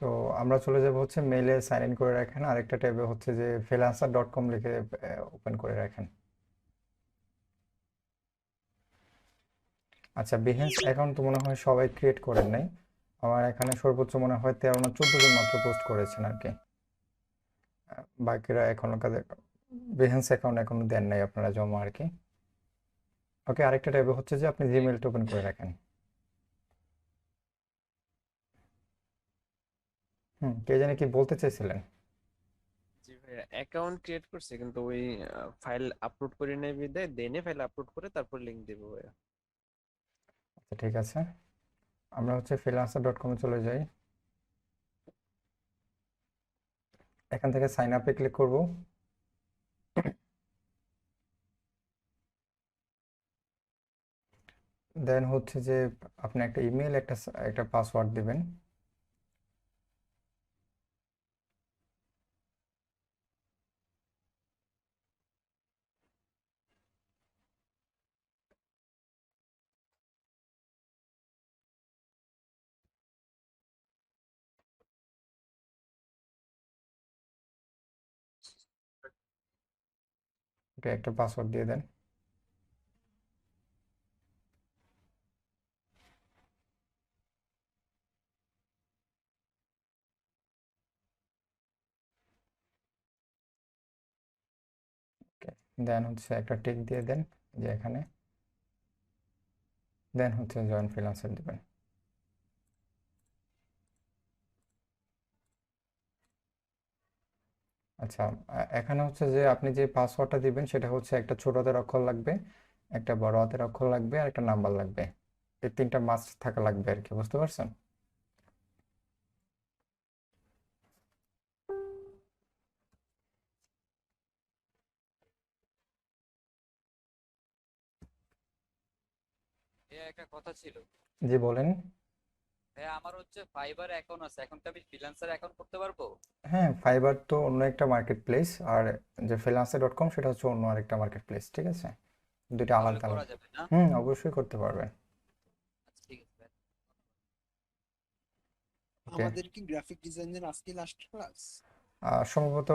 তো আমরা চলে যাব হচ্ছে মেইলে সাইন ইন করে রাখেন, আরেকটা ট্যাবে হচ্ছে যে freelancer.com লিখে ওপেন করে রাখেন। আচ্ছা, বিহেন্স অ্যাকাউন্ট তো মনে হয় সবাই ক্রিয়েট করেন নাই। আমার এখানে সর্বোচ্চ মনে হয় 13 না 14 জন মাত্র পোস্ট করেছেন আর কি। বাকিরা এখনো কাদের বিহেন্স অ্যাকাউন্ট এখনো দেন নাই আপনারা জমা আর কি। ওকে, আরেকটা ট্যাবে হচ্ছে যে আপনি জিমেইলটা ওপেন করে রাখেন। কে জানি কি বলতে চাইছিলেন? জি ভাইয়া, অ্যাকাউন্ট ক্রিয়েট করছে কিন্তু ওই ফাইল আপলোড করে নেই বিদায় দেনে ফাইল আপলোড করে তারপর লিংক দেবো ভাইয়া। আচ্ছা ঠিক আছে, আমরা হচ্ছে freelancer.com-এ চলে যাই। এখান থেকে সাইন আপে ক্লিক করব। দেন হচ্ছে যে আপনি একটা ইমেল একটা একটা পাসওয়ার্ড দিবেন। এটা একটা পাসওয়ার্ড দিয়ে দেন। দেন হচ্ছে একটা টিক দিয়ে দেন যে এখানে। দেন হচ্ছে জয়েন ফ্রিল্যান্সার দিবেন। আচ্ছা, এখানে হচ্ছে যে আপনি যে পাসওয়ার্ডটা দিবেন সেটা হচ্ছে একটা ছোট হাতের অক্ষর লাগবে, একটা বড় হাতের অক্ষর লাগবে, আর একটা নাম্বার লাগবে। এই তিনটা মাস্ট থাকা লাগবে আর কি, বুঝতে পারছেন? একটা কথা ছিল। জি বলেন। হ্যাঁ, আমার হচ্ছে ফাইবার অ্যাকাউন্ট আছে, এখন কি আমি ফ্রিল্যান্সার অ্যাকাউন্ট করতে পারবো? হ্যাঁ, ফাইবার তো অন্য একটা মার্কেট প্লেস, আর যে freelancer.com সেটা হচ্ছে অন্য আরেকটা মার্কেট প্লেস, ঠিক আছে? দুইটা তাহলে আলাদা করা আলাদা। যাবে না? অবশ্যই করতে পারবেন। আচ্ছা ঠিক আছে ভাই। ওকে। আমাদের কি গ্রাফিক ডিজাইনের আজকে লাস্ট ক্লাস? সম্ভবত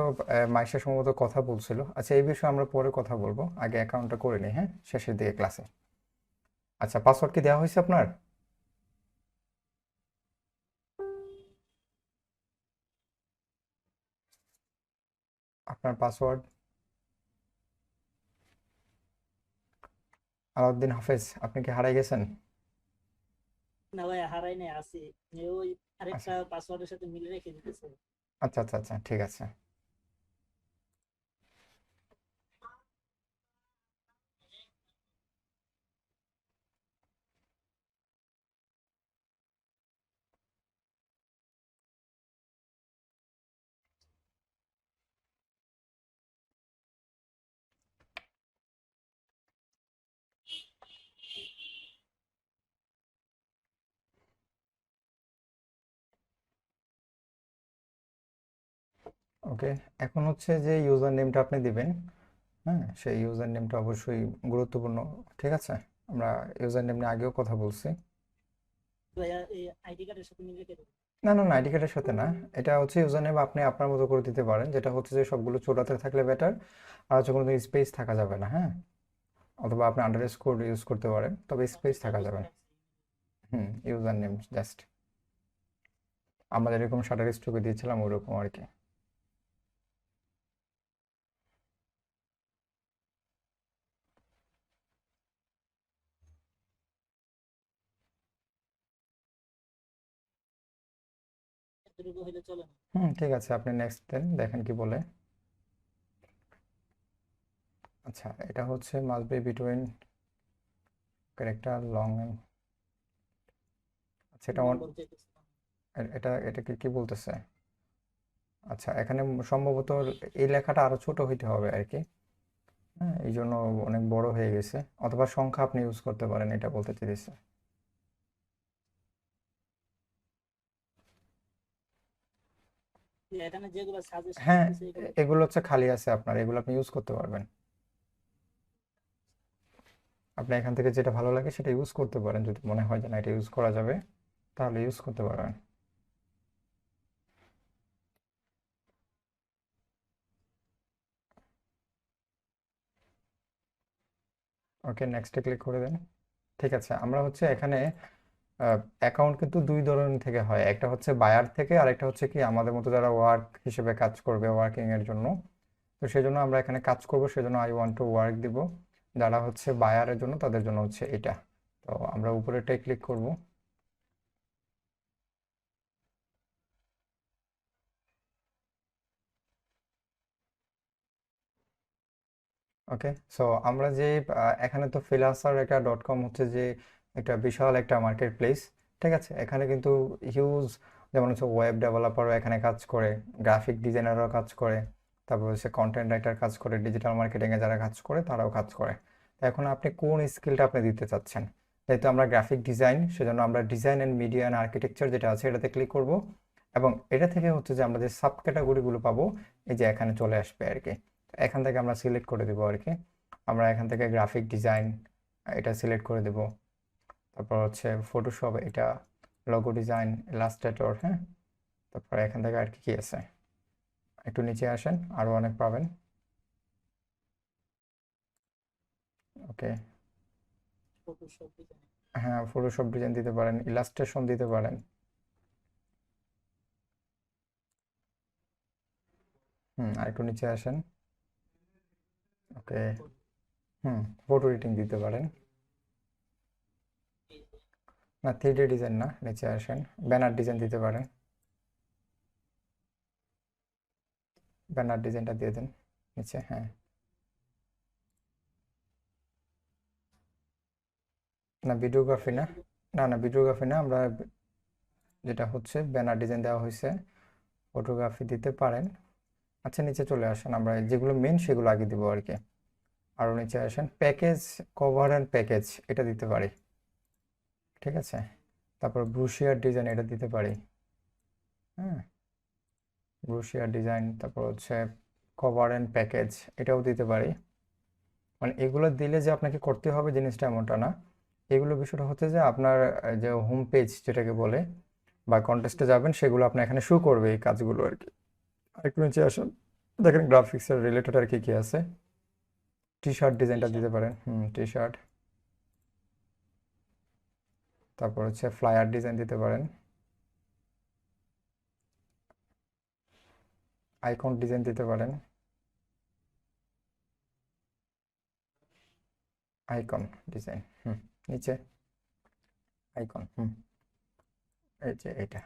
মাইশা সম্ভবত কথা বলছিল। আচ্ছা, এই বিষয়ে আমরা পরে কথা বলবো, আগে অ্যাকাউন্টটা করে নিই, হ্যাঁ, শেষের দিকে ক্লাসে। আচ্ছা, পাসওয়ার্ড কি দেওয়া হয়েছে আপনার? আপনার পাসওয়ার্ড? আলাউদ্দিন হাফেজ, আপনি কি হারাই গেছেন? না ভাই, হারাই নাই, আছি। ওই আচ্ছা আরেকটা পাসওয়ার্ডের সাথে মিলে রেখে দিতেছে। আচ্ছা আচ্ছা আচ্ছা, ঠিক আছে। ওকে, এখন হচ্ছে যে ইউজার নেমটা আপনি দিবেন। হ্যাঁ, সেই ইউজার নেমটা অবশ্যই গুরুত্বপূর্ণ, ঠিক আছে? আমরা ইউজার নেম নিয়ে আগেও কথা বলছি। ভাইয়া, এই আইডি কার্ডের সাথে মিলে রেখে দেবো। না না না, আইডি কার্ডের সাথে না। এটা হচ্ছে ইউজার নেম আপনি আপনার মতো করে দিতে পারেন, যেটা হচ্ছে যে সবগুলো ছোট হাতে থাকলে বেটার। আর হচ্ছে কোনো স্পেস থাকা যাবে না, হ্যাঁ। অথবা আপনি আন্ডারস্কোর ইউজ করতে পারেন, তবে স্পেস আচ্ছা, থাকা যাবে বুঝতে না। পারছি। ইউজার নেম জাস্ট আমরা যেরকম শাটার স্ট্রোকে দিয়েছিলাম ওরকম আর কি। এতটুকু হইলে চলে না? ঠিক আছে, আপনি নেক্সট দেন, দেখেন কি বলে। আচ্ছা, এটা হচ্ছে must be between character long. আচ্ছা, এটা নম্বর চাইতেছে। এটা এটা কি কি বলতেছে? আচ্ছা, এখানে সম্ভবত এই লেখাটা আরো ছোট হইতে হবে আর কি। হ্যাঁ, এই জন্য অনেক বড় হয়ে গেছে, অথবা সংখ্যা আপনি ইউজ করতে পারেন, এটা বলতে চাইছে। এখানে যেগুলো সাজেস্ট হ্যাঁ, করতেছে এগুলো। এগুলো হচ্ছে খালি আছে আপনার, এগুলো আপনি ইউজ করতে পারবেন। আপনি এখান থেকে যেটা ভালো লাগে সেটা ইউজ করতে পারেন, যদি মনে হয় যে না এটা ইউজ করা যাবে তাহলে ইউজ করতে পারবেন। ওকে, নেক্সটে ক্লিক করে দেন। ঠিক আছে, আমরা হচ্ছে এখানে অ্যাকাউন্ট কিন্তু দুই ধরনের থেকে হয়, একটা হচ্ছে বায়ার থেকে আর একটা হচ্ছে কি আমাদের মতো যারা ওয়ার্ক হিসেবে কাজ করবে ওয়ার্কিং এর জন্য। তো সেই জন্য আমরা এখানে কাজ করব, সেজন্য আই ওয়ান্ট টু ওয়ার্ক দিব। যারা হচ্ছে বায়ারের জন্য তাদের জন্য হচ্ছে এটা। তো আমরা উপরেটাই ক্লিক করব। ওকে, সো আমরা যে এখানে তো ফ্রিল্যান্সার একটা ডট কম হচ্ছে যে একটা বিশাল একটা মার্কেট প্লেস। ঠিক আছে, এখানে কিন্তু হিউজ, যেমন হচ্ছে ওয়েব ডেভেলপারও এখানে কাজ করে, গ্রাফিক ডিজাইনারও কাজ করে, তারপর হচ্ছে কন্টেন্ট রাইটার কাজ করে, ডিজিটাল মার্কেটিংয়ে যারা কাজ করে তারাও কাজ করে। তো এখন আপনি কোন স্কিলটা আপনি দিতে চাচ্ছেন? যেহেতু আমরা গ্রাফিক ডিজাইন, সেজন্য আমরা design and media and architecture যেটা আছে এটাতে ক্লিক করব, এবং এটা থেকে হচ্ছে যে আমরা যে সাব ক্যাটাগরিগুলো পাবো এই যে এখানে চলে আসবে আর কি। এখান থেকে আমরা সিলেক্ট করে দেবো আর কি। আমরা এখান থেকে গ্রাফিক ডিজাইন এটা সিলেক্ট করে দেব, তারপর হচ্ছে ফটোশপ, এটা লোগো ডিজাইন, ইলাস্ট্রেটর, হ্যাঁ। তারপর এখান থেকে আর কি কি আছে, একটু নিচে আসেন, আরও অনেক পাবেন। ওকে, ফটোশপ ডিজাইন। হ্যাঁ, ফটোশপ ডিজাইন দিতে পারেন, ইলাস্ট্রেশন দিতে পারেন। আর একটু নিচে আসেন। ওকে, ফটো এডিটিং দিতে পারেন। না, 3D ডিজাইন না, নিচে আসেন, ব্যানার ডিজাইন দিতে পারেন। ব্যানার ডিজাইনটা দিয়ে দেন নিচে, হ্যাঁ। না, ভিডিওগ্রাফি না, না ভিডিওগ্রাফি না, আমরা যেটা হচ্ছে ব্যানার ডিজাইন দেওয়া হয়েছে, ফটোগ্রাফি দিতে পারেন। আচ্ছা, নিচে চলে আসেন, আমরা যেগুলো মেন সেগুলো আগে দিব আর কি। আরও নিচে আসেন, প্যাকেজ, কভার অ্যান্ড প্যাকেজ এটা দিতে পারি। ঠিক আছে, তারপর ব্রুশিয়ার ডিজাইন এটা দিতে পারি, হ্যাঁ, ব্রুশিয়ার ডিজাইন। তারপর হচ্ছে কভার অ্যান্ড প্যাকেজ এটাও দিতে পারি। মানে এগুলো দিলে যে আপনাকে করতে হবে জিনিসটা এমনটা না। এগুলো বিষয়টা হচ্ছে যে আপনার যে হোম পেজ যেটাকে বলে বা কন্টেস্টে যাবেন সেগুলো আপনার এখানে শো করবে এই কাজগুলো আর কি। আরেকটু নিচে আসুন, দেখেন গ্রাফিক্সের রিলেটেড আর কি কি আছে। টি শার্ট ডিজাইনটা দিতে পারেন, টি শার্ট। তারপর হচ্ছে ফ্লায়ার ডিজাইন দিতে পারেন, আইকন ডিজাইন দিতে পারেন, আইকন ডিজাইন, নিচে আইকন, এই যে এটা।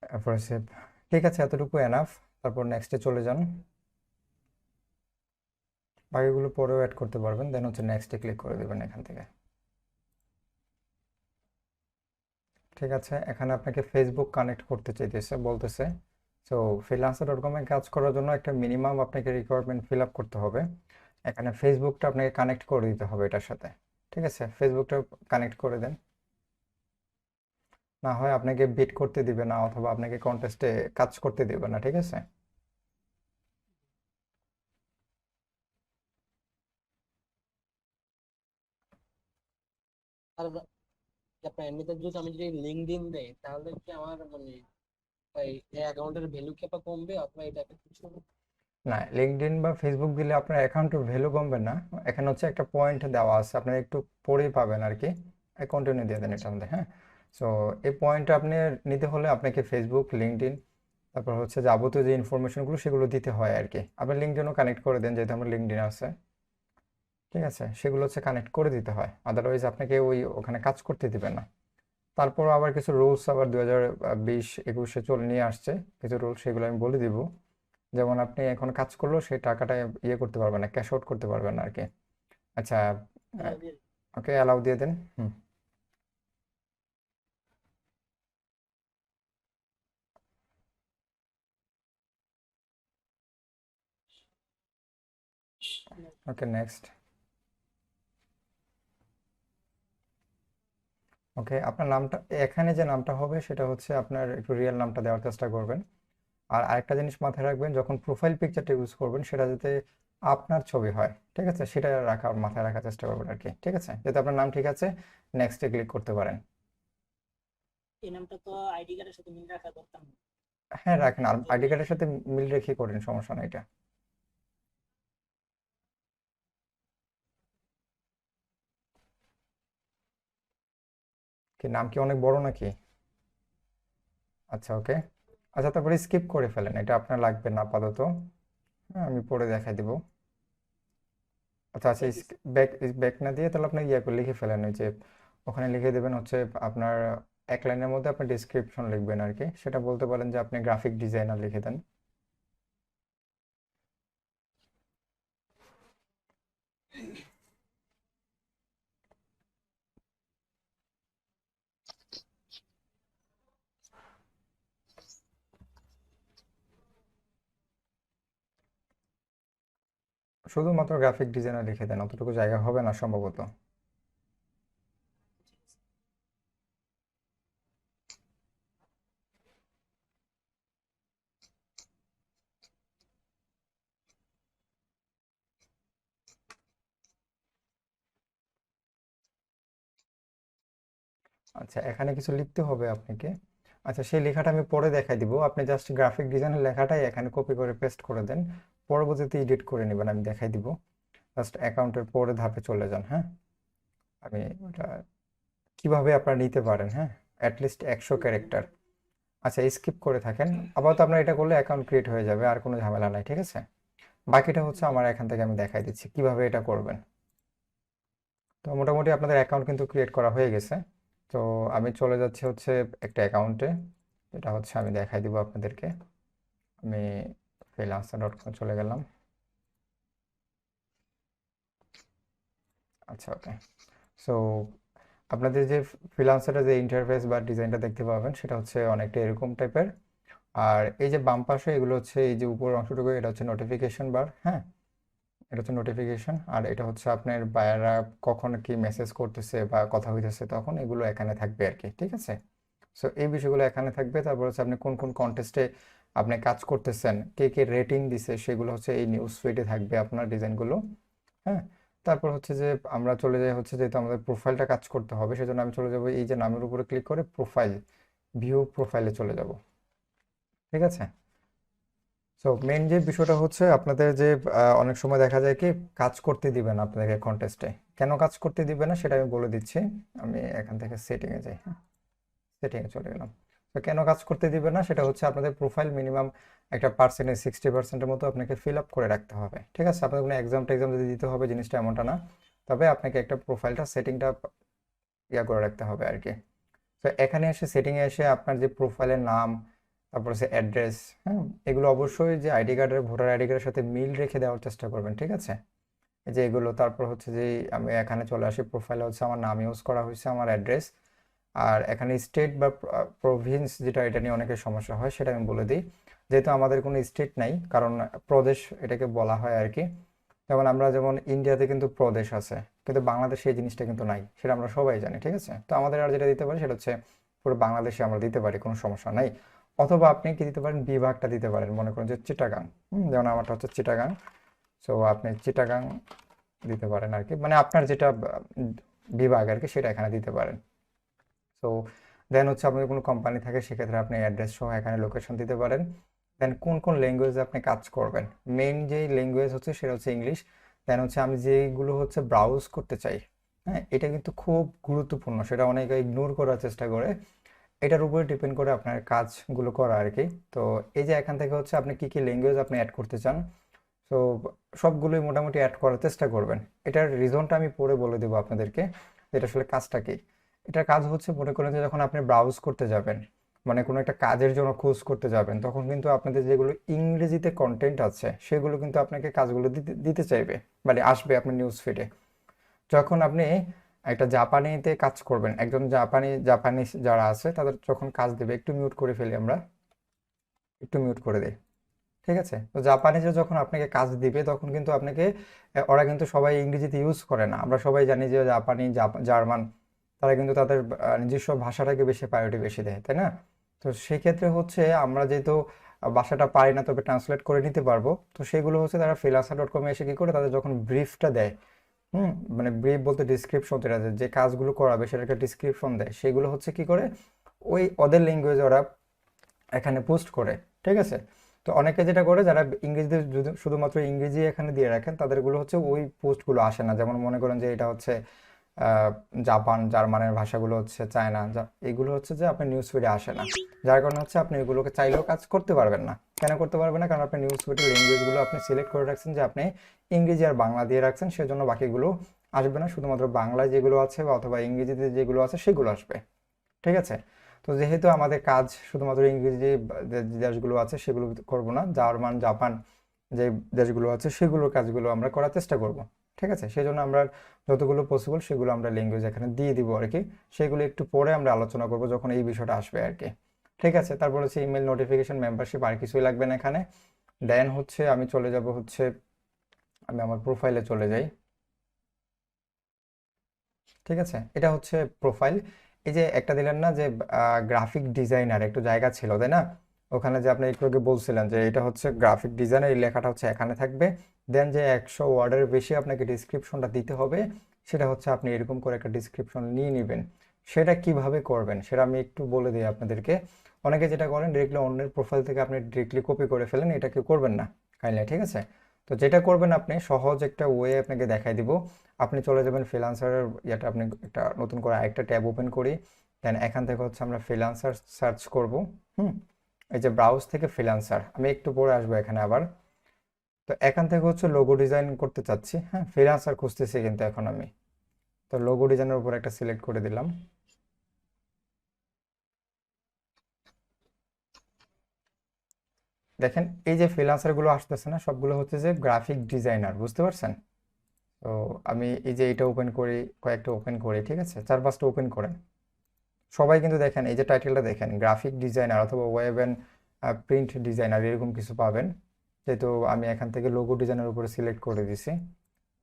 তারপর হচ্ছে ঠিক আছে, এতটুকু এনাফ। তারপর নেক্সটে চলে যান, বাকিগুলো পরেও অ্যাড করতে পারবেন। দেন হচ্ছে নেক্সটে ক্লিক করে দেবেন এখান থেকে। ঠিক আছে, এখানে আপনাকে ফেসবুক কানেক্ট করতে চাইতেছে, বলতেছে। সো freelancer.com এ কাজ করার জন্য একটা মিনিমাম আপনাকে রিকোয়ারমেন্ট ফিল আপ করতে হবে। এখানে ফেসবুকটা আপনাকে কানেক্ট করে দিতে হবে এটার সাথে। ঠিক আছে, ফেসবুকটা কানেক্ট করে দেন, না হয় আপনাকে বিট করতে দিবে না, অথবা আপনাকে কন্টেস্টে কাজ করতে দিবে না। ঠিক আছে, আর আপনার এমনিতে যদি আমি যদি লিঙ্কডইন দেই তাহলে কি আমার মানে এই অ্যাকাউন্টের ভ্যালু কি আবার কমবে অথবা এটা কিছু? না, লিঙ্কডইন বা ফেসবুক দিলে আপনার অ্যাকাউন্টের ভ্যালু কমবে না। এখানে হচ্ছে একটা পয়েন্ট দেওয়া আছে, আপনার একটু পরেই পাবেন আর কি। কন্টিনিউ দিয়ে দেন এটার মধ্যে, হ্যাঁ। সো এই পয়েন্টটা আপনি নিতে হলে আপনাকে ফেসবুক, লিঙ্কডইন, তারপর হচ্ছে যাবতীয় যে ইনফরমেশনগুলো সেগুলো দিতে হয় আর কি। আপনি লিঙ্কডইনও কানেক্ট করে দেন, যেহেতু আমার লিঙ্কডইন আছে। ঠিক আছে, সেগুলো হচ্ছে কানেক্ট করে দিতে হয়, আদারওয়াইজ আপনাকে ওখানে কাজ করতে দিবে না। তারপর আবার কিছু রুলস আবার 2020-21-এ চলে নিয়ে আসছে কিছু রুলস, সেগুলো আমি বলে দিব। যেমন আপনি এখন কাজ করলেও সেই টাকাটা ইয়ে করতে পারবেন না, ক্যাশ আউট করতে পারবেন না আর কি। আচ্ছা, ওকে, অ্যালাউ দিয়ে দেন। ওকে, নেক্সট। ওকে, আপনার নামটা এখানে যে নামটা হবে সেটা হচ্ছে আপনার একটু রিয়েল নামটা দেওয়ার চেষ্টা করবেন। আর আরেকটা জিনিস মাথায় রাখবেন, যখন প্রোফাইল পিকচারটা ইউজ করবেন সেটা যাতে আপনার ছবি হয়। ঠিক আছে, সেটা মাথায় রাখার চেষ্টা করবেন আর কি। ঠিক আছে, যাতে আপনার নাম ঠিক আছে, নেক্সটে ক্লিক করতে পারেন। এই নামটা তো আইডি কার্ডের সাথে মিল রাখা দরকার না। হ্যাঁ, রাখেন, আর আইডি কার্ডের সাথে মিল রেখে করেন, সমস্যা নাই এটা। কি নাম কি অনেক বড় নাকি? আচ্ছা, ওকে। আচ্ছা, তারপরে স্কিপ করে ফেলেন, এটা আপনার লাগবে না আপাতত। হ্যাঁ, আমি পরে দেখাই দিব। আচ্ছা আচ্ছা, দেখি স্যার। ব্যাক ব্যাক না দিয়ে তাহলে আপনি ইয়ে করে লিখে ফেলেন, ওই যে ওখানে লিখে দেবেন হচ্ছে আপনার এক লাইনের মধ্যে আপনি ডিসক্রিপশন লিখবেন আর কি, সেটা বলতে পারেন যে আপনি গ্রাফিক ডিজাইনার লিখে দেন। শুধুমাত্র গ্রাফিক ডিজাইনার লিখে দেন, অতটুকু জায়গা হবে না সম্ভবত। আচ্ছা, এখানে কিছু লিখতে হবে আপনাকে। আচ্ছা, সেই লেখাটা আমি পরে দেখাই দিব, আপনি জাস্ট গ্রাফিক ডিজাইনের লেখাটাই এখানে কপি করে পেস্ট করে দেন, পরবর্তীতে এডিট করে নেবেন, আমি দেখাই দিব। জাস্ট অ্যাকাউন্টের পরে ধাপে চলে যান। হ্যাঁ, আমি ওটা কিভাবে আপনারা নিতে পারেন, হ্যাঁ, অ্যাটলিস্ট 100 ক্যারেক্টার। আচ্ছা, স্কিপ করে থাকেন, আপাতত আপনার এটা করলে অ্যাকাউন্ট ক্রিয়েট হয়ে যাবে, আর কোনো ঝামেলা নাই, ঠিক আছে। বাকিটা হচ্ছে আমার এখান থেকে আমি দেখাই দিচ্ছি কিভাবে এটা করবেন। তো মোটামুটি আপনাদের অ্যাকাউন্ট কিন্তু ক্রিয়েট করা হয়ে গেছে। তো আমি চলে যাচ্ছি হচ্ছে একটা অ্যাকাউন্টে, যেটা হচ্ছে আমি দেখাই দিব আপনাদেরকে। আমি freelancer.com চলে গেলাম। আচ্ছা, ওকে। সো আপনাদের যে ফ্রিল্যান্সারের যে ইন্টারফেস বা ডিজাইনটা দেখতে পাবেন সেটা হচ্ছে অনেকটা এরকম টাইপের। আর এই যে বাম পাশে এগুলো হচ্ছে এই যে উপরের অংশটুকু, এটা হচ্ছে নোটিফিকেশন বার। হ্যাঁ, এটা হচ্ছে নোটিফিকেশন, আর এটা হচ্ছে আপনার বায়াররা কখন কি মেসেজ করতেছে বা কথা হইতেছে তখন এগুলো এখানে থাকবে আর কি, ঠিক আছে। সো এই বিষয়গুলো এখানে থাকবে। তারপর হচ্ছে আপনি কোন কোন কন্টেস্টে আপনি কাজ করতেছেন, কে কে রেটিং দিছে, সেগুলো হচ্ছে এই নিউজ ফিডে থাকবে আপনার ডিজাইনগুলো। হ্যাঁ, তারপর হচ্ছে যে আমরা চলে যাই হচ্ছে, যেহেতু আমাদের প্রোফাইলটা কাজ করতে হবে সেজন্য আমি চলে যাব এই যে নামের উপরে ক্লিক করে প্রোফাইল, ভিউ প্রোফাইলে চলে যাব, ঠিক আছে। সো মেন যে বিষয়টা হচ্ছে আপনাদের যে অনেক সময় দেখা যায় কি কাজ করতে দিবে না আপনাদেরকে কন্টেস্টে, কেন কাজ করতে দিবে না সেটা আমি বলে দিচ্ছি। আমি এখান থেকে সেটিংয়ে যাই, হ্যাঁ, সেটিংয়ে চলে গেলাম। তো কেন কাজ করতে দিবে না সেটা হচ্ছে আপনাদের প্রোফাইল মিনিমাম একটা পার্সেন্টেজ 60%-এর মতো আপনাকে ফিল আপ করে রাখতে হবে, ঠিক আছে। আপনাদের কোনো এক্সাম যদি দিতে হবে জিনিসটা এমনটা না, তবে আপনাকে একটা প্রোফাইলটা সেটিংটা ইয়া করে রাখতে হবে আর কি। তো এখানে এসে সেটিংয়ে এসে আপনার যে প্রোফাইলের নাম, তারপর হচ্ছে অ্যাড্রেস, হ্যাঁ, এগুলো অবশ্যই যে আইডি কার্ডের ভোটার আইডি কার্ডের সাথে মিল রেখে দেওয়ার চেষ্টা করবেন, ঠিক আছে। এই যে এগুলো, তারপর হচ্ছে যে আমি এখানে চলে আসি, প্রোফাইলে হচ্ছে আমার নাম ইউজ করা হয়েছে, আমার অ্যাড্রেস, আর এখানে স্টেট বা প্রভিন্স যেটা, এটা নিয়ে অনেকের সমস্যা হয়, সেটা আমি বলে দিই। যেহেতু আমাদের কোনো স্টেট নাই, কারণ প্রদেশ এটাকে বলা হয় আর কি। যেমন আমরা যেমন ইন্ডিয়াতে কিন্তু প্রদেশ আছে, কিন্তু বাংলাদেশে এই জিনিসটা কিন্তু নাই, সেটা আমরা সবাই জানি, ঠিক আছে। তো আমাদের আর যেটা দিতে পারি সেটা হচ্ছে পুরো বাংলাদেশে আমরা দিতে পারি, কোনো সমস্যা নাই। অথবা আপনি কি দিতে পারেন, বিভাগটা দিতে পারেন, মনে করেন যে চিটাগাং, যেমন আমারটা হচ্ছে চিটাগাং। সো আপনি চিটাগাং দিতে পারেন আর কি, মানে আপনার যেটা বিভাগ আর কি সেটা এখানে দিতে পারেন। সো দেন হচ্ছে আপনার কোনো কোম্পানি থাকে সেক্ষেত্রে আপনি অ্যাড্রেস সহ এখানে লোকেশন দিতে পারেন। দেন কোন কোন ল্যাঙ্গুয়েজে আপনি কাজ করবেন, মেইন যেই ল্যাঙ্গুয়েজ হচ্ছে সেটা হচ্ছে ইংলিশ। দেন হচ্ছে আমি যেগুলো হচ্ছে ব্রাউজ করতে চাই, হ্যাঁ, এটা কিন্তু খুব গুরুত্বপূর্ণ, সেটা অনেকে ইগনোর করার চেষ্টা করে। এটার উপরে ডিপেন্ড করে আপনার কাজগুলো করা আর কি। তো এই যে এখান থেকে হচ্ছে আপনি কি কি ল্যাঙ্গুয়েজ আপনি অ্যাড করতে চান, তো সবগুলোই মোটামুটি অ্যাড করার চেষ্টা করবেন। এটার রিজনটা আমি পরে বলে দেবো আপনাদেরকে, এটা আসলে কাজটা কি। এটার কাজ হচ্ছে, মনে করেন যে যখন আপনি ব্রাউজ করতে যাবেন, মানে কোনো একটা কাজের জন্য খোঁজ করতে যাবেন, তখন কিন্তু আপনাদের যেগুলো ইংরেজিতে কন্টেন্ট আছে সেগুলো কিন্তু আপনাকে কাজগুলো দিতে দিতে চাইবে, মানে আসবে আপনার নিউজ ফিডে। যখন আপনি একটা জাপানিতে কাজ করবেন, একজন জাপানিজ যারা আছে তাদের যখন কাজ দেবে, একটু মিউট করে ফেলি আমরা, একটু মিউট করে দিই, ঠিক আছে। তো জাপানিজরা যখন আপনাকে কাজ দিবে তখন কিন্তু আপনাকে ওরা কিন্তু সবাই ইংরেজিতে ইউজ করে না, আমরা সবাই জানি যে জাপানি জার্মান তারা কিন্তু তাদের নিজস্ব ভাষাটাকে বেশি প্রায়োরিটি বেশি দেয়, তাই না। তো সেক্ষেত্রে হচ্ছে আমরা যেহেতু ভাষাটা পারি না তবে ট্রান্সলেট করে নিতে পারবো, তো সেগুলো হচ্ছে তারা freelancer.com এসে কি করে, তাদের যখন ব্রিফটা দেয়, মানে ব্রিফ বলতে ডিসক্রিপশন, যেটা যে কাজগুলো করাবে সেটা একটা ডিসক্রিপশন দেয়, সেগুলো হচ্ছে কি করে ওই ওদের ল্যাঙ্গুয়েজে ওরা এখানে পোস্ট করে, ঠিক আছে। তো অনেকে যেটা করে, যারা ইংরেজিতে শুধুমাত্র ইংরেজি এখানে দিয়ে রাখেন, তাদেরগুলো হচ্ছে ওই পোস্টগুলো আসে না। যেমন মনে করেন যে এটা হচ্ছে জাপান, জার্মানের ভাষাগুলো হচ্ছে চায়না, এগুলো হচ্ছে যে আপনার নিউজ ফিডে আসে না, যার কারণে হচ্ছে আপনি এগুলোকে চাইলেও কাজ করতে পারবেন না। কেন করতে পারবেন না? কারণ আপনি নিউজ ফিডের ল্যাঙ্গুয়েজগুলো আপনি সিলেক্ট করে রাখছেন যে আপনি ইংরেজি আর বাংলা দিয়ে রাখছেন, সেজন্য বাকিগুলো আসবে না, শুধুমাত্র বাংলায় যেগুলো আছে বা অথবা ইংরেজিতে যেগুলো আছে সেগুলো আসবে। ঠিক আছে? তো যেহেতু আমাদের কাজ শুধুমাত্র ইংরেজি যে দেশগুলো আছে সেগুলো করব না, জার্মান, জাপান যে দেশগুলো আছে সেগুলোর কাজগুলো আমরা করার চেষ্টা করব। ঠিক আছে? সেজন্য আমরা যতগুলো পসিবল সেগুলো আমরা ল্যাঙ্গুয়েজ এখানে দিয়ে দিব আর কি। সেগুলো একটু পরে আমরা আলোচনা করব যখন এই বিষয়টা আসবে আর কি। ঠিক আছে? তারপর হচ্ছে ইমেল নোটিফিকেশন, মেম্বারশিপ, আর কিছুই লাগবে না এখানে। দেন হচ্ছে আমি চলে যাব হচ্ছে, আমি আমার প্রোফাইলে চলে যাই। ঠিক আছে? এটা হচ্ছে প্রোফাইল। এই যে একটা দিলেন না যে গ্রাফিক ডিজাইনার একটু জায়গা ছিল, তাই না? ওখানে যে আপনি একটু আগে বলছিলেন যে এটা হচ্ছে গ্রাফিক ডিজাইনার, এই লেখাটা হচ্ছে এখানে থাকবে। দেন যে 100 ওয়ার্ডের বেশি আপনাকে ডিসক্রিপশনটা দিতে হবে, সেটা হচ্ছে আপনি এরকম করে একটা ডিসক্রিপশন নিয়ে নেবেন। সেটা কিভাবে করবেন সেটা আমি একটু বলে দিই আপনাদেরকে। অনেকে যেটা করেন ডিরেক্টলি অন্যের প্রোফাইল থেকে আপনি ডিরেক্টলি কপি করে ফেলেন, এটা কেউ করবেন না কাইন্ডলি। ঠিক আছে? তো যেটা করবেন আপনি সহজ একটা ওয়ে আপনাকে দেখাই দিব। আপনি চলে যাবেন ফ্রিল্যান্সারের ইয়েটা, আপনি একটা নতুন করে আরেকটা ট্যাব ওপেন করি। দেন এখান থেকে হচ্ছে আমরা ফ্রিল্যান্সার সার্চ করব। হুম, এই যে ব্রাউজ থেকে ফ্রিল্যান্সার, আমি একটু পরে আসবো এখানে আবার। তো এখান থেকে হচ্ছে লোগো ডিজাইন করতে চাচ্ছি, হ্যাঁ ফ্রিল্যান্সার খুঁজতেছি কিন্তু এখন আমি। তো লোগো ডিজাইনের উপর একটা সিলেক্ট করে দিলাম। দেখেন এই যে ফ্রিল্যান্সারগুলো আসতেছে না, সবগুলো হচ্ছে যে গ্রাফিক ডিজাইনার, বুঝতে পারছেন? তো আমি এই যে এটা ওপেন করি, কয়েকটা ওপেন করি, ঠিক আছে, 4-5টা ওপেন করেন। সবাই কিন্তু দেখেন এই যে টাইটেলটা দেখেন, গ্রাফিক ডিজাইনার অথবা ওয়েব অ্যান্ড প্রিন্ট ডিজাইনার এরকম কিছু পাবেন। যেহেতু আমি এখান থেকে লোগো ডিজাইনের উপরে সিলেক্ট করে দিছি,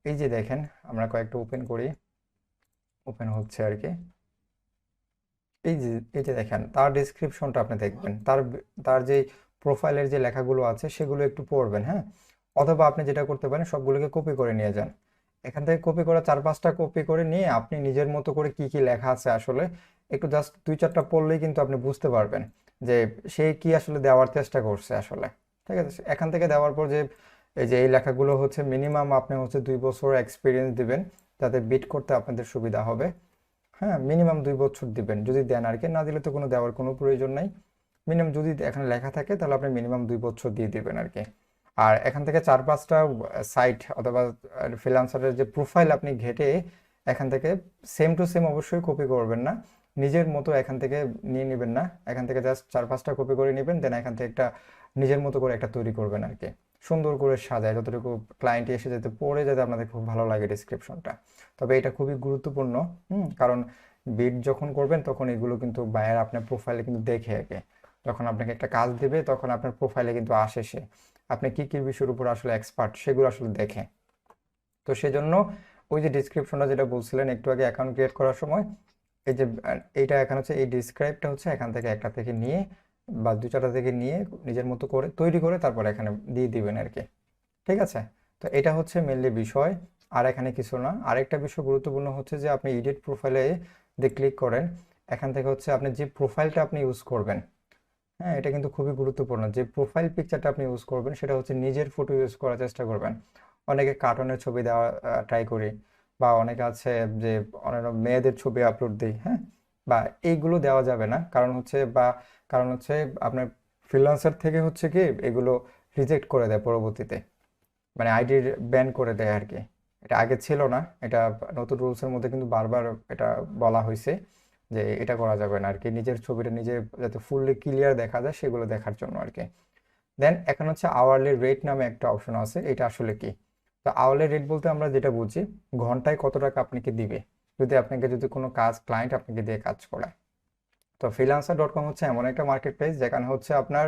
এই যে দেখেন আমরা কয়েকটা ওপেন করি, ওপেন হচ্ছে আর কি। এই যে দেখেন তার ডিসক্রিপশনটা আপনি দেখবেন, তার যে প্রোফাইলের যে লেখাগুলো আছে সেগুলো একটু পড়বেন, হ্যাঁ। অথবা আপনি যেটা করতে পারেন সবগুলোকে কপি করে নিয়ে যান। এখান থেকে কপি করা 4-5টা কপি করে নিয়ে আপনি নিজের মতো করে কি কি লেখা আছে আসলে একটু জাস্ট 2-4টা পড়লেই কিন্তু আপনি বুঝতে পারবেন যে সে কি আসলে দেওয়ার চেষ্টা করছে আসলে। ঠিক আছে? এখান থেকে দেওয়ার পর যে এই যে এই লেখাগুলো হচ্ছে মিনিমাম আপনি হচ্ছে 2 বছর এক্সপিরিয়েন্স দিবেন, যাতে বিট করতে আপনাদের সুবিধা হবে। হ্যাঁ, মিনিমাম 2 বছর দিবেন, যদি দেন আর কি, না দিলে তো কোনো দেওয়ার কোনো প্রয়োজন নাই। মিনিমাম যদি এখানে লেখা থাকে তাহলে আপনি মিনিমাম 2 বছর দিয়ে দিবেন আর কি। আর এখান থেকে 4-5টা সাইট অথবা ফ্রিল্যান্সারের যে প্রোফাইল আপনি ঘেটে এখান থেকে সেম টু সেম অবশ্যই কপি করবেন না, নিজের মতো এখান থেকে নিয়ে নেবেন না, এখান থেকে জাস্ট 4-5টা কপি করে নেবেন। দেন এখান থেকে একটা নিজের মতো করে একটা তৈরি করবেন আর কি, সুন্দর করে সাজায় যতটুকু ক্লায়েন্ট এসে যাতে পড়ে যাতে আপনাদের খুব ভালো লাগে ডিসক্রিপশনটা। তবে এটা খুবই গুরুত্বপূর্ণ, কারণ বিড যখন করবেন তখন এগুলো কিন্তু বায়ার আপনার প্রোফাইলে কিন্তু দেখে আগে, যখন আপনাকে একটা কাজ দেবে তখন আপনার প্রোফাইলে কিন্তু আসে সে আপনি কি কি বিষয়ের উপর আসলে এক্সপার্ট সেগুলো আসলে দেখে। তো সেজন্য ওই যে ডিসক্রিপশনটা যেটা বলছিলেন একটু আগে অ্যাকাউন্ট ক্রিয়েট করার সময়, এই যে এইটা এখানে হচ্ছে এই ডিসক্রাইবটা হচ্ছে এখান থেকে একটা থেকে নিয়ে বা 2-4টা থেকে নিয়ে নিজের মতো করে তৈরি করে তারপর এখানে দিয়ে দিবেন আর কি। ঠিক আছে? তো এটা হচ্ছে মেনলি বিষয়, আর এখানে কিছু না। আরেকটা বিষয় গুরুত্বপূর্ণ হচ্ছে যে আপনি এডিট প্রোফাইলে যদি ক্লিক করেন, এখান থেকে হচ্ছে আপনি যে প্রোফাইলটা আপনি ইউজ করবেন, হ্যাঁ এটা কিন্তু খুবই গুরুত্বপূর্ণ, যে প্রোফাইল পিকচারটা আপনি ইউজ করবেন সেটা হচ্ছে নিজের ফটো ইউজ করার চেষ্টা করবেন। অনেকে কার্টুনের ছবি দেওয়া ট্রাই করি, বা অনেকে আছে যে অনেক মেয়েদের ছবি আপলোড দিই, হ্যাঁ, বা এইগুলো দেওয়া যাবে না। কারণ হচ্ছে আপনার ফ্রিল্যান্সার থেকে হচ্ছে কি এগুলো রিজেক্ট করে দেয় পরবর্তীতে, মানে আইডি ব্যান করে দেয় আর কি। এটা আগে ছিল না, এটা নতুন রুলসের মধ্যে কিন্তু বারবার এটা বলা হয়েছে যে এটা করা যাবে না আর কি, নিজের ছবিটা নিজে যাতে ফুললি ক্লিয়ার দেখা যায় সেগুলো দেখার জন্য আর কি। দেন এখন হচ্ছে আওয়ারলি রেট নামে একটা অপশন আছে, এটা আসলে কি? তো আওয়ারলি রেট বলতে আমরা যেটা বুঝি ঘন্টায় কত টাকা আপনাকে দিবে যদি কোনো কাজ ক্লায়েন্ট আপনাকে দিয়ে কাজ করায়। তো freelancer.com হচ্ছে এমন একটা মার্কেট প্লেস যেখানে হচ্ছে আপনার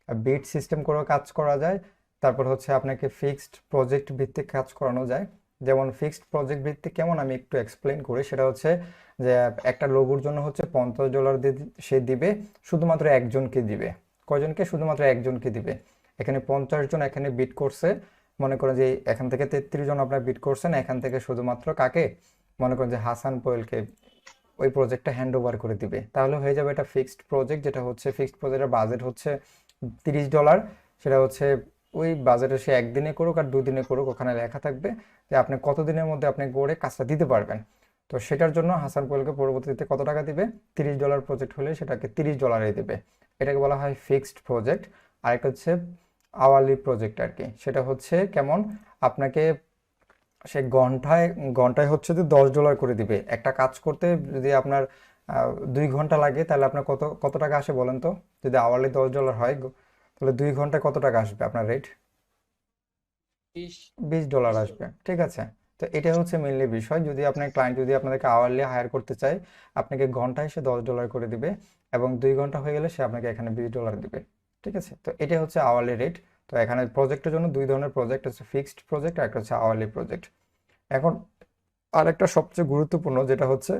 বিট সিস্টেম করে কাজ করা যায়, তারপর হচ্ছে আপনাকে ফিক্সড প্রজেক্ট ভিত্তিক কাজ করানো যায়। যেমন ফিক্সড প্রজেক্ট ভিত্তিক কেমন আমি একটু এক্সপ্লেন করি, সেটা হচ্ছে যে একটা লোগোর জন্য হচ্ছে $50 সে দিবে, শুধুমাত্র একজনকে দিবে। কয়জনকে? শুধুমাত্র একজনকে দিবে। এখানে 50 জন এখানে বিট করছে, মনে করেন যে এখান থেকে 33 জন আপনার বিট করছেন, এখান থেকে শুধুমাত্র কাকে? মনে করেন যে হাসান পোয়েলকে ওই প্রজেক্টটা হ্যান্ড ওভার করে দিবে, তাহলে হয়ে যাবে এটা ফিক্সড প্রজেক্ট। যেটা হচ্ছে ফিক্সড প্রজেক্টের বাজেট হচ্ছে $30, সেটা হচ্ছে ওই বাজেটে সে একদিনে করুক আর 2 দিনে করুক ওখানে লেখা থাকবে যে আপনি কত দিনের মধ্যে আপনি করে কাজটা দিতে পারবেন। তো সেটার জন্য হাসান কোয়েলকে পরবর্তীতে কত টাকা দিবে? $30 প্রজেক্ট হলে সেটাকে $30 দিবে। এটাকে বলা হয় ফিক্সড প্রজেক্ট। আর একটা হচ্ছে আওয়ারলি প্রজেক্ট আর কি। সেটা হচ্ছে কেমন, আপনাকে সে ঘন্টায় ঘন্টায় হচ্ছে যে $10 করে দিবে। একটা কাজ করতে যদি আপনার 2 ঘন্টা লাগে তাহলে আপনার কত কত টাকা আসে বলেন তো? যদি আওয়ারলি $10 হয় তাহলে 2 ঘন্টায় কত টাকা আসবে আপনার রেট? 20 $20 $20 আসবে, ঠিক আছে। তো এটা হচ্ছে মেইনলি বিষয়, যদি আপনার ক্লায়েন্ট যদি আপনাদেরকে আওয়ারলি হায়ার করতে চায়, আপনাকে ঘন্টায় সে $10 করে দিবে, এবং 2 ঘন্টা হয়ে গেলে সে আপনাকে এখানে $20 দিবে, ঠিক আছে। তো এটা হচ্ছে আওয়ারলি রেট। তো এখানে প্রজেক্টের জন্য দুই ধরনের প্রজেক্ট হচ্ছে, ফিক্সড প্রজেক্ট আর একটা হচ্ছে আওয়ারলি প্রজেক্ট। এখন আরেকটা সবচেয়ে গুরুত্বপূর্ণ যেটা হচ্ছে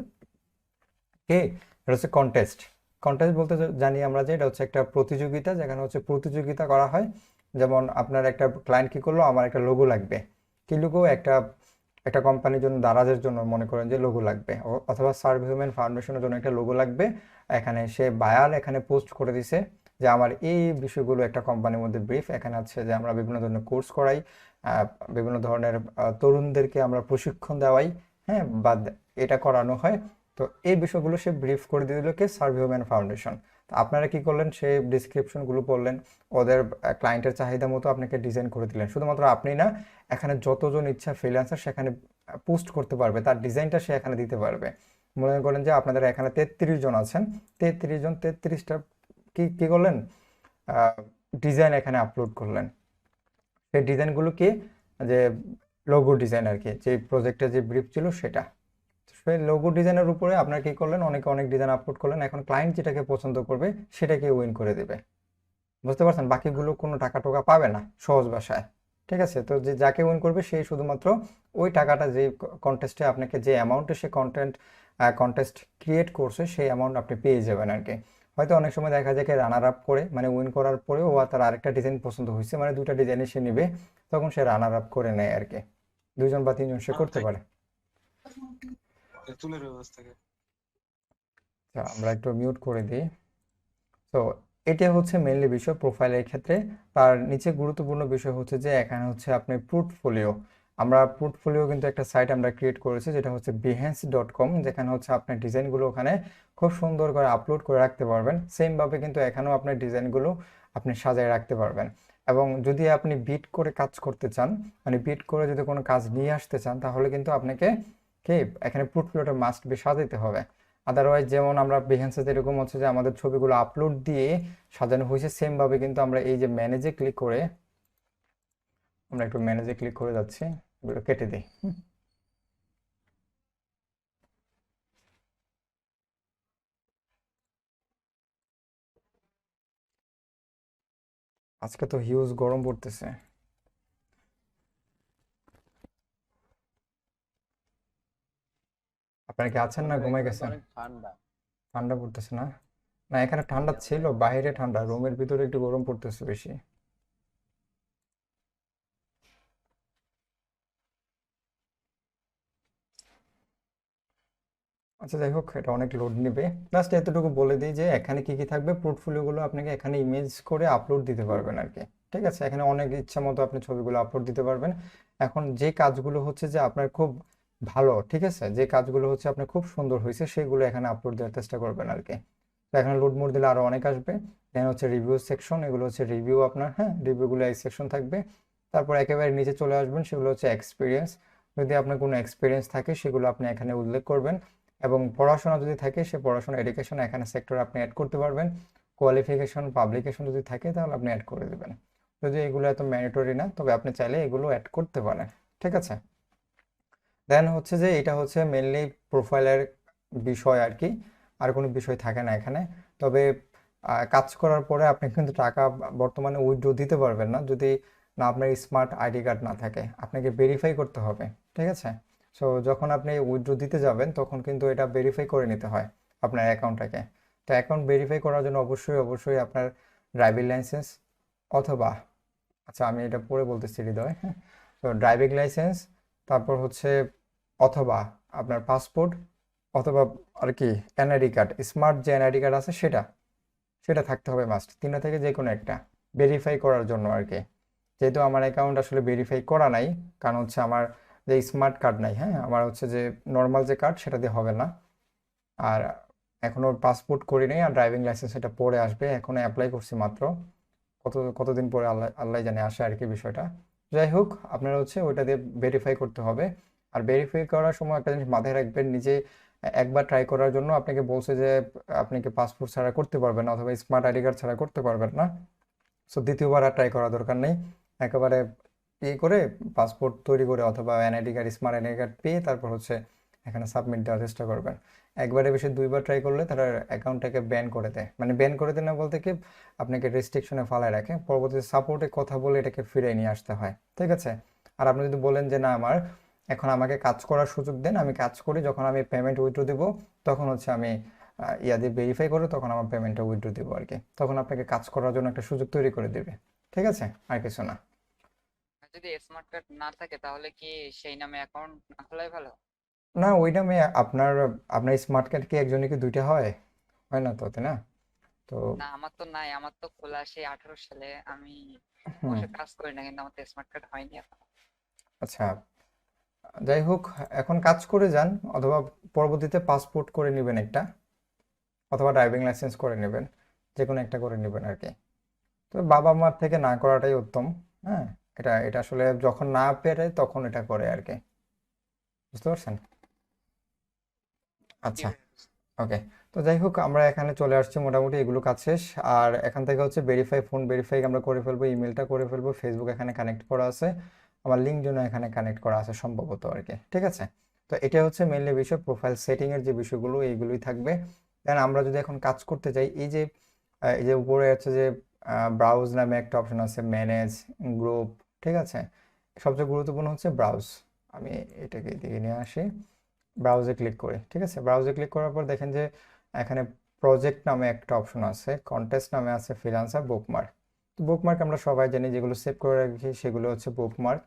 কি, এটা হচ্ছে কন্টেস্ট। কন্টেস্ট বলতে জানি আমরা যে এটা হচ্ছে একটা প্রতিযোগিতা, যেখানে হচ্ছে প্রতিযোগিতা করা হয়। যেমন আপনার একটা ক্লায়েন্ট কি করলো, আমার একটা লোগো লাগবে, কি লোগো, একটা একটা কোম্পানির জন্য, দারাজের জন্য মনে করেন যে লোগো লাগবে, অথবা সার্ভ হিউম্যান ফাউন্ডেশনের জন্য একটা লোগো লাগবে। এখানে সে বায়ার এখানে পোস্ট করে দিছে যে আমার এই বিষয়গুলো একটা কোম্পানির মধ্যে ব্রিফ, এখানে আছে যে আমরা বিভিন্ন ধরনের কোর্স করাই, বিভিন্ন ধরনের তরুণদেরকে আমরা প্রশিক্ষণ দেওয়াই, হ্যাঁ, বা এটা করানো হয়। তো এই বিষয়গুলো সে ব্রিফ করে দিয়ে দিল কে, সার্ভ হিউম্যান ফাউন্ডেশন। তো আপনারা কি করলেন, সেই ডিসক্রিপশনগুলো পড়লেন, ওদের ক্লায়েন্টের চাহিদা মতো আপনাকে ডিজাইন করে দিলেন। শুধুমাত্র আপনি না, এখানে যতজন ইচ্ছা ফ্রিল্যান্সার সেখানে পোস্ট করতে পারবে, তার ডিজাইনটা সে এখানে দিতে পারবে। মনে করেন যে আপনাদের এখানে 33 জন আছেন, 33 জন 33টা কি কি করলেন, ডিজাইন এখানে আপলোড করলেন। সেই ডিজাইনগুলো কি, যে লোগো ডিজাইন আর কি, যে প্রজেক্টের যে ব্রিফ ছিল সেটা। সেই লোগো ডিজাইনের উপরে আপনারা কি করলেন, অনেকে অনেক ডিজাইন আপলোড করলেন। এখন ক্লায়েন্ট যেটাকে পছন্দ করবে সেটাকে উইন করে দেবে, বুঝতে পারছেন? বাকিগুলো কোনো টাকা টোকা পাবে না, সহজ ভাষায়, ঠিক আছে। তো যে যাকে উইন করবে সেই শুধুমাত্র ওই টাকাটা, যে কন্টেস্টে আপনাকে যে অ্যামাউন্টে সে কন্টেস্ট ক্রিয়েট করছে সেই অ্যামাউন্ট আপনি পেয়ে যাবেন আর কি। হয়তো অনেক সময় দেখা যায় কি, রানার আপ করে মানে উইন করার পরেও তার আরেকটা ডিজাইন পছন্দ হয়েছে, মানে দুটা ডিজাইনে সে নিবে, তখন সে রানার আপ করে নেয় আর কি। 2 জন বা 3 জন সে করতে পারে। চুলের ব্যবস্থা আচ্ছা, আমরা একটু মিউট করে দিই। তো এটা হচ্ছে মেইনলি বিষয় প্রোফাইলের ক্ষেত্রে। তার নিচে গুরুত্বপূর্ণ বিষয় হচ্ছে যে এখানে হচ্ছে আপনি পোর্টফোলিও, আমরা পোর্টফোলিও কিন্তু একটা সাইট আমরা ক্রিয়েট করেছি, যেটা হচ্ছে behance.com, যেখানে হচ্ছে আপনার ডিজাইনগুলো ওখানে খুব সুন্দর করে আপলোড করে রাখতে পারবেন। সেমভাবে কিন্তু এখানেও আপনার ডিজাইনগুলো আপনি সাজায় রাখতে পারবেন। এবং যদি আপনি বিট করে কাজ করতে চান, মানে বিট করে যদি কোনো কাজ নিয়ে আসতে চান, তাহলে কিন্তু আপনাকে এখানে পোর্টফোলিওটা মাস্ট বি সাজাইতে হবে। আদারওয়াইজ যেমন আমরা বিহেন্সে যেরকম হচ্ছে যে আমাদের ছবিগুলো আপলোড দিয়ে সাজানো হয়েছে, সেম ভাবে কিন্তু আমরা এই যে ম্যানেজে ক্লিক করে, আমরা একটু ম্যানেজে ক্লিক করে যাচ্ছি, এগুলো কেটে দিই। আজকে তো হিউজ গরম পড়তেছে। আপনারা কি আছেন না ঘুমাই গেছেন? অনেক ঠান্ডা। ঠান্ডা পড়তেছে না? না, এখানে ঠান্ডা ছিল, বাইরে ঠান্ডা, রুমের ভিতরে একটু গরম পড়তেছে বেশি। আচ্ছা, যাই হোক, এটা অনেক লোড নেবে। জাস্ট এতটুকু বলে দিই যে এখানে কি কি থাকবে, পোর্টফোলিওগুলো আপনাকে এখানে ইমেজ করে আপলোড দিতে পারবেন আর কি, ঠিক আছে। এখানে অনেক ইচ্ছা মতো আপনি ছবিগুলো আপলোড দিতে পারবেন। এখন যে কাজগুলো হচ্ছে যে আপনার খুব ভালো, ঠিক আছে, যে কাজগুলো হচ্ছে আপনার খুব সুন্দর হয়েছে, সেগুলো এখানে আপলোড দেওয়ার চেষ্টা করবেন আর কি। তো এখানে লোড মোড দিলে আরো অনেক আসবে। এখানে হচ্ছে রিভিউ সেকশন, এগুলো হচ্ছে রিভিউ আপনার, হ্যাঁ, রিভিউগুলো এই সেকশন থাকবে। তারপর একেবারে নিচে চলে আসবেন, সেগুলো হচ্ছে এক্সপিরিয়েন্স। যদি আপনার কোনো এক্সপিরিয়েন্স থাকে সেগুলো আপনি এখানে উল্লেখ করবেন। এবং পড়াশোনা যদি থাকে, সে পড়াশোনা এডুকেশন এখানে সেক্টর আপনি অ্যাড করতে পারবেন। কোয়ালিফিকেশন পাবলিকেশন যদি থাকে তাহলে আপনি অ্যাড করে দেবেন। যদি এগুলো এত ম্যান্ডেটরি না, তবে আপনি চাইলে এগুলো অ্যাড করতে পারেন, ঠিক আছে। দেন হচ্ছে যে এটা হচ্ছে মেনলি প্রোফাইলের বিষয় আর কি, আর কোনো বিষয় থাকে না এখানে। তবে কাজ করার পরে আপনি কিন্তু টাকা বর্তমানে উইথড্র দিতে পারবেন না যদি না আপনার স্মার্ট আইডি কার্ড না থাকে। আপনাকে ভেরিফাই করতে হবে, ঠিক আছে। সো যখন আপনি উইথড্র দিতে যাবেন তখন কিন্তু এটা ভেরিফাই করে নিতে হয় আপনার অ্যাকাউন্টটাকে। তো অ্যাকাউন্ট ভেরিফাই করার জন্য অবশ্যই অবশ্যই আপনার ড্রাইভিং লাইসেন্স, অথবা, আচ্ছা আমি এটা পরে বলতেছি হৃদয়, হ্যাঁ। তো ড্রাইভিং লাইসেন্স, তারপর হচ্ছে অথবা আপনার পাসপোর্ট, অথবা আর কি এনআইডি কার্ড, স্মার্ট যে এনআইডি কার্ড আছে সেটা সেটা থাকতে হবে মাস্ট। তিনটা থেকে যে কোনো একটা ভেরিফাই করার জন্য আর কি। যেহেতু আমার অ্যাকাউন্ট আসলে ভেরিফাই করা নাই, কারণ হচ্ছে আমার যে স্মার্ট কার্ড নাই, হ্যাঁ, আমার হচ্ছে যে নর্মাল যে কার্ড সেটা দিয়ে হবে না। আর এখনো পাসপোর্ট করি নাই, আর ড্রাইভিং লাইসেন্স এটা পরে আসবে, এখনো অ্যাপ্লাই করছি মাত্র, কতদিন পরে আল্লাহ আল্লাহ জানে আসে আর কি বিষয়টা। যাই হোক, আপনারা হচ্ছে ওইটা দিয়ে ভেরিফাই করতে হবে। আর ভেরিফাই করার সময় একটা জিনিস মাথায় রাখবেন, নিজে একবার ট্রাই করার জন্য আপনাকে বলছে যে আপনি কি পাসপোর্ট ছাড়া করতে পারবেন না, অথবা স্মার্ট আইডি কার্ড ছাড়া করতে পারবেন না। সো দ্বিতীয়বার আর ট্রাই করা দরকার নেই, একেবারে করে পাসপোর্ট তৈরি করে অথবা NID card, smart NID card পেয়ে তারপর হচ্ছে এখানে সাবমিট দেওয়ার চেষ্টা করবেন। একবারে বেশি দুইবার ট্রাই করলে তারা অ্যাকাউন্টটাকে ব্যান করে দেয়, মানে ব্যান করে দেয় না বলতে কি, আপনাকে রেস্ট্রিকশনে ফালায় রাখে, পরবর্তীতে সাপোর্টে কথা বলে এটাকে ফিরিয়ে নিয়ে আসতে হয়, ঠিক আছে। আর আপনি যদি বলেন যে না, আমার এখন আমাকে কাজ করার সুযোগ দেন, আমি কাজ করি, যখন আমি পেমেন্ট উইথড্র দিব তখন হচ্ছে আমি ইয়া দিয়ে ভেরিফাই করে তখন আমার পেমেন্টটা উইথড্র দিব আর কি, তখন আপনাকে কাজ করার জন্য একটা সুযোগ তৈরি করে দেবে, ঠিক আছে, আর কিছু না। আর যদি স্মার্ট কার্ড না থাকে তাহলে কি সেই নামে অ্যাকাউন্ট না খোলাই ভালো? না, ওই নামে আপনার আপনার স্মার্ট কার্ড কি একজনে কি দুইটা হয়? হয় না তো, তাই না? তো না, আমার তো নাই, আমার তো খোলা সেই 18 সালে। আমি হুম, অবশ্য কাজ করি না, কিন্তু আমার তো স্মার্ট কার্ড হয়নি এখন। আচ্ছা, যাই হোক, এখন কাজ করে যান, অথবা পরবর্তীতে পাসপোর্ট করে নেবেন একটা, অথবা ড্রাইভিং লাইসেন্স করে নেবেন, যে কোনো একটা করে নেবেন আর কি। তো বাবা মার থেকে না করাটাই উত্তম। হ্যাঁ, এটা এটা আসলে যখন না পেরে তখন এটা করে আর কি, বুঝতে পারছেন? জি আচ্ছা, ভাইয়া। ওকে। তো যাই হোক, আমরা এখানে চলে আসছি, মোটামুটি এগুলো কাজ শেষ। আর এখান থেকে হচ্ছে ভেরিফাই, ফোন ভেরিফাই আমরা করে ফেলবো, ইমেলটা করে ফেলবো, ফেসবুক এখানে কানেক্ট করা আছে, আমার লিঙ্কডইনও এখানে কানেক্ট করা আছে সম্ভবত আর কি, ঠিক আছে। তো এটা হচ্ছে মেইনলি বিষয়, প্রোফাইল সেটিং এর যে বিষয়গুলো এইগুলোই থাকবে। দেন আমরা যদি এখন কাজ করতে যাই, এই যে উপরে আছে যে ব্রাউজ নামে একটা অপশন আছে, ম্যানেজ গ্রুপ, ঠিক আছে। সবচেয়ে গুরুত্বপূর্ণ হচ্ছে ব্রাউজ। আমি এটাকে এদিকে নিয়ে আসি, ব্রাউজে ক্লিক করি, ঠিক আছে। ব্রাউজে ক্লিক করার পর দেখেন যে এখানে প্রজেক্ট নামে একটা অপশন আছে, কন্টেস্ট নামে আছে, ফ্রিল্যান্সার, বুকমার্ক। তো বুকমার্ক আমরা সবাই জানি, যেগুলো সেভ করে রাখি সেগুলো হচ্ছে বুকমার্ক।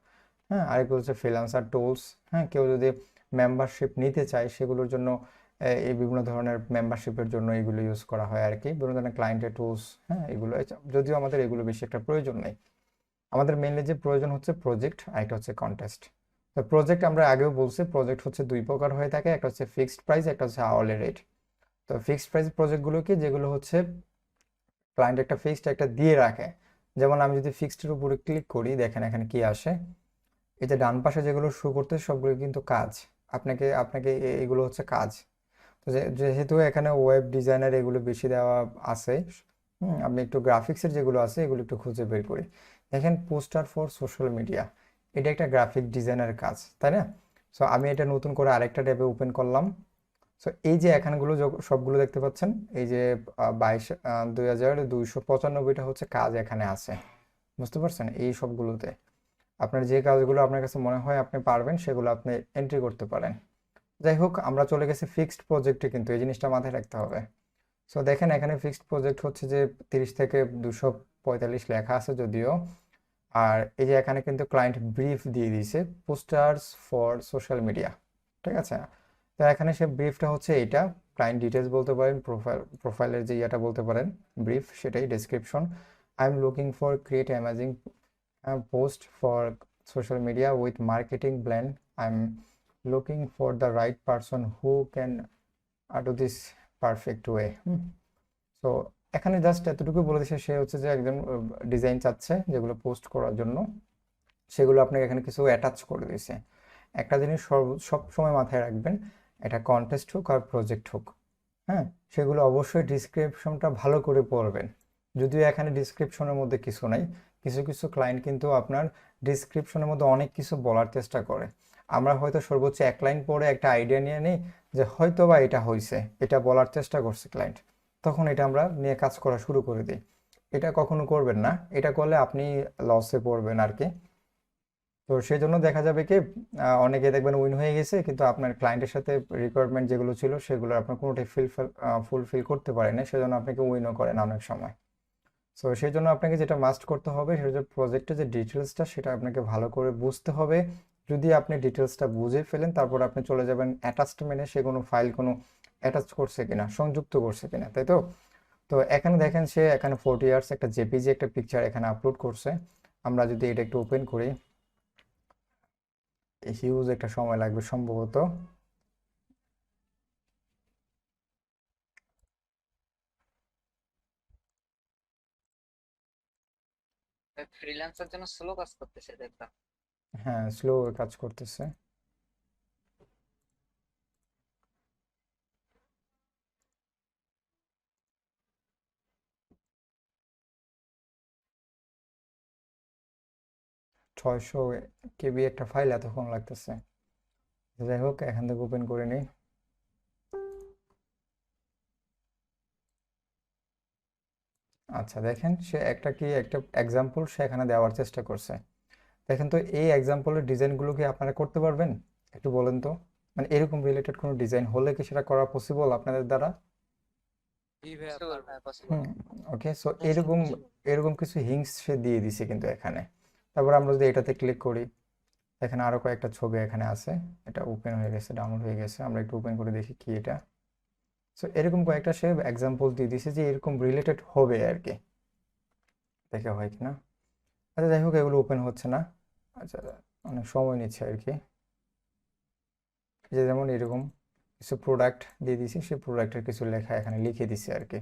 হ্যাঁ, আরেকগুলো হচ্ছে ফ্রিল্যান্সার টুলস। হ্যাঁ, কেউ যদি মেম্বারশিপ নিতে চায় সেগুলোর জন্য এই বিভিন্ন ধরনের মেম্বারশিপের জন্য এগুলো ইউজ করা হয় আর কি, বিভিন্ন ধরনের ক্লায়েন্টের টুলস। হ্যাঁ, এগুলো যদিও আমাদের এগুলো বেশি একটা প্রয়োজন নেই, আমাদের মেইনলি যে প্রয়োজন হচ্ছে প্রজেক্ট, আর একটা হচ্ছে কন্টেস্ট। তো প্রজেক্ট আমরা আগেও বলছি, প্রজেক্ট হচ্ছে দুই প্রকার হয়ে থাকে, একটা হচ্ছে ফিক্সড প্রাইস, একটা হচ্ছে আওয়ারলি রেট। তো ফিক্সড প্রাইস প্রজেক্টগুলো কি, যেগুলো হচ্ছে ক্লায়েন্ট একটা ফিক্সড একটা দিয়ে রাখে। যেমন আমি যদি ফিক্সডের উপরে ক্লিক করি, দেখেন এখানে কি আসে, এই যে ডান পাশে যেগুলো শো করতে সবগুলো কিন্তু কাজ, আপনাকে আপনাকে এগুলো হচ্ছে কাজ। তো যেহেতু এখানে ওয়েব ডিজাইনার এগুলো বেশি দেওয়া আছে, আমি একটু গ্রাফিক্সের যেগুলো আছে এগুলো একটু খুঁজে বের করি। দেখেন, পোস্টার ফর সোশ্যাল মিডিয়া, এটা একটা গ্রাফিক ডিজাইনের কাজ, তাই না? সো আমি এটা নতুন করে আরেকটা ট্যাবে ওপেন করলাম। সো এই যে এখানগুলো সবগুলো দেখতে পাচ্ছেন, এই যে 22,295টা হচ্ছে কাজ এখানে আছে, বুঝতে পারছেন? এই সবগুলোতে আপনার যে কাজগুলো আপনার কাছে মনে হয় আপনি পারবেন সেগুলো আপনি এন্ট্রি করতে পারেন। যাই হোক, আমরা চলে গেছি ফিক্সড প্রজেক্টে, কিন্তু এই জিনিসটা মাথায় রাখতে হবে। সো দেখেন, এখানে ফিক্সড প্রজেক্ট হচ্ছে যে 30 থেকে 245 লেখা আছে যদিও। আর এই যে এখানে কিন্তু ক্লায়েন্ট ব্রিফ দিয়ে দিয়েছে, পোস্টার্স ফর সোশ্যাল মিডিয়া, ঠিক আছে। তো এখানে সে ব্রিফটা হচ্ছে এইটা, ক্লায়েন্ট ডিটেলস বলতে পারেন, প্রোফাইলের যে ইয়াটা বলতে পারেন, ব্রিফ সেটাই description. I am looking for create amazing post for social media with marketing brand, I am looking for the right person who can do this perfect way. তো এখানে জাস্ট এতটুকু বলে দিচ্ছে, সে হচ্ছে যে একজন ডিজাইন চাচ্ছে যেগুলো পোস্ট করার জন্য, সেগুলো আপনাকে এখানে কিছু অ্যাটাচ করে দিয়েছে। একটা জিনিস সব সময় মাথায় রাখবেন, এটা কন্টেস্ট হোক আর প্রজেক্ট হোক, হ্যাঁ, সেগুলো অবশ্যই ডিসক্রিপশনটা ভালো করে পড়বেন। যদিও এখানে ডিসক্রিপশনের মধ্যে কিছু নাই, কিছু কিছু ক্লায়েন্ট কিন্তু আপনার ডিসক্রিপশনের মধ্যে অনেক কিছু বলার চেষ্টা করে। আমরা হয়তো সর্বোচ্চ এক লাইন পড়ে একটা আইডিয়া নিয়ে নিই যে হয়তো বা এটা হয়েছে, এটা বলার চেষ্টা করছে ক্লায়েন্ট, তখন এটা আমরা নিয়ে কাজ করা শুরু করে দিই। এটা কখনো করবেন না, এটা করলে আপনি লসে পড়বেন আর কি। তো সেই জন্য দেখা যাবে কি, অনেকে দেখবেন উইন হয়ে গেছে, কিন্তু আপনার ক্লায়েন্টের সাথে রিকোয়ারমেন্ট যেগুলো ছিল সেগুলো আপনার কোনোটাই ফুলফিল করতে পারে না, সেজন্য আপনাকে উইনও করে না অনেক সময়। সো সেই জন্য আপনাকে যেটা মাস্ট করতে হবে সেটা হচ্ছে প্রজেক্টের যে ডিটেলসটা সেটা আপনাকে ভালো করে বুঝতে হবে। যদি আপনি ডিটেলসটা বুঝে ফেলেন, তারপর আপনি চলে যাবেন অ্যাটাচমেন্টে, সে কোনো ফাইল কোনো অ্যাটাচ করছে কিনা, সংযুক্ত করছে কিনা, তাই তো। তো এখানে দেখেন, সে এখানে 40 ইয়ার্স একটা জেপিজি একটা পিকচার এখানে আপলোড করছে। আমরা যদি এটা একটু ওপেন করি, হিউজ একটা সময় লাগবে সম্ভবত। ফ্রিল্যান্সার জন্য স্লো কাজ করতেছে দেখলাম। হ্যাঁ, স্লো কাজ করতেছে। ছয়শো কেবি একটা ফাইল এতক্ষণ লাগতেছে। যাই হোক, এখান থেকে ওপেন করে নিই। আচ্ছা দেখেন, সে একটা এক্সাম্পল সে এখানে দেওয়ার চেষ্টা করছে। দেখেন তো, এই এক্সাম্পলের ডিজাইনগুলো কি আপনারা করতে পারবেন? একটু বলেন তো, মানে এরকম রিলেটেড কোনো ডিজাইন হলে কি সেটা করা পসিবল আপনাদের দ্বারা? জি ভাইয়া পসিবল। হুম, ওকে। সো হ্যাঁ, এরকম possible। এরকম কিছু হিংস সে দিয়ে দিছে কিন্তু এখানে। তারপর আমরা যদি এটাতে ক্লিক করি, এখানে আরো কয়েকটা ছবি এখানে আছে। এটা ওপেন হয়ে গেছে, ডাউনলোড হয়ে গেছে। আমরা একটু ওপেন করে দেখি কি এটা। সো এরকম কয়েকটা সে এক্সাম্পল দিয়ে দিছে যে এরকম রিলেটেড হবে আর কি। দেখে হয় কিনা। আচ্ছা যাই হোক, এগুলো ওপেন হচ্ছে না। আচ্ছা, অনেক সময় নিচ্ছে আর কি। এই যে যেমন এরকম কিছু প্রোডাক্ট দিয়ে দিছি, সেই প্রোডাক্টের কিছু লেখা এখানে লিখে দিছি আর কি।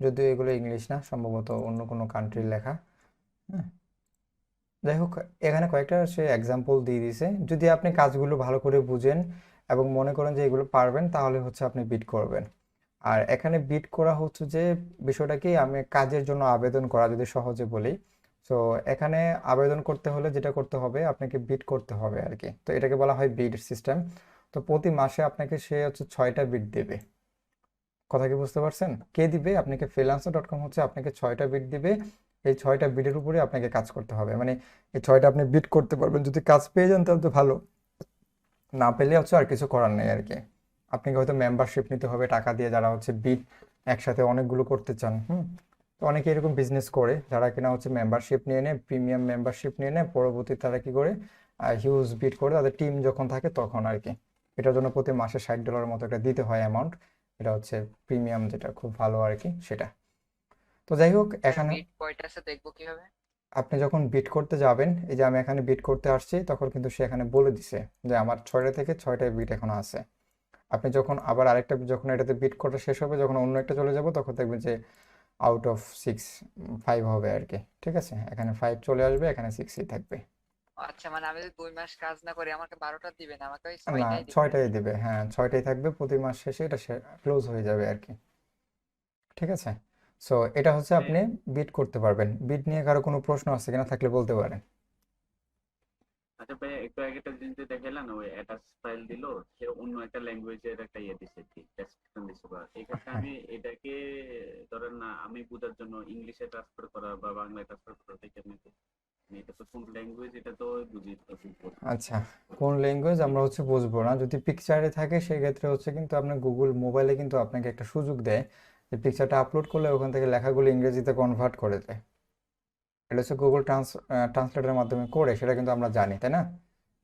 যদিও এগুলো ইংলিশ না, সম্ভবত অন্য কোনো কান্ট্রির লেখা। হ্যাঁ, যাই হোক, এখানে কয়েকটা সে এক্সাম্পল দিয়ে দিছে। যদি আপনি কাজগুলো ভালো করে বুঝেন এবং মনে করেন যে এগুলো পারবেন, তাহলে হচ্ছে আপনি বিট করবেন। আর এখানে বিট করা হচ্ছে যে বিষয়টা কি, আমি কাজের জন্য আবেদন করা যদি সহজে বলি। সো এখানে আবেদন করতে হলে যেটা করতে হবে, আপনাকে বিট করতে হবে আর কি। তো এটাকে বলা হয় বিট সিস্টেম। তো প্রতি মাসে আপনাকে সে হচ্ছে 6টা বিট দেবে। কথা কি বুঝতে পারছেন? কে দিবে? আপনাকে freelancer.com হচ্ছে আপনাকে 6টা বিট দিবে। এই 6টা বিটের উপরে আপনাকে কাজ করতে হবে, মানে এই 6টা আপনি বিট করতে পারবেন। যদি কাজ পেয়ে যান তাহলে তো ভালো, না পেলে হচ্ছে আর কিছু করার নেই আর কি। আপনাকে হয়তো মেম্বারশিপ নিতে হবে টাকা দিয়ে, যারা হচ্ছে বিট একসাথে অনেকগুলো করতে চান। তো অনেকে এরকম বিজনেস করে, যারা কিনা হচ্ছে মেম্বারশিপ নিয়ে নেয়, প্রিমিয়াম মেম্বারশিপ নিয়ে নেয়, পরবর্তী তারা কি করে হিউজ বিট করে তাদের টিম যখন থাকে তখন আর কি। এটার জন্য প্রতি মাসে $60 মতো একটা দিতে হয় অ্যামাউন্ট। এটা হচ্ছে প্রিমিয়াম, যেটা খুব ভালো আর কি সেটা। তো যাই হোক, এখানে বিট কয়টা আছে দেখবো কিভাবে? আপনি যখন বিট করতে যাবেন, এই যে আমি এখানে বিট করতে আসছি, তখন কিন্তু সে এখানে বলে দিছে যে আমার 6টা থেকে 6টায় বিট এখনো আছে। আপনি যখন আবার আরেকটা, যখন এটাতে বিট করা শেষ হবে, যখন অন্য একটা চলে যাব, তখন দেখবেন যে আউট অফ 6 5 হবে আর কি। ঠিক আছে, এখানে 5 চলে আসবে, এখানে 6ই থাকবে। আচ্ছা মানে আমি যদি 2 মাস কাজ না করি আমাকে 12টা দিবে না, আমাকে ওই না, 6টাই দিবে? 6টাই দিবে। হ্যাঁ, 6টাই থাকবে। প্রতি মাস শেষে এটা ক্লোজ হয়ে যাবে আর কি। ঠিক আছে। সো এটা হচ্ছে আপনি বিট করতে পারবেন। বিট নিয়ে কারো কোনো প্রশ্ন আছে কিনা, থাকলে বলতে পারেন। আচ্ছা ভাই, একটু আগে একটা জিনিস যে দেখাইলেন, ওই অ্যাটাচ ফাইল দিল, সে অন্য একটা ল্যাঙ্গুয়েজের একটা ইয়ে দিছে, ডেসক্রিপশন দিছে। বা এক্ষেত্রে হ্যাঁ, আমি এটাকে ধরেন না, আমি বোঝার জন্য ইংলিশে ট্রান্সফার করা বা বাংলায় ট্রান্সফার করা, এটা কেমন? এটা তো কোন ল্যাঙ্গুয়েজ, এটা তো বুঝি তো বুঝবো না। আচ্ছা, কোন ল্যাঙ্গুয়েজ আমরা হচ্ছে বুঝবো না। যদি পিকচারে থাকে সেক্ষেত্রে হচ্ছে কিন্তু আপনার গুগল মোবাইলে কিন্তু আপনাকে একটা সুযোগ দেয় যে পিকচারটা আপলোড করলে ওখান থেকে লেখাগুলো ইংরেজিতে কনভার্ট করে দেয়। এটা হচ্ছে গুগল ট্রান্সলেটের মাধ্যমে করে, সেটা কিন্তু আমরা জানি, তাই না?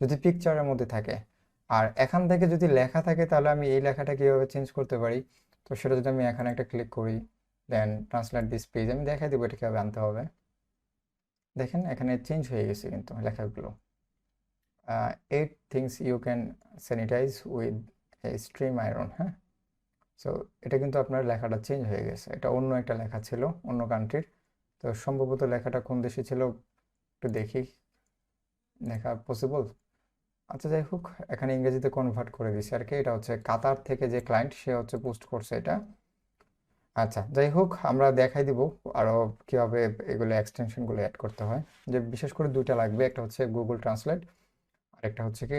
যদি পিকচারের মধ্যে থাকে। আর এখান থেকে যদি লেখা থাকে, তাহলে আমি এই লেখাটা কিভাবে চেঞ্জ করতে পারি। তো সেটা যদি আমি এখানে একটা ক্লিক করি, দেন ট্রান্সলেট দিস পেজ, আমি দেখাই দেবো এটা কিভাবে আনতে হবে। দেখেন এখানে চেঞ্জ হয়ে গেছে কিন্তু লেখাগুলো। 8 things you can sanitize with a stream iron। হ্যাঁ, সো এটা কিন্তু আপনার লেখাটা চেঞ্জ হয়ে গেছে। এটা অন্য একটা লেখা ছিল, অন্য কান্ট্রির। তো সম্ভবত লেখাটা কোন দেশে ছিল একটু দেখি, লেখা পসিবল। আচ্ছা যাই হোক, এখানে ইংরেজিতে কনভার্ট করে দিছি আর কি। এটা হচ্ছে কাতার থেকে যে ক্লায়েন্ট, সে হচ্ছে পোস্ট করছে এটা। আচ্ছা যাই হোক, আমরা দেখাই দিব আরো কিভাবে এগুলো এক্সটেনশনগুলো অ্যাড করতে হয়। যে বিশেষ করে দুইটা লাগবে, একটা হচ্ছে গুগল ট্রান্সলেট, আর একটা হচ্ছে কি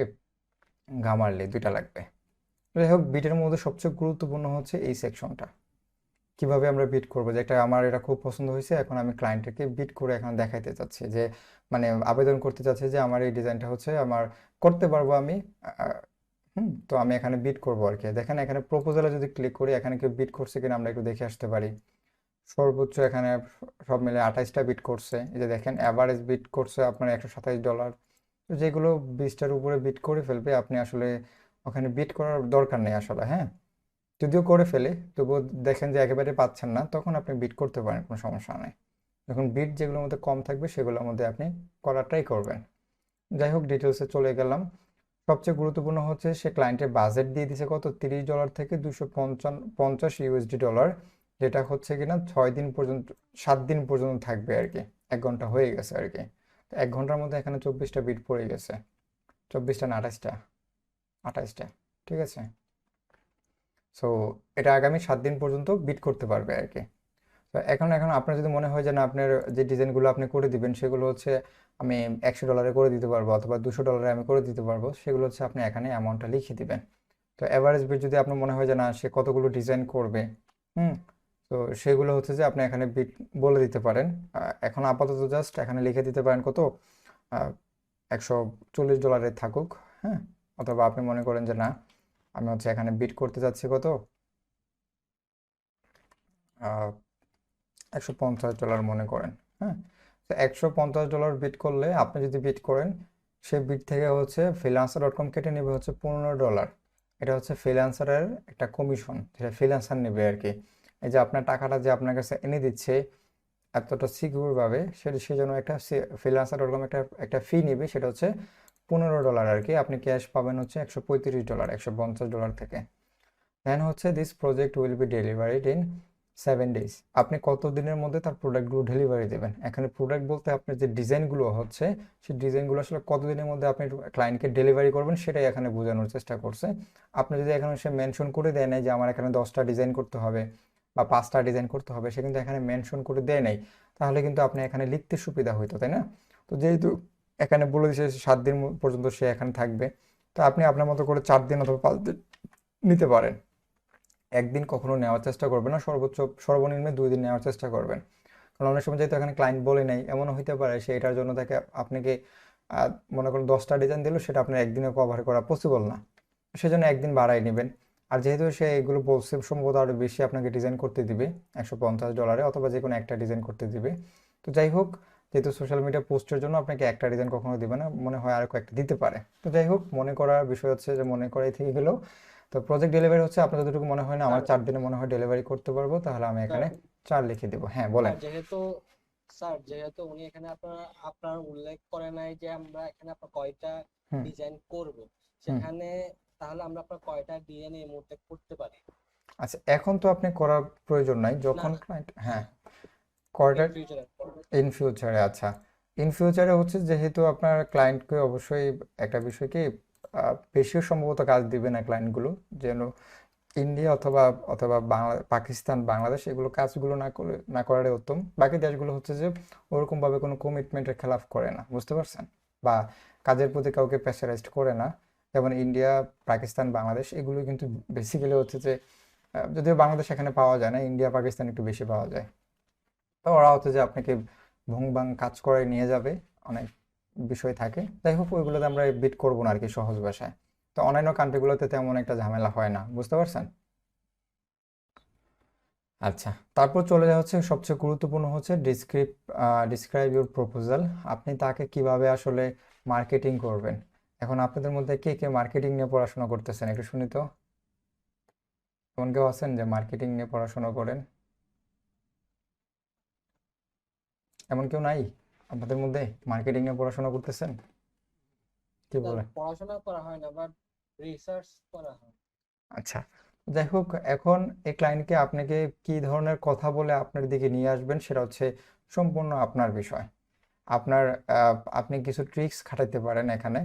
গামারলি, দুইটা লাগবে। যাই হোক, বিটের মধ্যে সবচেয়ে গুরুত্বপূর্ণ হচ্ছে এই সেকশনটা। কিভাবে আমরা বিট করবো, যে একটা আমার এটা খুব পছন্দ হয়েছে। এখন আমি ক্লায়েন্টকে বিট করে এখন দেখাইতে চাচ্ছি যে, মানে আবেদন করতে চাচ্ছি যে আমার এই ডিজাইনটা হচ্ছে আমার করতে পারবো আমি। তো আমি এখানে বিট করবো আর কি। দেখেন এখানে প্রপোজালে যদি ক্লিক করি, এখানে কেউ বিট করছে কিনা আমরা একটু দেখে আসতে পারি। সর্বোচ্চ এখানে সব মিলে 28টা বিট করছে। এই যে দেখেন, অ্যাভারেজ বিট করছে আপনার $127। তো যেগুলো 20টার উপরে বিট করে ফেলবে, আপনি আসলে ওখানে বিট করার দরকার নেই আসলে। হ্যাঁ, যদিও করে ফেলে, তবুও দেখেন যে একেবারে পাচ্ছেন না, তখন আপনি বিট করতে পারেন, কোনো সমস্যা নেই। যখন বিট যেগুলোর মধ্যে কম থাকবে সেগুলোর মধ্যে আপনি করার ট্রাই করবেন। যাই হোক, ডিটেলসে চলে গেলাম। সবচেয়ে গুরুত্বপূর্ণ হচ্ছে সে ক্লায়েন্টের বাজেট দিয়ে দিছে কত, $30 থেকে $250, যেটা হচ্ছে কিনা 6 দিন পর্যন্ত 7 দিন পর্যন্ত থাকবে আর কি। 1 ঘন্টা হয়ে গেছে আর কি। তো 1 ঘন্টার মধ্যে এখানে 24টা বিট পড়ে গেছে, 24টা না 28টা, 28টা, ঠিক আছে। সো এটা আগামী 7 দিন পর্যন্ত বিট করতে পারবে আর কি। তো এখন এখন আপনার যদি মনে হয় যে না, আপনার যে ডিজাইনগুলো আপনি করে দিবেন সেগুলো হচ্ছে আমি $100 করে দিতে পারবো অথবা $200 আমি করে দিতে পারবো, সেগুলো হচ্ছে আপনি এখানে অ্যামাউন্টটা লিখে দিবেন। তো অ্যাভারেজ বিট যদি আপনার মনে হয় যে না সে কতগুলো ডিজাইন করবে, তো সেগুলো হচ্ছে যে আপনি এখানে বিট বলে দিতে পারেন। এখন আপাতত জাস্ট এখানে লিখে দিতে পারেন কত, $140 থাকুক, হ্যাঁ। অথবা আপনি মনে করেন যে না, আমি হচ্ছে এখানে বিট করতে যাচ্ছি কত, $150 মনে করেন, হ্যাঁ। তো $150 বিট করলে আপনি যদি বিট করেন, সেই বিট থেকে হচ্ছে freelancer.com কেটে নেবে হচ্ছে $15। এটা হচ্ছে ফ্রিল্যান্সারের একটা কমিশন, যেটা ফ্রিল্যান্সার নেবে আর কি। এই যে আপনার টাকাটা যে আপনার কাছে এনে দিচ্ছে এতটা সিকিউর ভাবে, সেই জন্য একটা freelancer.com একটা ফি নেবে, সেটা হচ্ছে $15 আর কি। আপনি ক্যাশ পাবেন হচ্ছে $135, $150 থেকে। দেন হচ্ছে this project will be delivered in 7 days। আপনি কত দিনের মধ্যে তার প্রোডাক্টগুলো ডেলিভারি দেবেন। এখানে প্রোডাক্ট বলতে আপনার যে ডিজাইনগুলো হচ্ছে, সেই ডিজাইনগুলো আসলে কত দিনের মধ্যে আপনি ক্লায়েন্টকে ডেলিভারি করবেন সেটাই এখানে বোঝানোর চেষ্টা করছে। আপনি যদি এখানে সে মেনশন করে দেয় নাই যে আমার এখানে 10টা ডিজাইন করতে হবে বা 5টা ডিজাইন করতে হবে, সে কিন্তু এখানে মেনশন করে দেয় নাই, তাহলে কিন্তু আপনি এখানে লিখতে সুবিধা হইতো, তাই না? তো যেহেতু এখানে বলে দিয়েছে 7 দিন পর্যন্ত সে এখানে থাকবে, তো আপনি আপনার মতো করে 4 দিন অথবা 5 দিন নিতে পারেন। একদিন কখনো নেওয়ার চেষ্টা করবেন না, সর্বনিম্ন 2 দিন নেওয়ার চেষ্টা করবেন। কারণ অনেক সময় যেহেতু এখানে ক্লায়েন্ট বলে নাই, এমনও হইতে পারে সে এটার জন্য তাকে আপনাকে মনে করেন 10টা ডিজাইন দিল, সেটা আপনার একদিনে কভার করা পসিবল না, সেজন্য একদিন বাড়াই নেবেন। আর যেহেতু সে এগুলো বলছে সম্ভবত আরও বেশি আপনাকে ডিজাইন করতে দিবে $150 অথবা যে কোনো একটা ডিজাইন করতে দিবে। তো যাই হোক, যেহেতু সোশ্যাল মিডিয়া পোস্টের জন্য আপনাকে একটা ডিজাইন কখনো দিবে না, মনে হয় আর কয়েকটা দিতে পারে। তো যাই হোক, মনে করার বিষয় হচ্ছে যে মনে করাই থেকে গেলেও। তো প্রজেক্ট ডেলিভারি হচ্ছে আপনার যতটুকু মনে হয় না আমার 4 দিনে মনে হয় ডেলিভারি করতে পারবো, তাহলে আমি এখানে 4 লিখে দেবো। হ্যাঁ বলেন। যেহেতু উনি এখানে আপনার উল্লেখ করে নাই যে আমরা এখানে আপনার কয়টা হুম ডিজাইন করব, হুম সেখানে তাহলে আমরা আপনার কয়টা ডিজাইন এই মুহূর্তে করতে পারি? আচ্ছা, এখন তো আপনি করার প্রয়োজন নাই, না যখন না, ক্লায়েন্ট, হ্যাঁ, ইন কয়টা ফিউচারে। ইন ফিউচারে। আচ্ছা, ইন ফিউচারে হচ্ছে যেহেতু আপনার ক্লায়েন্টকে অবশ্যই একটা বিষয় কি, বেশি সম্ভবত কাজ দিবে না ক্লায়েন্টগুলো, যেন ইন্ডিয়া অথবা অথবা পাকিস্তান, বাংলাদেশ এগুলো কাজগুলো না করাটাই উত্তম। বাকি দেশগুলো হচ্ছে যে ওরকমভাবে কোনো কমিটমেন্টের খেলাফ করে না, বুঝতে পারছেন, বা কাজের প্রতি কাউকে প্রেসারাইজড করে না। যেমন ইন্ডিয়া, পাকিস্তান, বাংলাদেশ এগুলো কিন্তু বেসিক্যালি হচ্ছে যে যদিও বাংলাদেশ এখানে পাওয়া যায় না, ইন্ডিয়া পাকিস্তান একটু বেশি পাওয়া যায়। তো ওরা হচ্ছে যে আপনাকে ভুং ভাং কাজ করে নিয়ে যাবে, অনেক বিষয় থাকে। যাই হোক, ওইগুলোতে আমরা বিট করবো না আর কি, সহজ ভাষায়। তো অন্যান্য কান্ট্রিগুলোতে তেমন একটা ঝামেলা হয় না, বুঝতে পারছেন। আচ্ছা, তারপর চলে যাওয়া হচ্ছে সবচেয়ে গুরুত্বপূর্ণ হচ্ছে ডিসক্রাইব ইউর প্রপোজাল। আপনি তাকে কিভাবে আসলে মার্কেটিং করবেন। এখন আপনাদের মধ্যে কে কে মার্কেটিং নিয়ে পড়াশোনা করতেছেন একটু শুনি তো। এমন কেউ আছেন যে মার্কেটিং নিয়ে পড়াশোনা করেন? এমন কেউ নাই আপনাদের মধ্যে মার্কেটিং নিয়ে পড়াশোনা করতেছেন? কি বলেন? পড়াশোনা করা হয় না, বাট রিসার্চ করা হয়। আচ্ছা, যাই হোক, এখন এই ক্লায়েন্টকে আপনাকে কি ধরনের কথা বলে আপনার দিকে নিয়ে আসবেন সেটা হচ্ছে সম্পূর্ণ আপনার বিষয়। আপনি কিছু ট্রিক্স খাটাইতে পারেন এখানে।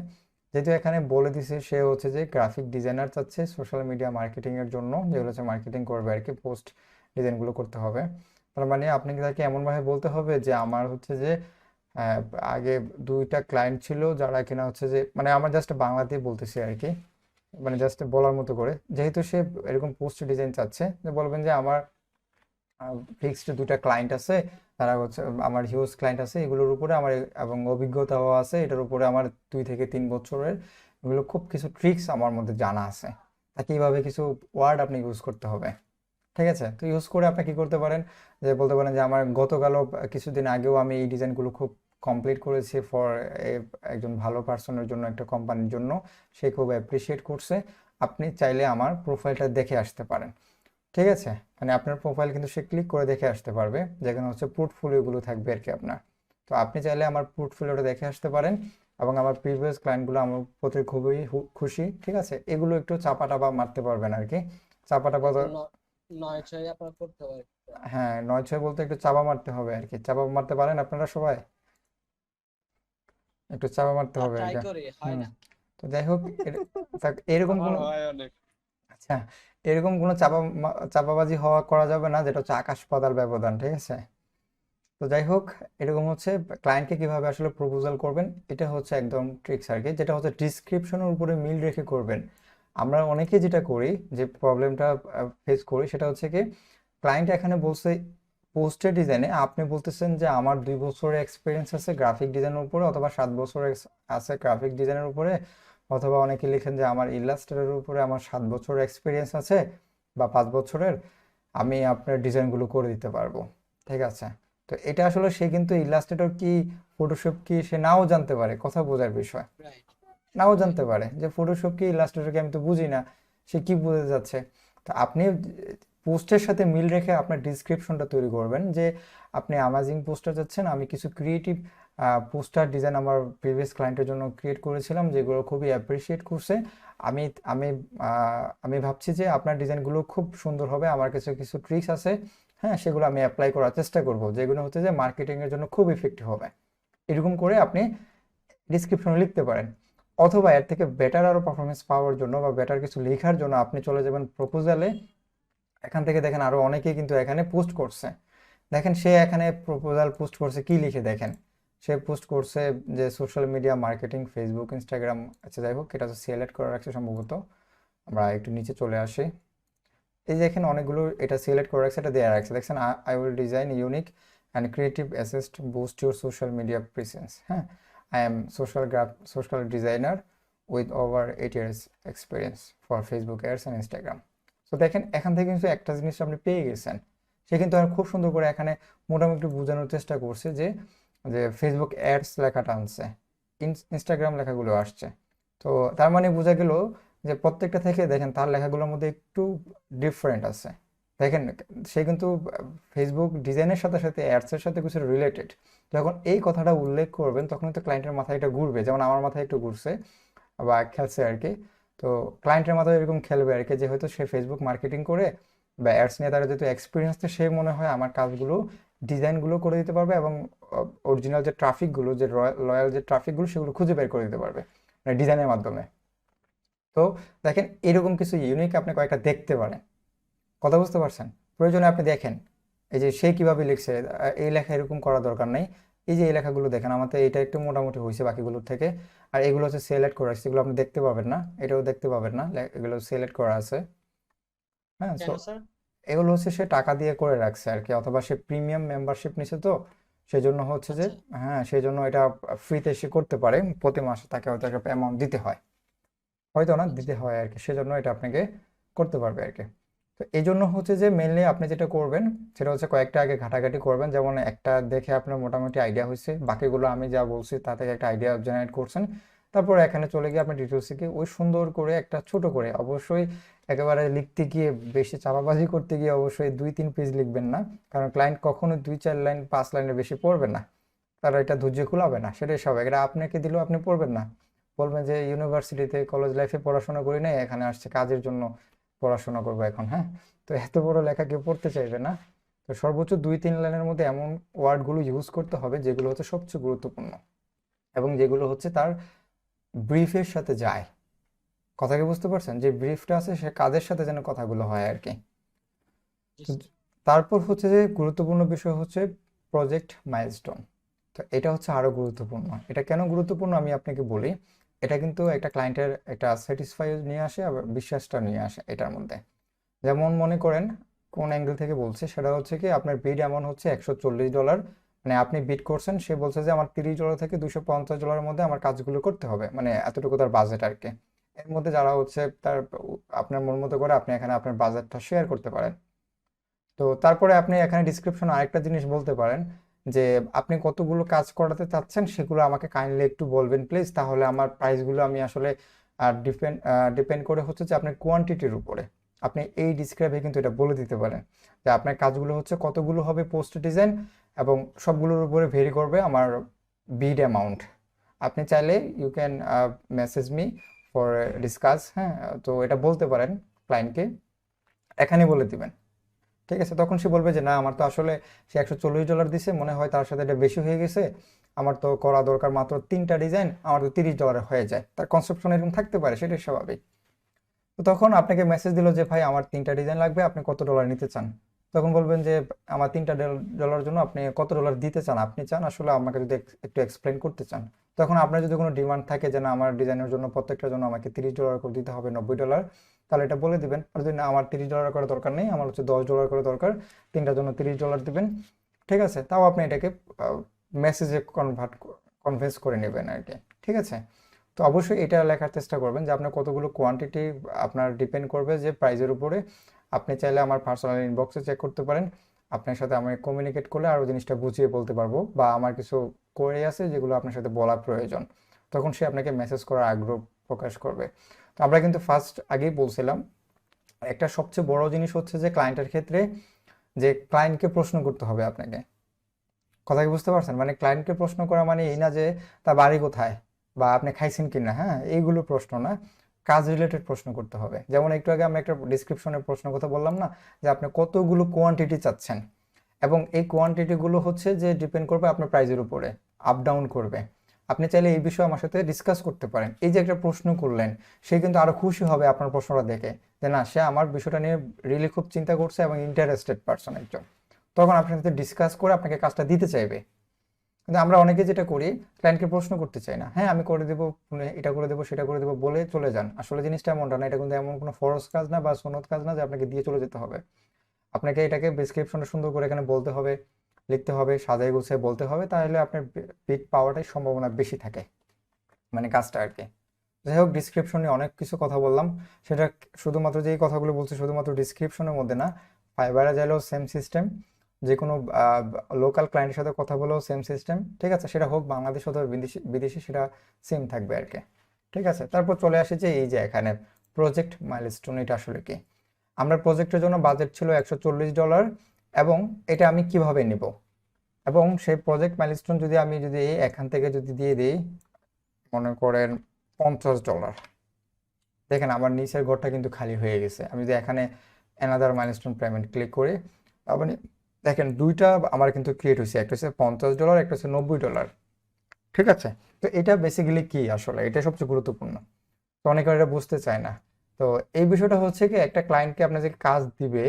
যেহেতু এখানে বলে দিছে সে হচ্ছে যে গ্রাফিক ডিজাইনার চাচ্ছে সোশ্যাল মিডিয়া মার্কেটিং এর জন্য, যেগুলো হচ্ছে মার্কেটিং করবে আর কি, পোস্ট ডিজাইনগুলো করতে হবে। তার মানে আপনাকে তাকে এমনভাবে বলতে হবে যে আমার হচ্ছে যে আহ, আগে 2টা ক্লায়েন্ট ছিল যারা কিনা হচ্ছে যে, মানে আমার জাস্ট বাংলাতেই বলতেছি আর কি, মানে জাস্ট বলার মতো করে। যেহেতু সে এরকম পোস্ট ডিজাইন চাচ্ছে, যে বলবেন যে আমার ফিক্সড 2টা ক্লায়েন্ট আছে, তারা হচ্ছে আমার হিউজ ক্লায়েন্ট আছে, এগুলোর উপরে আমার এবং অভিজ্ঞতাও আছে, এটার উপরে আমার 2 থেকে 3 বছরের এগুলো খুব কিছু ট্রিক্স আমার মধ্যে জানা আছে। তাকে এইভাবে কিছু ওয়ার্ড আপনি ইউজ করতে হবে, ঠিক আছে। তো ইউজ করে আপনি কি করতে পারেন, যে বলতে পারেন যে আমার গতকালও কিছুদিন আগেও আমি এই ডিজাইনগুলো খুব কমপ্লিট করেছি ফর একজন ভালো পার্সনের জন্য, একটা কোম্পানির জন্য, সে খুব অ্যাপ্রিসিয়েট করছে। আপনি চাইলে আমার প্রোফাইলটা দেখে আসতে পারেন, ঠিক আছে। মানে আপনার প্রোফাইল কিন্তু সে ক্লিক করে দেখে আসতে পারবে, যেখানে হচ্ছে পোর্টফোলিওগুলো থাকবে আর কি আপনার। তো আপনি চাইলে আমার পোর্টফোলিওটা দেখে আসতে পারেন এবং আমার প্রিভিয়াস ক্লায়েন্টগুলো আমার প্রতি খুবই খুশি, ঠিক আছে? এগুলো একটু চাপা টাপা মারতে পারবেন আর কি। চাপা টাপা আচ্ছা, 9-6 আপনার করতে হবে। হ্যাঁ, 9-6 বলতে একটু চাপা মারতে হবে আর কি। চাপা মারতে পারেন আপনারা সবাই? একটু চাপা মারতে হবে আর ট্রাই কি। করে হয় হুম। না। তো যাই হোক, এরকম আমার কোনো হয় অনেক। আচ্ছা, এরকম কোনো চাপাবাজি করা যাবে না যেটা হচ্ছে আকাশ পাতাল ব্যবধান, ঠিক আছে? তো যাই হোক, এরকম হচ্ছে ক্লায়েন্টকে কিভাবে আসলে প্রপোজাল করবেন, এটা হচ্ছে একদম ট্রিক্স আর কি, যেটা হচ্ছে ডিসক্রিপশনের উপরে মিল রেখে করবেন। আমরা অনেকে যেটা করি, যে প্রবলেমটা ফেস করি, সেটা হচ্ছে কি ক্লায়েন্ট এখানে বলছে পোস্টের ডিজাইনে, আপনি বলতেছেন যে আমার 2 বছরের এক্সপিরিয়েন্স আছে গ্রাফিক ডিজাইনের উপরে, অথবা 7 বছরের আছে গ্রাফিক ডিজাইনের উপরে, অথবা অনেকে লিখেন যে আমার ইলাস্ট্রেটরের উপরে আমার 7 বছরের এক্সপিরিয়েন্স আছে বা 5 বছরের, আমি আপনার ডিজাইনগুলো করে দিতে পারবো, ঠিক আছে? তো এটা আসলে সে কিন্তু ইলাস্ট্রেটর কি, ফটোশপ কি, সে নাও জানতে পারে, কথা বোঝার বিষয়। রাইট। নাও জানতে পারে যে ফটোশপ কি, ইলাস্ট্রেটর কি, আমি তো বুঝি না, সে কি বুঝতে যাচ্ছে। তো আপনি পোস্টের সাথে মিল রেখে আপনার ডিসক্রিপশনটা তৈরি করবেন, যে আপনি অ্যামাজিং পোস্টার যাচ্ছেন, আমি কিছু ক্রিয়েটিভ পোস্টার ডিজাইন আমার প্রিভিয়াস ক্লায়েন্টের জন্য ক্রিয়েট করেছিলাম, যেগুলো খুবই অ্যাপ্রিসিয়েট করছে। আমি আমি আমি ভাবছি যে আপনার ডিজাইনগুলো খুব সুন্দর হবে, আমার কাছে কিছু ট্রিক্স আছে, হ্যাঁ, সেগুলো আমি অ্যাপ্লাই করার চেষ্টা করব, যেগুলো হচ্ছে যে মার্কেটিংয়ের জন্য খুব ইফেক্টিভ হবে। এরকম করে আপনি ডিসক্রিপশনে লিখতে পারেন। অথবা এর থেকে বেটার আরও পারফরমেন্স পাওয়ার জন্য বা বেটার কিছু লেখার জন্য আপনি চলে যাবেন প্রপোজালে। এখান থেকে দেখেন আরো অনেকেই কিন্তু এখানে পোস্ট করছে। দেখেন সে এখানে প্রপোজাল পোস্ট করছে, কি লিখে দেখেন, সে পোস্ট করছে যে social media marketing, Facebook, Instagram, আচ্ছা যাই হোক, এটা তো সিলেক্ট করা রাখছে সম্ভবত। আমরা একটু নিচে চলে আসি। এই যে এখানে অনেকগুলো এটা সিলেক্ট করে রাখছে, এটা দেওয়া রাখছে, দেখছেন I will design unique and creative asset boost your social media presence. হ্যাঁ, I am social designer with over 8 years experience for Facebook ads and Instagram. তো দেখেন এখান থেকে কিন্তু একটা জিনিস আপনি পেয়ে গেছেন। সে কিন্তু আর খুব সুন্দর করে এখানে মোটামুটি বোঝানোর চেষ্টা করছে যে যে ফেসবুক অ্যাডস লেখাটা আনছে, ইনস্টাগ্রাম লেখাগুলো আসছে। তো তার মানে বোঝা গেল যে প্রত্যেকটা থেকে দেখেন তার লেখাগুলোর মধ্যে একটু ডিফারেন্ট আছে। দেখেন সে কিন্তু ফেসবুক ডিজাইনের সাথে সাথে অ্যাডসের সাথে কিছু রিলেটেড। যখন এই কথাটা উল্লেখ করবেন তখন তো ক্লায়েন্টের মাথায় এটা ঘুরবে, যেমন আমার মাথায় একটু ঘুরছে বা খেলছে আর কি। তো ক্লায়েন্টের মাথায় এরকম খেলবে আর কি, যে হয়তো সে ফেসবুক মার্কেটিং করে বা অ্যাডস নিয়ে তার যেহেতু এক্সপিরিয়েন্স, তো সে মনে হয় আমার কাজগুলো, ডিজাইনগুলো করে দিতে পারবে, এবং অরিজিনাল যে ট্রাফিকগুলো, যে লয়াল যে ট্রাফিকগুলো, সেগুলো খুঁজে বের করে দিতে পারবে মানে ডিজাইনের মাধ্যমে। তো দেখেন এরকম কিছু ইউনিক আপনি কয়েকটা দেখতে পারেন, কথা বুঝতে পারছেন? প্রয়োজনে আপনি দেখেন এই যে সে কিভাবে লিখছে, এই লেখা এরকম করা দরকার নেই। এই যে এই লেখাগুলো দেখেন, আমাদের এটা একটু মোটামুটি হয়েছে বাকিগুলোর থেকে। আর এগুলো হচ্ছে সিলেক্ট করা আছে, এগুলো আপনি দেখতে পাবেন না, এটাও দেখতে পাবেন না, এগুলো সিলেক্ট করা আছে। হ্যাঁ, কেন স্যার? এগুলো হচ্ছে সে টাকা দিয়ে করে রাখছে আর কি, অথবা সে প্রিমিয়াম মেম্বারশিপ নিছে, তো সেজন্য হচ্ছে যে, আচ্ছা। হ্যাঁ, সেই জন্য এটা ফ্রিতে সে করতে পারে, প্রতি মাসে তাকে হয়তো একটা অ্যামাউন্ট দিতে হয়, হয়তো না দিতে হয় আর কি, সেজন্য এটা আপনাকে করতে পারবে আর কি। তো এই জন্য হচ্ছে যে মেনলি আপনি যেটা করবেন সেটা হচ্ছে কয়েকটা আগে ঘাটাঘাটি করবেন, যেমন একটা দেখে আপনার মোটামুটি আইডিয়া হয়েছে, বাকিগুলো আমি যা বলছি তা থেকে একটা আইডিয়া জেনারেট করছেন। তারপর এখানে চলে গিয়ে আপনি ডিটেলসে গিয়ে ওই সুন্দর করে একটা ছোট করে, অবশ্যই একেবারে লিখতে গিয়ে বেশি চাপাবাজি করতে গিয়ে অবশ্যই 2-3 পেজ লিখবেন না, কারণ ক্লায়েন্ট কখনো 2-4 লাইন 5 লাইনের বেশি পড়বে না, তারা এটা ধৈর্য কুলাবে না, সেটাই স্বাভাবিক। এটা আপনাকে দিলেও আপনি পড়বেন না, বলবেন যে ইউনিভার্সিটিতে কলেজ লাইফে পড়াশোনা করি নাই, এখানে আসছে কাজের জন্য পড়াশোনা করবো এখন। হ্যাঁ, তো এত বড় লেখা কেউ পড়তে চাইবে না। তো সর্বোচ্চ 2-3 লাইনের মধ্যে এমন ওয়ার্ডগুলো ইউজ করতে হবে যেগুলো হচ্ছে সবচেয়ে গুরুত্বপূর্ণ, এবং যেগুলো হচ্ছে তার ব্রিফের সাথে যায়। কথা কি বুঝতে পারছেন? যে ব্রিফটা আছে সে কাজের সাথে যেন কথাগুলো হয় আর কি। তো তারপর হচ্ছে যে গুরুত্বপূর্ণ বিষয় হচ্ছে প্রজেক্ট মাইলস্টোন। তো এটা হচ্ছে আরো গুরুত্বপূর্ণ। এটা কেন গুরুত্বপূর্ণ আমি আপনাকে বলি। এটা কিন্তু একটা ক্লায়েন্টের একটা স্যাটিসফাই নিয়ে আসে, আবার বিশ্বাসটা নিয়ে আসে এটার মধ্যে। যেমন মনে করেন কোন অ্যাঙ্গেল থেকে বলছে, সেটা হচ্ছে কি আপনার বিড অ্যামাউন্ট হচ্ছে $140, মানে আপনি বিড করছেন, সে বলছে যে আমার $30 থেকে $250 মধ্যে আমার কাজগুলো করতে হবে, মানে এতটুকু তার বাজেট আর কি। এর মধ্যে যারা হচ্ছে তার আপনার মন মতো করে আপনি এখানে আপনার বাজেটটা শেয়ার করতে পারেন। তো তারপরে আপনি এখানে ডিসক্রিপশনে আরেকটা জিনিস বলতে পারেন যে আপনি কতগুলো কাজ করাতে চাচ্ছেন সেগুলো আমাকে কাইন্ডলি একটু বলবেন প্লিজ, তাহলে আমার প্রাইসগুলো আমি আসলে ডিপেন্ড করে হচ্ছে যে আপনার কোয়ান্টিটির উপরে। আপনি এই ডিসক্রাইবে কিন্তু এটা বলে দিতে পারেন যে আপনার কাজগুলো হচ্ছে কতগুলো হবে পোস্ট ডিজাইন, এবং সবগুলোর উপরে ভেরি করবে আমার বিড অ্যামাউন্ট। আপনি চাইলে you can message me for discuss, হ্যাঁ, তো এটা বলতে পারেন ক্লায়েন্টকে, এখানে বলে দিবেন। ঠিক আছে, তখন সে বলবে যে না আমার তো আসলে সে $140 দিছে, মনে হয় তার সাথে এটা বেশি হয়ে গেছে, আমার তো করা দরকার মাত্র 3টা ডিজাইন, আমার তো $30 হয়ে যায়, তার কনসেপশন এরকম থাকতে পারে, সেটাই স্বাভাবিক। তো তখন আপনাকে মেসেজ দিল যে ভাই আমার 3টা ডিজাইন লাগবে, আপনি কত ডলার নিতে চান? তখন বলবেন যে আমার 3টা ডলার জন্য আপনি কত ডলার দিতে চান, আপনি চান আসলে আমাকে যদি একটু এক্সপ্লেন করতে চান। তখন আপনার যদি কোনো ডিমান্ড থাকে যে না আমার ডিজাইনের জন্য প্রত্যেকটার জন্য আমাকে $30 করে দিতে হবে, $90, তাহলে এটা বলে দিবেন। আর যদি না আমার $30 করে দরকার নেই, আমার হচ্ছে $10 করে দরকার, 3টার জন্য $30 দিবেন। ঠিক আছে, তাও আপনি এটাকে মেসেজে কনভিন্স করে নেবেন আর কি। ঠিক আছে, তো অবশ্যই এটা লেখার চেষ্টা করবেন যে আপনার কতগুলো কোয়ান্টিটি আপনার ডিপেন্ড করবে যে প্রাইজের উপরে। আপনি চাইলে আমার পার্সোনাল ইনবক্সে চেক করতে পারেন, আপনার সাথে আমি কমিউনিকেট করলে আরও জিনিসটা বুঝিয়ে বলতে পারবো, বা আমার কিছু কোয়েরি আছে যেগুলো আপনার সাথে বলা প্রয়োজন, তখন সে আপনাকে মেসেজ করার আগ্রহ প্রকাশ করবে। তো আমরা কিন্তু ফার্স্ট আগেই বলছিলাম একটা সবচেয়ে বড় জিনিস হচ্ছে যে ক্লায়েন্টের ক্ষেত্রে যে ক্লায়েন্টকে প্রশ্ন করতে হবে আপনাকে। কথা কি বুঝতে পারছেন? মানে ক্লায়েন্টকে প্রশ্ন করা মানে এই না যে তার বাড়ি কোথায় বা আপনি খাইছেন কিনা, হ্যাঁ, এইগুলো প্রশ্ন না, কাজ রিলেটেড প্রশ্ন করতে হবে। যেমন একটু আগে আমি একটা ডিসক্রিপশনের প্রশ্ন কথা বললাম না, যে আপনি কতগুলো কোয়ান্টিটি চাচ্ছেন, এবং এই কোয়ান্টিটিগুলো হচ্ছে যে ডিপেন্ড করবে আপনার প্রাইজের উপরে, আপ ডাউন করবে। আপনি চাইলে এই বিষয়ে আমার সাথে ডিসকাস করতে পারেন। এই যে একটা প্রশ্ন করলেন, সে কিন্তু আরো খুশি হবে আপনার প্রশ্নটা দেখে, যে না সে আমার বিষয়টা নিয়ে রিয়েলি খুব চিন্তা করছে এবং ইন্টারেস্টেড পারসন একজন, তখন আপনার সাথে ডিসকাস করে আপনাকে কাজটা দিতে চাইবে। কিন্তু আমরা অনেকে যেটা করি, ক্লায়েন্টকে প্রশ্ন করতে চাই না, হ্যাঁ আমি করে দেবো, এটা করে দেবো, সেটা করে দেবো বলে চলে যান। আসলে জিনিসটা এমনটা না, এটা কিন্তু এমন কোনো ফরজ কাজ না বা সুন্নত কাজ না যে আপনাকে দিয়ে চলে যেতে হবে। আপনাকে এটাকে ডেসক্রিপশনে সুন্দর করে এখানে বলতে হবে, লিখতে হবে, সাজায় গুছিয়ে বলতে হবে, তাহলে আপনার পিক পাওয়াটাই সম্ভাবনা বেশি থাকে, মানে কাজটা আর কি। যাই হোক, ডিসক্রিপশনে অনেক কিছু কথা বললাম, সেটা শুধুমাত্র যেই কথাগুলো বলছি শুধুমাত্র ডিসক্রিপশনের মধ্যে না, ফাইবারে চাইলেও সেম সিস্টেম, যে কোনো লোকাল ক্লায়েন্টের সাথে কথা বলেও সেম সিস্টেম। ঠিক আছে, সেটা হোক বাংলাদেশ অথবা বিদেশি বিদেশি, সেটা সেম থাকবে আর কি। ঠিক আছে, তারপর চলে আসি যে এই যে এখানে প্রজেক্ট মাইলস্টোন, এটা আসলে কি। আমার প্রজেক্টের জন্য বাজেট ছিল $140, এবং এটা আমি কিভাবে নিব, এবং সেই প্রজেক্ট মাইলস্টোন যদি আমি এখান থেকে যদি দিয়ে দিই, মনে করেন $50, দেখেন আমার নিচের ঘরটা কিন্তু খালি হয়ে গেছে। আমি যদি এখানে অ্যানাদার মাইলস্টোন পেমেন্ট ক্লিক করি, আপনি দেখেন দুইটা আমার কিন্তু ক্রিয়েট হয়েছে, একটা হচ্ছে $50, একটা হচ্ছে $90। ঠিক আছে, তো এটা বেসিক্যালি কি আসলে, এটা সবচেয়ে গুরুত্বপূর্ণ, তো অনেকে এটা বুঝতে চায় না। তো এই বিষয়টা হচ্ছে কি, একটা ক্লায়েন্টকে আপনি যে কাজ দিবে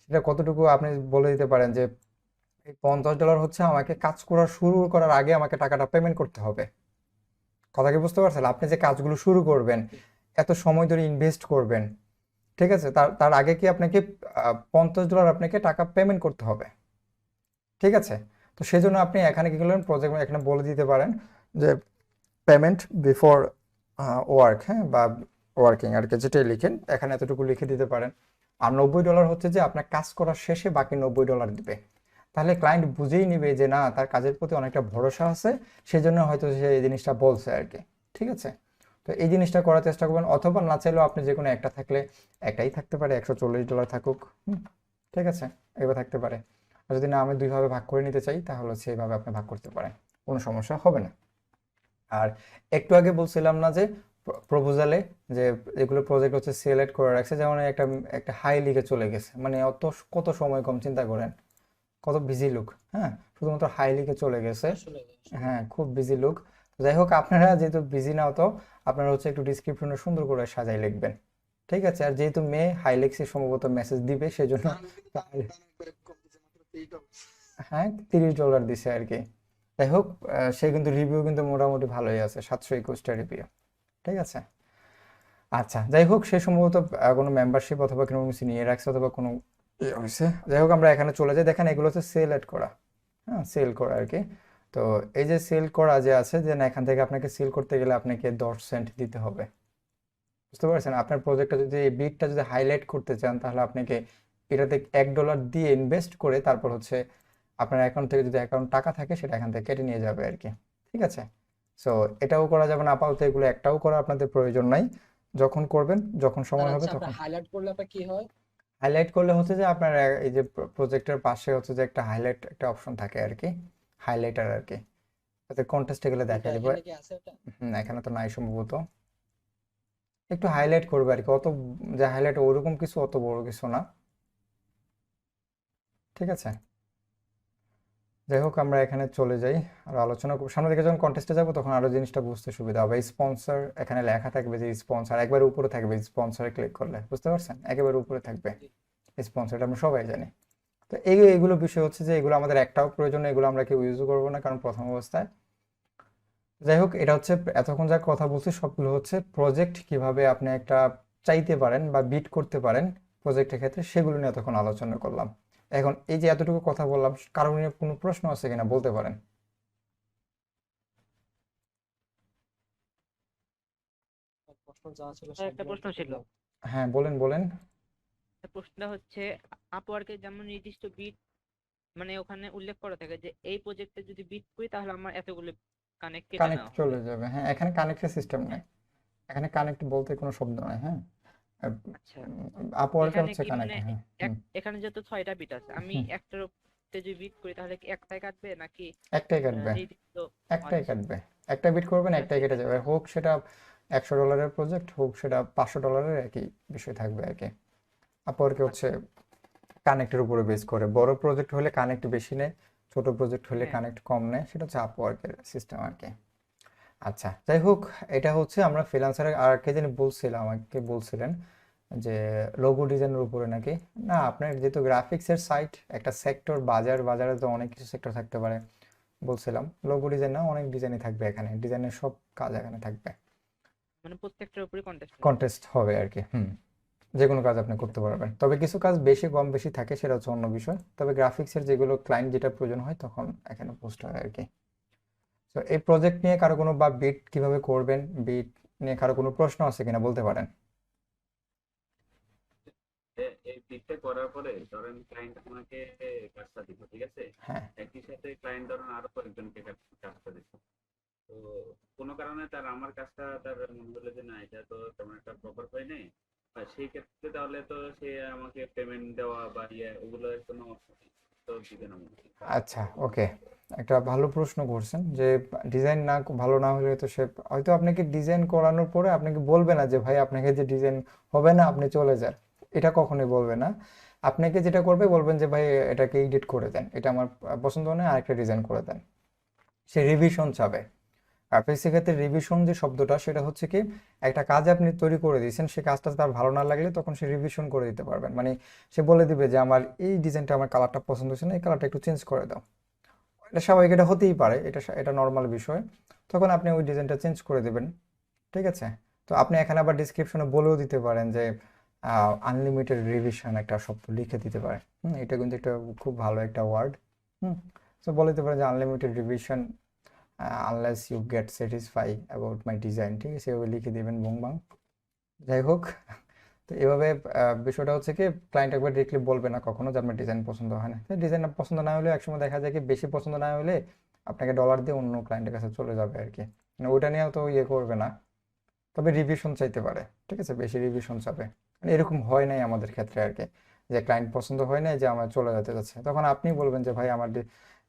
সেটা কতটুকু আপনি বলে দিতে পারেন যে এই $50 হচ্ছে আমাকে কাজ করা শুরু করার আগে আমাকে টাকাটা পেমেন্ট করতে হবে। কথা কি বুঝতে পারছেন? আপনি যে কাজগুলো শুরু করবেন, এত সময় ধরে ইনভেস্ট করবেন, ঠিক আছে, তার তার আগে কি আপনাকে $50 আপনাকে টাকা পেমেন্ট করতে হবে। ঠিক আছে, তো সেই জন্য আপনি এখানে কি করলেন, প্রজেক্ট এখানে বলে দিতে পারেন যে পেমেন্ট বিফোর ওয়ার্ক, হ্যাঁ, বা ওয়ার্কিং আর কি, যেটাই লিখেন এখানে এতটুকু লিখে দিতে পারেন। আর $90 হচ্ছে যে আপনার কাজ করার শেষে বাকি $90 দিবে। তাহলে ক্লায়েন্ট বুঝেই নিবে যে না তার কাজের প্রতি অনেকটা ভরসা আছে, সেই জন্য হয়তো সে এই জিনিসটা বলছে আর কি। ঠিক আছে, তো এই জিনিসটা করার চেষ্টা করবেন, অথবা না চাইলেও আপনি যে কোনো একটা থাকলে, একটাই থাকতে পারে, $140 থাকুক, ঠিক আছে, এবার থাকতে পারে। আর যদি না আমি দুইভাবে ভাগ করে নিতে চাই, তাহলে সেইভাবে আপনি ভাগ করতে পারেন, কোনো সমস্যা হবে না। আর একটু আগে বলছিলাম না যে প্রপোজালে যে এগুলো প্রজেক্ট হচ্ছে সিলেক্ট করে রাখছে, যেমন একটা একটা হাই লিগে চলে গেছে, মানে কত সময় কম, চিন্তা করেন কত বিজি লোক, হ্যাঁ, শুধুমাত্র হাই লিগে চলে গেছে, আসলে হ্যাঁ খুব বিজি লোক। যাই হোক, আপনারা যেহেতু বিজি নাও, তো আপনারা হচ্ছে একটু ডিসক্রিপশনে সুন্দর করে সাজাই লিখবেন। ঠিক আছে, আর যেহেতু মেয়ে হাই লিখছে সম্ভবত মেসেজ দিবে, সেজন্য হ্যাঁ $30 দিছে আর কি। যাই হোক, সে কিন্তু রিভিউ কিন্তু মোটামুটি ভালোই আছে, 721টা রিভিউ। ঠিক আছে, আচ্ছা যাই হোক, সে সম্ভবত কোনো মেম্বারশিপ অথবা কোনো কিছু নিয়ে রাখছে, অথবা কোনো হয়েছে। যাই হোক, আমরা এখানে চলে যাই, দেখেন এগুলো হচ্ছে সেল এড করা, হ্যাঁ সেল করা আর কি। তো এই যে সেল করা যে আছে, যে না এখান থেকে আপনাকে সেল করতে গেলে আপনাকে 10 সেন্ট দিতে হবে। বুঝতে পারছেন? আপনার প্রজেক্টটা যদি এই বিটটা যদি হাইলাইট করতে চান, তাহলে আপনাকে এটাতে $1 দিয়ে ইনভেস্ট করে তারপর হচ্ছে আপনার অ্যাকাউন্ট থেকে, যদি অ্যাকাউন্ট টাকা থাকে সেটা এখান থেকে কেটে নিয়ে যাবে আর কি। ঠিক আছে, সো এটাও করা যাবে না আপাতত, এগুলো একটাও করা আপনাদের প্রয়োজন নাই, যখন করবেন, যখন সময় হবে আচ্ছা, তখন। আমরা হাইলাইট করলে আপনার কি হয়? হাইলাইট করলে হচ্ছে যে আপনার এই যে প্রজেক্টের পাশে হচ্ছে যে একটা হাইলাইট একটা অপশন থাকে আর কি, হাইলাইটার আর কি। কন্টেস্টে গেলে দেখা কোনটা যাবে। এখানে কি আছে ওটা? এখানে তো নাই সম্ভবত, একটু হাইলাইট করবে আর কি, অত যে হাইলাইট ওরকম কিছু অত বড় কিছু না, ঠিক আছে। যাই হোক আমরা এখানে চলে যাই আর আলোচনা সামনে দিকে যখন কন্টেস্টে যাবো তখন আরো জিনিসটা বুঝতে সুবিধা হবে। স্পন্সর এখানে লেখা থাকবে যে স্পন্সর, একবার উপরে থাকবে স্পন্সরে ক্লিক করলে, বুঝতে পারছেন, একেবারে উপরে থাকবে স্পন্সর, এটা আমরা সবাই জানি। তো এগুলো বিষয় হচ্ছে যে এগুলো আমাদের একটাও প্রয়োজন নেই, এগুলো আমরা কেউ ইউজও করবো না কারণ প্রথম অবস্থায়। যাই হোক এটা হচ্ছে এতক্ষণ যা কথা বলছি সবগুলো হচ্ছে প্রজেক্ট কিভাবে আপনি একটা চাইতে পারেন বা বিট করতে পারেন প্রজেক্টের ক্ষেত্রে, সেগুলো নিয়ে এতক্ষণ আলোচনা করলাম। এখন এই যে এতটুকু কথা বললাম, কারো নিয়ে কোনো প্রশ্ন আছে কিনা বলতে পারেন। প্রশ্ন যা ছিল স্যার, একটা সবগুলো প্রশ্ন answer ছিল। করলাম। হ্যাঁ বলেন বলেন। প্রশ্নটা হচ্ছে আপওয়ার্কে যেমন নির্দিষ্ট বিট মানে ওখানে উল্লেখ করা থাকে যে এই প্রজেক্টে যদি বিট করি তাহলে আমার এতগুলো কানেক্ট কেটে কানেক্ট নেওয়া হবে। চলে যাবে, হ্যাঁ এখানে কানেক্টের সিস্টেম নেই, এখানে কানেক্ট বলতে কোনো শব্দ নাই। হ্যাঁ আচ্ছা, আপওয়ার্কে এখানে হচ্ছে কি কানেক্ট, মানে হ্যাঁ এখানে যেহেতু 6টা বিট আছে, আমি হুম, একটার উপরে যদি বিট করি তাহলে কি একটাই কাটবে নাকি একটাই কাটবে, নির্দিষ্ট? একটাই আচ্ছা, কাটবে, একটা বিট করবেন আচ্ছা, একটাই ঠিক কেটে আছে। যাবে, হোক সেটা $100 প্রজেক্ট হোক সেটা $500, একই বিষয় থাকবে আর কি। আপওয়ার্কে হচ্ছে আচ্ছা, কানেক্টের উপরে বেস করে, বড় প্রজেক্ট হলে কানেক্ট বেশি নেয়, ছোট প্রজেক্ট হলে হ্যাঁ, কানেক্ট কম নেয়, সেটা হচ্ছে আপওয়ার্কের সিস্টেম আর কি। আচ্ছা যাই হোক এটা হচ্ছে আমরা ফ্রিল্যান্সারে, আর কে জানি বলছিলাম, আমাকে বলছিলেন যে লোগো ডিজাইনের উপরে নাকি, না আপনার যেহেতু গ্রাফিক্সের সাইট একটা সেক্টর, বাজারে তো অনেক কিছু সেক্টর থাকতে পারে, বলছিলাম লোগো ডিজাইন না, অনেক ডিজাইনই থাকবে এখানে, ডিজাইনের সব কাজ এখানে থাকবে, মানে প্রত্যেকটার উপরে কন্টেস্ট হবে। কন্টেস্ট হবে আর কি। যে কোনো কাজ আপনি করতে পারবেন, তবে কিছু কাজ বেশি কম বেশি থাকে সেটা হচ্ছে অন্য বিষয়, তবে গ্রাফিক্সের যেগুলো ক্লায়েন্ট যেটা প্রয়োজন হয় তখন এখানে পোস্ট হয় আর কি। তো এই প্রজেক্ট নিয়ে কারো কোনো, বা বিট কিভাবে করবেন, বিট নিয়ে কারো কোনো প্রশ্ন আছে কিনা বলতে পারেন। এই বিটটা করার পরে ধরেন ক্লায়েন্ট আপনাকে কাজটা দিল, ঠিক আছে, হ্যাঁ একই সাথে ক্লায়েন্ট ধরেন আরো কয়েকজনকে কাজটা দিচ্ছে, তো কোনো কারণে তার আমার কাজটা তার মনে হলো যে না এটা তো তেমন একটা প্রপার হয় নাই, বা সেই ক্ষেত্রে তাহলে তো সে আমাকে পেমেন্ট দেওয়া বা ওগুলো কোনো তো দিবে না মনে হয়। আচ্ছা ওকে, একটা ভালো প্রশ্ন করছেন যে ডিজাইন না ভালো না হলে তো সে হয়তো আপনাকে ডিজাইন করানোর পরে আপনাকে বলবে না যে ভাই আপনাকে যে ডিজাইন হবে না আপনি চলে যান, এটা কখনোই বলবে না। আপনাকে যেটা করবে বলবেন যে ভাই এটাকে এডিট করে দেন, এটা আমার পছন্দ নয়, আরেকটা ডিজাইন করে দেন, সে রিভিশন চাবে। গ্রাফিক্সের ক্ষেত্রে রিভিশন যে শব্দটা সেটা হচ্ছে কি, একটা কাজ আপনি তৈরি করে দিয়েছেন, সেই কাজটা তার ভালো না লাগলে তখন সে রিভিশন করে দিতে পারবেন, মানে সে বলে দিবে যে আমার এই ডিজাইনটা, আমার কালারটা পছন্দ হচ্ছে না, এই কালারটা একটু চেঞ্জ করে দাও। এটা স্বাভাবিক, এটা হতেই পারে, এটা নর্মাল বিষয়, তখন আপনি ওই ডিজাইনটা চেঞ্জ করে দেবেন, ঠিক আছে। তো আপনি এখানে আবার ডিসক্রিপশনে বলেও দিতে পারেন যে আনলিমিটেড রিভিশন একটা শব্দ লিখে দিতে পারেন, এটা কিন্তু একটা খুব ভালো একটা ওয়ার্ড। তো বলে দিতে পারেন যে unlimited revision unless you get satisfy about my design, ঠিক আছে, এভাবে লিখে দিবেন বুং বাং। যাই হোক তো এভাবে বিষয়টা হচ্ছে কি, ক্লায়েন্ট একবার ডিরেক্টলি বলবে না কখনো যে আপনার ডিজাইন পছন্দ হয় না, ডিজাইন পছন্দ না হলে একসময় দেখা যায় কি বেশি পছন্দ না হলে আপনাকে ডলার দিয়ে অন্য ক্লায়েন্টের কাছে চলে যাবে আর কি, মানে ওইটা নিয়েও তো ইয়ে করবে না, তবে রিভিশন চাইতে পারে, ঠিক আছে, বেশি রিভিশন চাবে। মানে এরকম হয় নাই আমাদের ক্ষেত্রে আর কি, যে ক্লায়েন্ট পছন্দ হয় নাই যে আমার চলে যেতে যাচ্ছে, তখন আপনি বলবেন যে ভাই আমার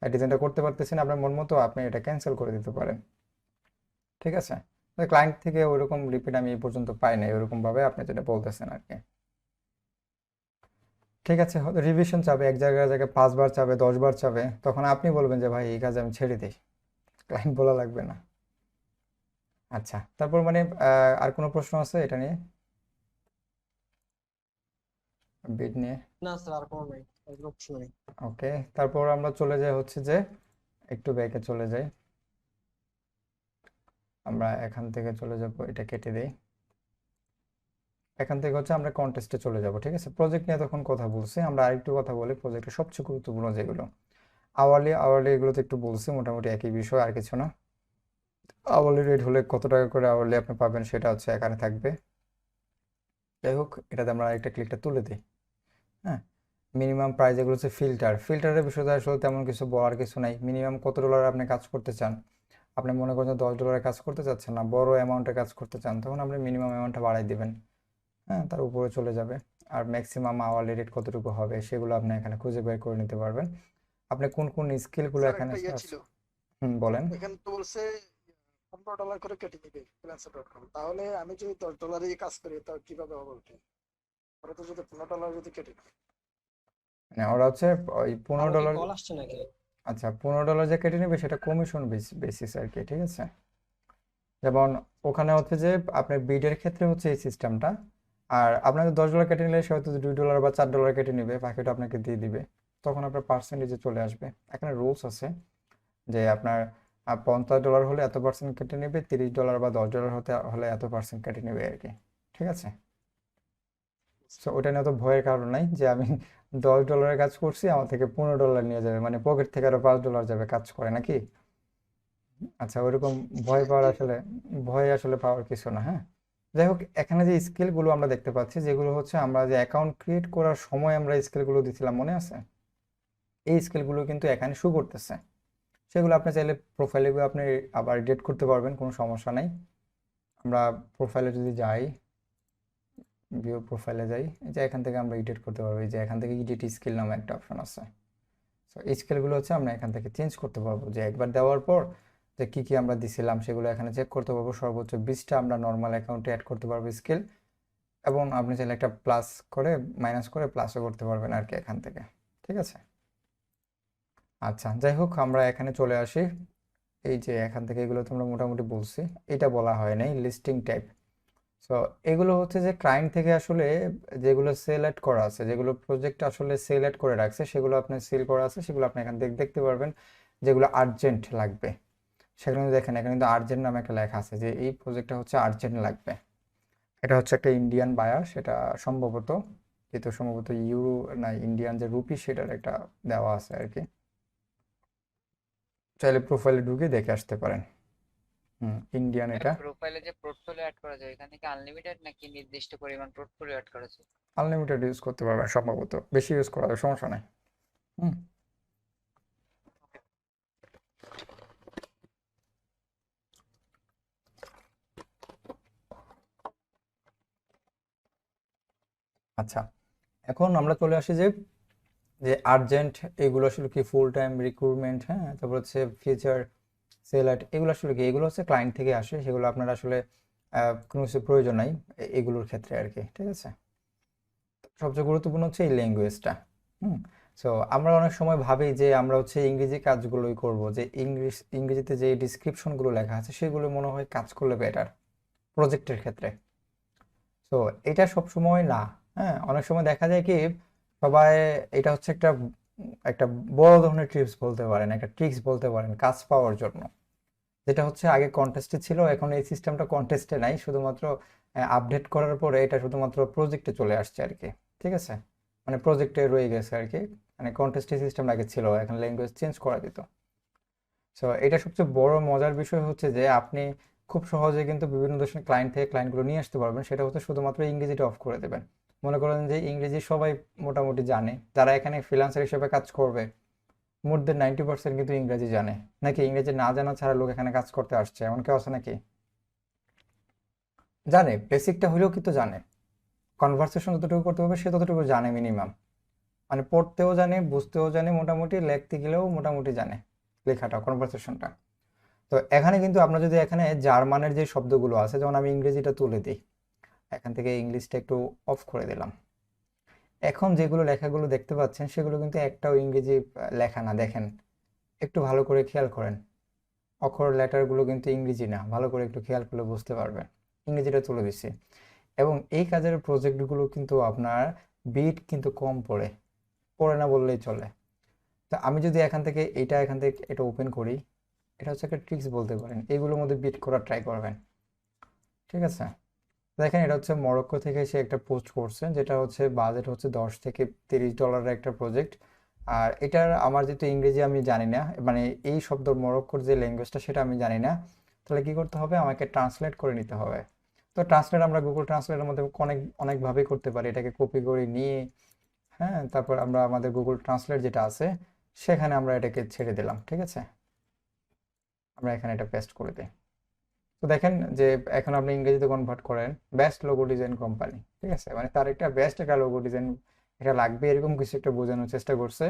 ডিজাইনটা করতে পারতেছি না আপনার মন মতো, আপনি এটা ক্যান্সেল করে দিতে পারেন, ঠিক আছে। ক্লায়েন্ট থেকে ওইরকম রিপিট আমি এই পর্যন্ত পাই নাই ওইরকম ভাবে আপনি যেটা বলতেছেন আর কি, ঠিক আছে। রিভিশন চাবে এক জায়গায় 5 বার চাবে 10 বার চাবে, তখন আপনি বলবেন যে ভাই এই কাজ আমি ছেড়ে দিই, ক্লায়েন্ট বলা লাগবে না। আচ্ছা তারপর মানে আর কোনো প্রশ্ন আছে এটা নিয়ে, বিট নিয়ে? না স্যার আর কোনো নাই, আর কোনো প্রশ্ন নেই। ওকে তারপর আমরা চলে যাই হচ্ছে যে একটু ব্যাকে চলে যাই, আমরা এখান থেকে চলে যাব, এটা কেটে দিই, এখান থেকে হচ্ছে আমরা কন্টেস্টে চলে যাব, ঠিক আছে। প্রজেক্ট নিয়ে তখন কথা বলছি, আমরা আরেকটু কথা বলি প্রজেক্টের সবচেয়ে গুরুত্বপূর্ণ যেগুলো, আওয়ারলি এগুলো তো একটু বলছি, মোটামুটি একই বিষয় আর কিছু না। আওয়ারলি রেট হলে কত টাকা করে আওয়ারলি আপনি পাবেন সেটা হচ্ছে এখানে থাকবে। যাই হোক এটাতে আমরা আরেকটা ক্লিকটা তুলে দিই। হ্যাঁ মিনিমাম প্রাইস, এগুলো হচ্ছে ফিল্টারের বিষয়টা আসলে তেমন কিছু বলার কিছু নাই, মিনিমাম কত ডলার আপনি কাজ করতে চান, আপনি মনে করেন $10 কাজ করতে চাচ্ছেন না, বড় অ্যামাউন্টের কাজ করতে চান, তখন আপনি মিনিমাম অ্যামাউন্টটা বাড়াই দিবেন, হ্যাঁ তার উপরে চলে যাবে। আর ম্যাক্সিমাম আওয়ারলি রেট কতটুকু হবে সেগুলো আপনি এখানে খুঁজে বের করে নিতে পারবেন। আপনি কোন কোন স্কিলগুলো স্যার এখানে একটা ইয়ে ছিল, বলেন। এখানে তো বলছে $15 করে কেটে নিবে freelancer.com, তাহলে আমি যদি $10 কাজ করি তাহলে কিভাবে হবে ওটা? ওরা তো যদি $15 যদি কেটে নেয়। মানে ওরা হচ্ছে ওই পনেরো কারো কি ডলার কল আসছে নাকি? আচ্ছা, $15 যে কেটে নেবে সেটা কমিশন বেসিস আর কি, ঠিক আছে। যেমন ওখানে হচ্ছে যে আপনার বিডের ক্ষেত্রে হচ্ছে এই সিস্টেমটা, আর আপনাকে $10 কেটে নিলে সে হয়তো $2 বা $4 কেটে নেবে, বাকিটা আপনাকে দিয়ে দিবে, তখন আপনার পার্সেন্টেজে চলে আসবে। এখানে রুলস আছে যে আপনার $50 হলে এত পার্সেন্ট কেটে নেবে, $30 বা $10 হলে এত পার্সেন্ট কেটে নেবে আর কি, ঠিক আছে। তো ওটা নিয়ে তো ভয়ের কারণ নাই যে আমি $10 কাজ করছি আমার থেকে $15 নিয়ে যাবে, মানে পকেট থেকে আরো $5 যাবে, কাজ করে নাকি? আচ্ছা, ওইরকম ভয় আসলে পাওয়ার কিছু না, হ্যাঁ। যাই হোক, এখানে যে স্কিলগুলো আমরা দেখতে পাচ্ছি, যেগুলো হচ্ছে আমরা যে অ্যাকাউন্ট ক্রিয়েট করার সময় আমরা স্কিলগুলো দিছিলাম, মনে আছে? এই স্কিলগুলো কিন্তু এখানে শো করতেছে। সেগুলো আপনি চাইলে প্রোফাইলে আপনি আবার এডিট করতে পারবেন, কোনো সমস্যা নাই। আমরা প্রোফাইলে যদি যাই, ভিউ প্রোফাইলে যাই, এই যে এখান থেকে আমরা এডিট করতে পারবো। এই যে এখান থেকে এডিট স্কিল নামে একটা অপশন আছে। তো এই স্কিলগুলো হচ্ছে আমরা এখান থেকে চেঞ্জ করতে পারবো, যে একবার দেওয়ার পর যে কি কি আমরা দিছিলাম সেগুলো এখানে চেক করতে পারবো। সর্বোচ্চ 20টা আমরা নর্মাল অ্যাকাউন্টে অ্যাড করতে পারবো স্কিল, এবং আপনি চাইলে একটা প্লাস করে মাইনাস করে প্লাসও করতে পারবেন আর কি এখান থেকে, ঠিক আছে। আচ্ছা, যাই হোক, আমরা এখানে চলে আসি। এই যে এখান থেকে এগুলো তোমরা মোটামুটি বলছি, এটা বলা হয় নাই লিস্টিং টাইপ। সো এগুলো হচ্ছে যে ক্লায়েন্ট থেকে আসলে যেগুলো সিলেক্ট করা আছে, যেগুলো প্রজেক্ট আসলে সিলেক্ট করে রাখছে, সেগুলো আপনার সিল করা আছে, সেগুলো আপনি এখান থেকে দেখতে পারবেন। যেগুলো আর্জেন্ট লাগবে সেগুলো দেখেন, এখানে কিন্তু আর্জেন্ট নামে একটা লেখা আছে যে এই প্রজেক্টটা হচ্ছে আর্জেন্ট লাগবে। এটা হচ্ছে একটা ইন্ডিয়ান বায়ার, সেটা সম্ভবত, যেহেতু সম্ভবত ইউরো না ইন্ডিয়ান যে রুপি সেটার একটা দেওয়া আছে আর কি। চাইলে প্রোফাইলে ঢুকে দেখে আসতে পারেন। ইন্ডিয়ান এটা। প্রোফাইলে যে পোর্টফোলিও অ্যাড করা যায় এখানে কি আনলিমিটেড নাকি নির্দিষ্ট পরিমাণ পোর্টফোলিও অ্যাড করা যায়? আনলিমিটেড ইউজ করতে পারবেন সম্ভবত, বেশি ইউজ করা যাবে, সমস্যা নাই। হুম আচ্ছা, এখন আমরা চলে আসি যে যে আর্জেন্ট এগুলো আসলে কি, ফুল টাইম রিক্রুটমেন্ট, হ্যাঁ, তারপর হচ্ছে ফিচার সেলার, এগুলো আসলে কি, এগুলো হচ্ছে ক্লায়েন্ট থেকে আসে, সেগুলো আপনার আসলে কোনো কিছু প্রয়োজন নাই এগুলোর ক্ষেত্রে আর কি, ঠিক আছে। সবচেয়ে গুরুত্বপূর্ণ হচ্ছে এই ল্যাঙ্গুয়েজটা। সো আমরা অনেক সময় ভাবি যে আমরা হচ্ছে ইংরেজি কাজগুলোই করব, যে ইংরেজিতে যে ডিসক্রিপশনগুলো লেখা আছে সেগুলো মনে হয় কাজ করলে বেটার প্রজেক্টের ক্ষেত্রে। সো এটা সবসময় না, হ্যাঁ। অনেক সময় দেখা যায় কি সবাই, এটা হচ্ছে একটা একটা বড় ধরনের ট্রিক্স বলতে পারেন, একটা ট্রিক্স বলতে পারেন কাজ পাওয়ার জন্য, যেটা হচ্ছে আগে কন্টেস্টে ছিল, এখন এই সিস্টেমটা কন্টেস্টে নাই, শুধুমাত্র আপডেট করার পরে এটা শুধুমাত্র প্রজেক্টে চলে আসছে আর কি, ঠিক আছে। মানে প্রজেক্টে রয়ে গেছে আর কি, মানে কন্টেস্টে সিস্টেম আগে ছিল, এখন ল্যাঙ্গুয়েজ চেঞ্জ করা দিত। সো এটা সবচেয়ে বড় মজার বিষয় হচ্ছে যে আপনি খুব সহজে কিন্তু বিভিন্ন দেশের ক্লায়েন্ট থেকে ক্লায়েন্টগুলো নিয়ে আসতে পারবেন, সেটা হচ্ছে শুধুমাত্র ইংরেজিটা অফ করে দেবেন। মনে করেন যে ইংরেজি সবাই মোটামুটি জানে, যারা এখানে ফ্রিল্যান্সার হিসেবে কাজ করবে মোর দেন 90% কিন্তু ইংরেজি জানে, নাকি ইংরেজি না জানা ছাড়া লোক এখানে কাজ করতে আসছে, এমন কেউ আছে নাকি? জানে, বেসিকটা হলেও কিন্তু জানে, কনভারসেশন যতটুকু করতে হবে সে ততটুকু জানে মিনিমাম, মানে পড়তেও জানে, বুঝতেও জানে, মোটামুটি লিখতে গেলেও মোটামুটি জানে লেখাটা, কনভারসেশনটা। তো এখানে কিন্তু আমরা যদি এখানে জার্মানের যে শব্দগুলো আছে, যেমন আমি ইংরেজিটা তুলে দিই, এখান থেকে ইংলিশটা একটু অফ করে দিলাম, এখন যেগুলো লেখাগুলো দেখতে পাচ্ছেন সেগুলো কিন্তু একটাও ইংরেজি লেখা না। দেখেন, একটু ভালো করে খেয়াল করেন, অক্ষর লেটারগুলো কিন্তু ইংরেজি না, ভালো করে একটু খেয়াল করলে বুঝতে পারবেন, ইংরেজিটা তুলে দিচ্ছি। এবং এই কাজের প্রজেক্টগুলো কিন্তু আপনার বিট কিন্তু কম পড়ে না বললেই চলে। তো আমি যদি এখান থেকে এটা ওপেন করি, এটা হচ্ছে একটা ট্রিক্স বলতে পারেন, এইগুলোর মধ্যে বিট করার ট্রাই করবেন, ঠিক আছে। দেখেন, এটা হচ্ছে মরক্কো থেকে সে একটা পোস্ট করছে, যেটা হচ্ছে বাজেট হচ্ছে $10 থেকে $30 একটা প্রজেক্ট। আর এটার আমার যেহেতু ইংরেজি আমি জানি না, মানে এই শব্দ মরক্কোর যে ল্যাঙ্গুয়েজটা সেটা আমি জানি না, তাহলে কি করতে হবে, আমাকে ট্রান্সলেট করে নিতে হবে। তো ট্রান্সলেট আমরা গুগল ট্রান্সলেটের মধ্যে অনেকভাবেই করতে পারি, এটাকে কপি করে নিয়ে, হ্যাঁ, তারপর আমরা আমাদের গুগল ট্রান্সলেট যেটা আছে সেখানে আমরা এটাকে ছেড়ে দিলাম, ঠিক আছে। আমরা এখানে এটা পেস্ট করে দিই। তো দেখেন যে এখন আপনি ইংরেজিতে কনভার্ট করেন বেস্ট লোগো ডিজাইন কোম্পানি, ঠিক আছে, মানে তার একটা বেস্ট একটা লোগো ডিজাইন এটা লাগবে, এরকম কিছু একটা বোঝানোর চেষ্টা করছে।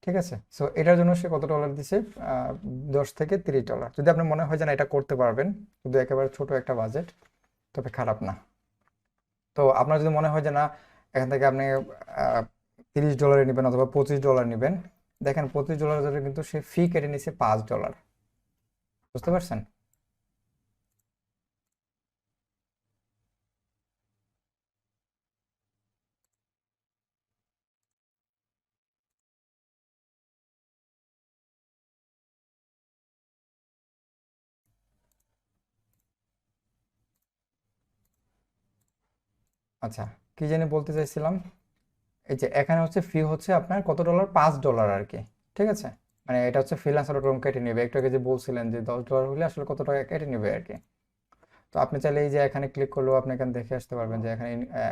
ঠিক আছে, সো এটার জন্য সে কত ডলার দিছে? 10 থেকে 30 ডলার। যদি আপনার মনে হয় যে না এটা করতে পারবেন, শুধু একেবারে ছোট একটা বাজেট, তবে খারাপ না। তো আপনার যদি মনে হয় যে না এখান থেকে আপনি 30 ডলারে নেবেন অথবা 25 ডলার নেবেন, দেখেন 25 ডলারের জন্য কিন্তু সে ফি কেটে নিছে $5। বুঝতে পারছেন? আচ্ছা, কি জানি বলতে চাইছিলাম, এই যে এখানে হচ্ছে ফি হচ্ছে আপনার কত ডলার? $5 আর কি। ঠিক আছে, মানে এটা হচ্ছে ফ্রিল্যান্সার ডট কম কেটে নেবে। একটু আগে যে বলছিলেন যে $10 হলে আসলে কত টাকা কেটে নেবে আর কি। তো আপনি চাইলে এই যে এখানে ক্লিক করলেও আপনি এখানে দেখে আসতে পারবেন যে এখানে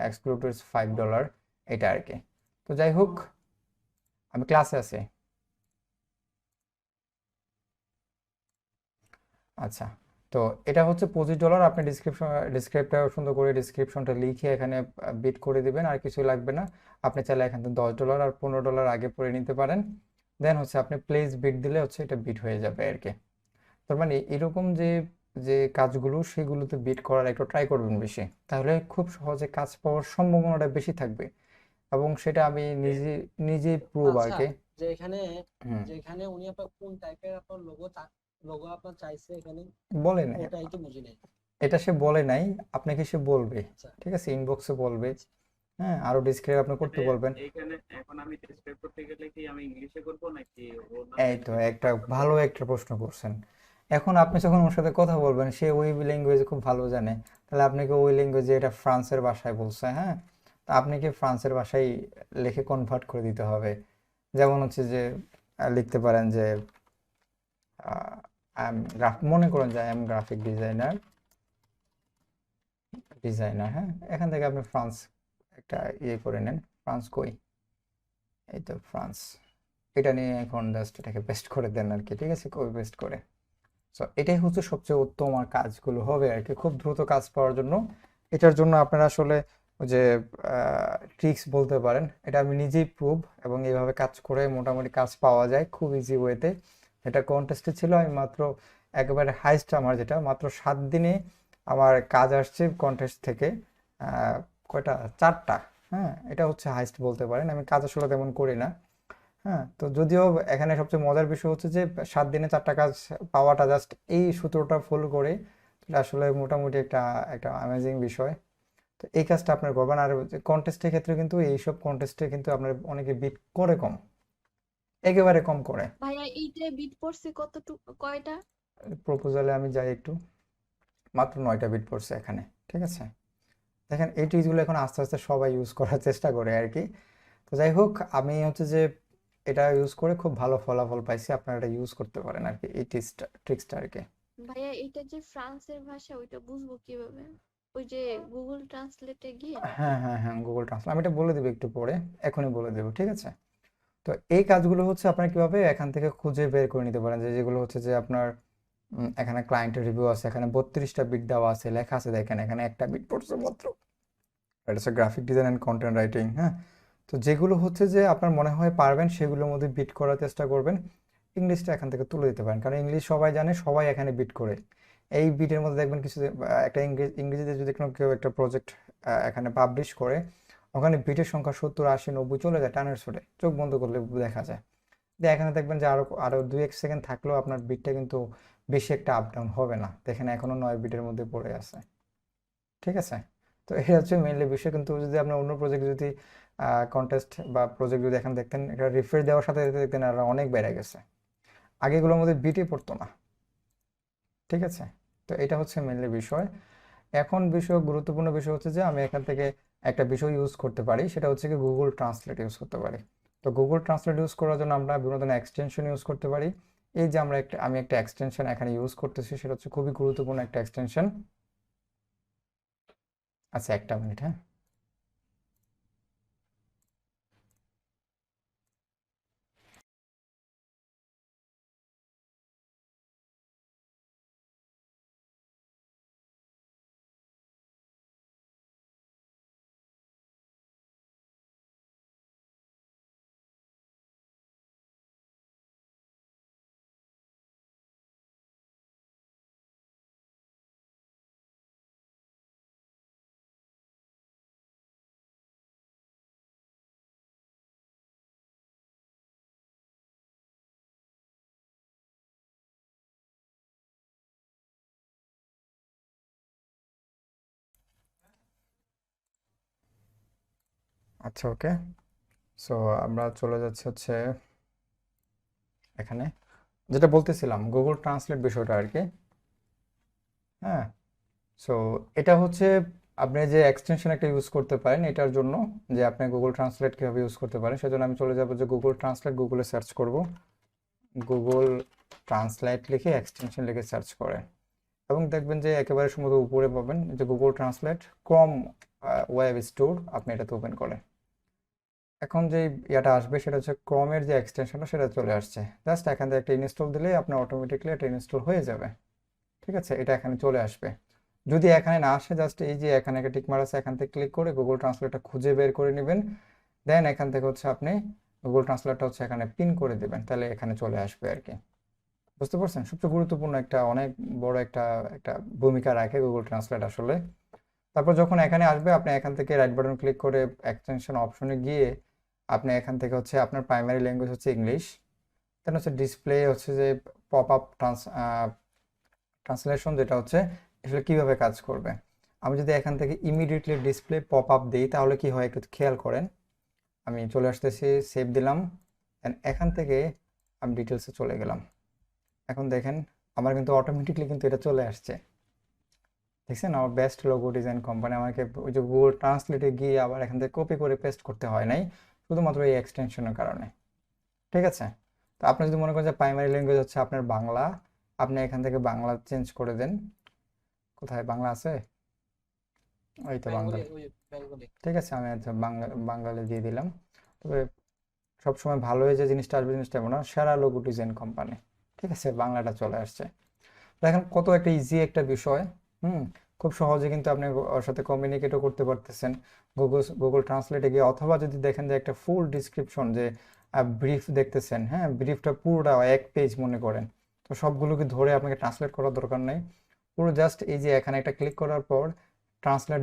এক্সক্লুড $5 এটা আর কি। তো যাই হোক, আমি ক্লাসে আছি। আচ্ছা, তো এটা হচ্ছে $25। আপনি ডিসক্রিপটা সুন্দর করে ডিসক্রিপশনটা লিখে এখানে বিট করে দিবেন, আর কিছুই লাগবে না। আপনি চাইলে এখান থেকে $10 আর $15 আগে পরে নিতে পারেন। দেন হচ্ছে আপনি প্লেস বিট দিলে হচ্ছে এটা বিট হয়ে যাবে আর কি। তার মানে এরকম যে যে কাজগুলো সেগুলোতে বিট করার একটু ট্রাই করবেন বেশি, তাহলে খুব সহজে কাজ পাওয়ার সম্ভাবনাটা বেশি থাকবে। এবং সেটা আমি নিজে নিজেই প্রুভ আর আচ্ছা, কি। যে এখানে হুম, উনি আপনার কোন টাইপের আপনার লোগো আপনার চাইছে এখানে, বলে নাই, ওটাই তো বুঝি নাই। এটা সে বলে নাই, আপনাকে সে বলবে। আচ্ছা ঠিক আছে, ইনবক্সে বলবে। হ্যাঁ, আরো ডিসক্রাইব আপনি করতে এটা বলবেন। এইখানে এখন আমি ডেসক্রাইব করতে গেলে কি আমি ইংলিশে করব নাকি ওর এই নামে তো যদি একটা বাংলা ভালো একটা প্রশ্ন করছেন। এখন আপনি যখন ওর সাথে কথা বলবেন, সে ওই ল্যাঙ্গুয়েজ খুব ভালো জানে, তাহলে আপনাকে ওই ল্যাঙ্গুয়েজে এটা ফ্রান্সের ভাষায় বলছে, হ্যাঁ, তা আপনাকে ফ্রান্সের ভাষায় লিখে কনভার্ট করে দিতে হবে। যেমন হচ্ছে যে লিখতে পারেন যে মনে করেন যে আই এম গ্রাফিক ডিজাইনার, হ্যাঁ, এখান থেকে আপনি ফ্রান্স একটা ইয়ে করে নেন। ফ্রান্স কই? এই তো ফ্রান্স। এটা নিয়ে এখন জাস্ট এটাকে পেস্ট করে দেন আর কি। ঠিক আছে, কপি পেস্ট করে। সো এটাই হচ্ছে সবচেয়ে উত্তম আর কাজগুলো হবে আর কি, খুব দ্রুত কাজ পাওয়ার জন্য। এটার জন্য আপনারা আসলে ওই যে ট্রিক্স বলতে পারেন, এটা আমি নিজেই প্রুভ, এবং এইভাবে কাজ করে মোটামুটি কাজ পাওয়া যায় খুব ইজি ওয়েতে। এটা কন্টেস্টে ছিল, আমি মাত্র একেবারে হাইস্ট আমার যেটা মাত্র 7 দিনে আমার কাজ আসছে কন্টেস্ট থেকে। কয়টা? 4টা। হ্যাঁ, এটা হচ্ছে হাইস্ট বলতে পারেন। আমি কাজ আসলে তেমন করি না। হ্যাঁ, তো যদিও এখানে সবচেয়ে মজার বিষয় হচ্ছে যে 7 দিনে 4টা কাজ পাওয়াটা, জাস্ট এই সূত্রটা ফলো করে, এটা আসলে মোটামুটি একটা একটা অ্যামেজিং বিষয়। তো এই কাজটা আপনার করবেন। আর কন্টেস্টের ক্ষেত্রে কিন্তু এইসব কন্টেস্টে কিন্তু আপনার অনেকে বিট করে কম, একেবারে কম করে। ভাইয়া এইটায় বিট পড়ছে কতটুকু, কয়টা? প্রপোজালে আমি যাই একটু, মাত্র 9টা বিট পড়ছে এখানে। ঠিক আছে, দেখেন এই ট্রিক্সগুলো এখন আস্তে আস্তে সবাই ইউজ করার চেষ্টা করে আর কি। তো যাই হোক, আমি হচ্ছে যে এটা ইউজ করে খুব ভালো ফলাফল পাইছি। আপনারা এটা ইউজ করতে পারেন আর কি, এই ট্রিক্সটা আর কি। ভাইয়া এটা যে ফ্রান্সের ভাষা ওইটা বুঝবো কিভাবে? ওই যে গুগল ট্রান্সলেটে গিয়ে? হ্যাঁ হ্যাঁ হ্যাঁ, গুগল ট্রান্সলেট আমি এটা বলে দেবো একটু পরে, এখনই বলে দেবো। ঠিক আছে, তো এই কাজগুলো হচ্ছে আপনারা কিভাবে এখান থেকে খুঁজে বের করে নিতে পারেন, যে যেগুলো হচ্ছে যে আপনার এখানে ক্লায়েন্টের রিভিউ আছে, এখানে 32টা বিট দেওয়া আছে, লেখা আছে, দেখেন এখানে একটা বিট পড়ছে মাত্র। এটা হচ্ছে graphic design and content writing. হ্যাঁ, তো যেগুলো হচ্ছে যে আপনার মনে হয় পারবেন সেগুলোর মধ্যে বিট করার চেষ্টা করবেন। ইংলিশটা এখান থেকে তুলে দিতে পারেন, কারণ ইংলিশ সবাই জানে, সবাই এখানে বিট করে। এই বিটের মধ্যে দেখবেন কিছু একটা ইংরেজিতে যদি কোনো কেউ একটা প্রজেক্ট এখানে পাবলিশ করে, ওখানে বিটের সংখ্যা 70, 80, 90 চলে যায় টানের ছোটে, চোখ বন্ধ করলে দেখা যায়। দিয়ে এখানে দেখবেন যে আরো আরো 2-1 সেকেন্ড থাকলেও আপনার বিটটা কিন্তু বেশি একটা আপ ডাউন হবে না। দেখেন এখনো 9 বিটের মধ্যে পড়ে আছে। ঠিক আছে, তো এই হচ্ছে মেইনলি বিষয়। কিন্তু যদি আপনার অন্য প্রজেক্ট যদি কন্টেস্ট বা প্রজেক্ট যদি এখন দেখতেন, এটা রিফ্রেশ দেওয়ার সাথে সাথে দেখতেন আর অনেক বেড়ে গেছে। আগেগুলোর মধ্যে বিটই পড়তো না। ঠিক আছে, তো এটা হচ্ছে মেইনলি বিষয়। এখন গুরুত্বপূর্ণ বিষয় হচ্ছে যে আমি এখান থেকে একটা বিষয় ইউজ করতে পারি, সেটা হচ্ছে কি গুগল ট্রান্সলেট ইউজ করতে পারি। তো গুগল ট্রান্সলেট ইউজ করার জন্য আমরা বিভিন্ন ধরনের এক্সটেনশন ইউজ করতে পারি। এই যে আমি একটা এক্সটেনশন এখানে ইউজ করতেছি, সেটা হচ্ছে খুবই গুরুত্বপূর্ণ একটা এক্সটেনশন। আচ্ছা, একটা মিনিট, হ্যাঁ। আচ্ছা, ওকে। সো আমরা চলে যাচ্ছি হচ্ছে এখানে যেটা বলতেছিলাম গুগল ট্রান্সলেট বিষয়টা আর কি। হ্যাঁ, সো এটা হচ্ছে আপনি যে এক্সটেনশন একটা ইউজ করতে পারেন এটার জন্য, যে আপনি গুগল ট্রান্সলেট কীভাবে ইউজ করতে পারেন সেজন্য আমি চলে যাব যে গুগল ট্রান্সলেট, গুগলে সার্চ করব, গুগল ট্রান্সলেট লিখে এক্সটেনশন লিখে সার্চ করে এবং দেখবেন যে একেবারে সম্ভবত উপরে পাবেন যে Google translate Chrome web store, আপনি এটাতে ওপেন করেন। এখন যে ইয়াটা আসবে সেটা হচ্ছে ক্রোমের যে এক্সটেনশনটা সেটা চলে আসছে, জাস্ট এখান থেকে একটা ইনস্টল দিলে আপনার অটোমেটিকলি এটা ইনস্টল হয়ে যাবে। ঠিক আছে, এটা এখানে চলে আসবে। যদি এখানে না আসে জাস্ট এই যে এখানে একটা টিকমার আছে এখান থেকে ক্লিক করে গুগল ট্রান্সলেটটা খুঁজে বের করে নেবেন, দেন এখান থেকে হচ্ছে আপনি গুগল ট্রান্সলেটটা হচ্ছে এখানে পিন করে দেবেন, তাহলে এখানে চলে আসবে আর কি। বুঝতে পারছেন? সবচেয়ে গুরুত্বপূর্ণ একটা অনেক বড় একটা একটা ভূমিকা রাখে গুগল ট্রান্সলেট আসলে। তারপর যখন এখানে আসবে আপনি এখান থেকে রাইট বাটন ক্লিক করে এক্সটেনশন অপশনে গিয়ে আপনি এখান থেকে হচ্ছে আপনার প্রাইমারি ল্যাঙ্গুয়েজ হচ্ছে ইংলিশ, দেন হচ্ছে ডিসপ্লে হচ্ছে যে পপ আপ ট্রান্সলেশন, যেটা হচ্ছে আসলে কিভাবে কাজ করবে। আমি যদি এখান থেকে ইমিডিয়েটলি ডিসপ্লে পপ আপ দিই তাহলে কি হয় একটু খেয়াল করেন। আমি চলে আসতেছি, সেভ দিলাম, দেন এখান থেকে আমি ডিটেলসে চলে গেলাম। এখন দেখেন আমার কিন্তু অটোমেটিকলি কিন্তু এটা চলে আসছে, দেখছেন? আমার বেস্ট লোগো ডিজাইন কোম্পানি, আমাকে ওই যে গুগল ট্রান্সলেটে গিয়ে আবার এখান থেকে কপি করে পেস্ট করতে হয় নাই, শুধুমাত্র এই এক্সটেনশনের কারণে। ঠিক আছে, তো আপনি যদি মনে করেন যে প্রাইমারি ল্যাঙ্গুয়েজ হচ্ছে আপনার বাংলা, আপনি এখান থেকে বাংলা চেঞ্জ করে দেন। কোথায় বাংলা আছে? ওই তো বাংলা। বেঙ্গলি। ঠিক আছে, আমি আচ্ছা বাঙালি দিয়ে দিলাম। তবে সবসময় ভালো হয়ে যে জিনিসটা আসবে জিনিসটা এমন না, সেরা লোগো ডিজাইন কোম্পানি। ঠিক আছে, বাংলাটা চলে আসছে। দেখেন কত একটা ইজি একটা বিষয়। খুব সহজে কিন্তু আপনি ওর সাথে কমিউনিকেটও করতে পারতেছেন গুগল ট্রান্সলেটে গিয়ে, অথবা যদি দেখেন যে একটা ফুল ডিসক্রিপশন যে ব্রিফ দেখতেছেন, হ্যাঁ ব্রিফটা পুরোটা এক পেজ মনে করেন, তো সবগুলোকে ধরে আপনাকে ট্রান্সলেট করার দরকার নেই, পুরো জাস্ট এই যে এখানে একটা ক্লিক করার পর ট্রান্সলেট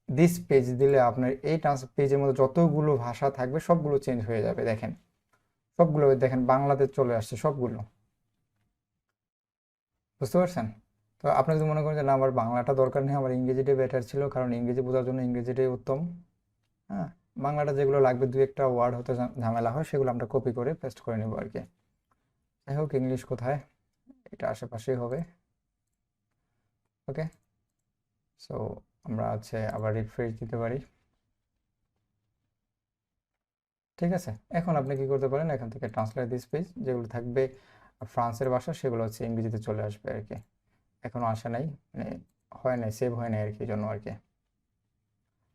দিস পেজ দিলে আপনার এই পেজের মধ্যে যতগুলো ভাষা থাকবে সবগুলো চেঞ্জ হয়ে যাবে। দেখেন সবগুলো, দেখেন বাংলাতে চলে আসছে সবগুলো। বুঝতে পারছেন? তো আপনি যদি মনে করেন যে না আমার বাংলাটা দরকার নেই, আমার ইংরেজিটাই বেটার ছিল, কারণ ইংরেজি বোঝার জন্য ইংরেজিটাই উত্তম। হ্যাঁ, বাংলাটা যেগুলো লাগবে দু একটা ওয়ার্ড হতে ঝামেলা হয় সেগুলো আমরা কপি করে পেস্ট করে নেবো আর কি। যাই হোক, ইংলিশ কোথায়, এটা আশেপাশেই হবে। ওকে, সো আমরা আছে আবার রিফ্রেশ দিতে পারি। ঠিক আছে, এখন আপনি কি করতে পারেন, এখান থেকে ট্রান্সলেট দিস পেজ যেগুলো থাকবে ফ্রান্সের ভাষা সেগুলো হচ্ছে ইংরেজিতে চলে আসবে আর কি। এখনো আসে নাই, মানে হয় নাই, সেভ হয় নাই আর কি, জন্য আর কি।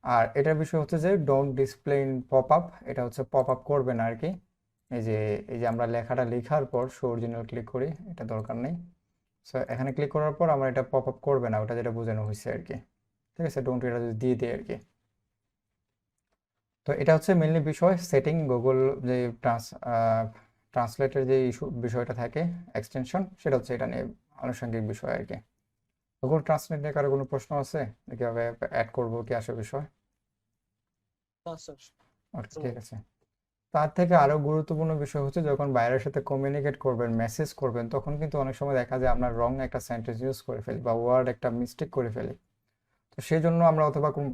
আর এটার বিষয় হচ্ছে যে don't display in pop up, এটা হচ্ছে পপ আপ করবে না আর কি। এই যে আমরা লেখাটা লেখার পর শো অরিজিনাল ক্লিক করি, এটা দরকার নেই। সো এখানে ক্লিক করার পর আমার এটা পপ আপ করবে না, ওটা যেটা বোঝানো হয়েছে আর কি। ঠিক আছে, ডোন্ট এটা যদি দিয়ে দিই আর কি। তো এটা হচ্ছে মেনলি বিষয় সেটিং, গুগল যে ট্রান্সলেটের যে ইস্যু বিষয়টা থাকে এক্সটেনশন, সেটা হচ্ছে এটা নিয়ে আনুষঙ্গিক বিষয় আর কি। গুগল ট্রান্সলেট নিয়ে কারো কোনো প্রশ্ন আছে, কীভাবে অ্যাড করবো কি আসে বিষয়? আচ্ছা, ঠিক আছে। তার থেকে আরো গুরুত্বপূর্ণ বিষয় হচ্ছে যখন বাইরের সাথে কমিউনিকেট করবেন, মেসেজ করবেন, তখন কিন্তু অনেক সময় দেখা যায় আমরা রং একটা সেন্টেন্স ইউজ করে ফেলি বা ওয়ার্ড একটা মিস্টেক করে ফেলি। তো সেই জন্য আমরা অথবা কোনো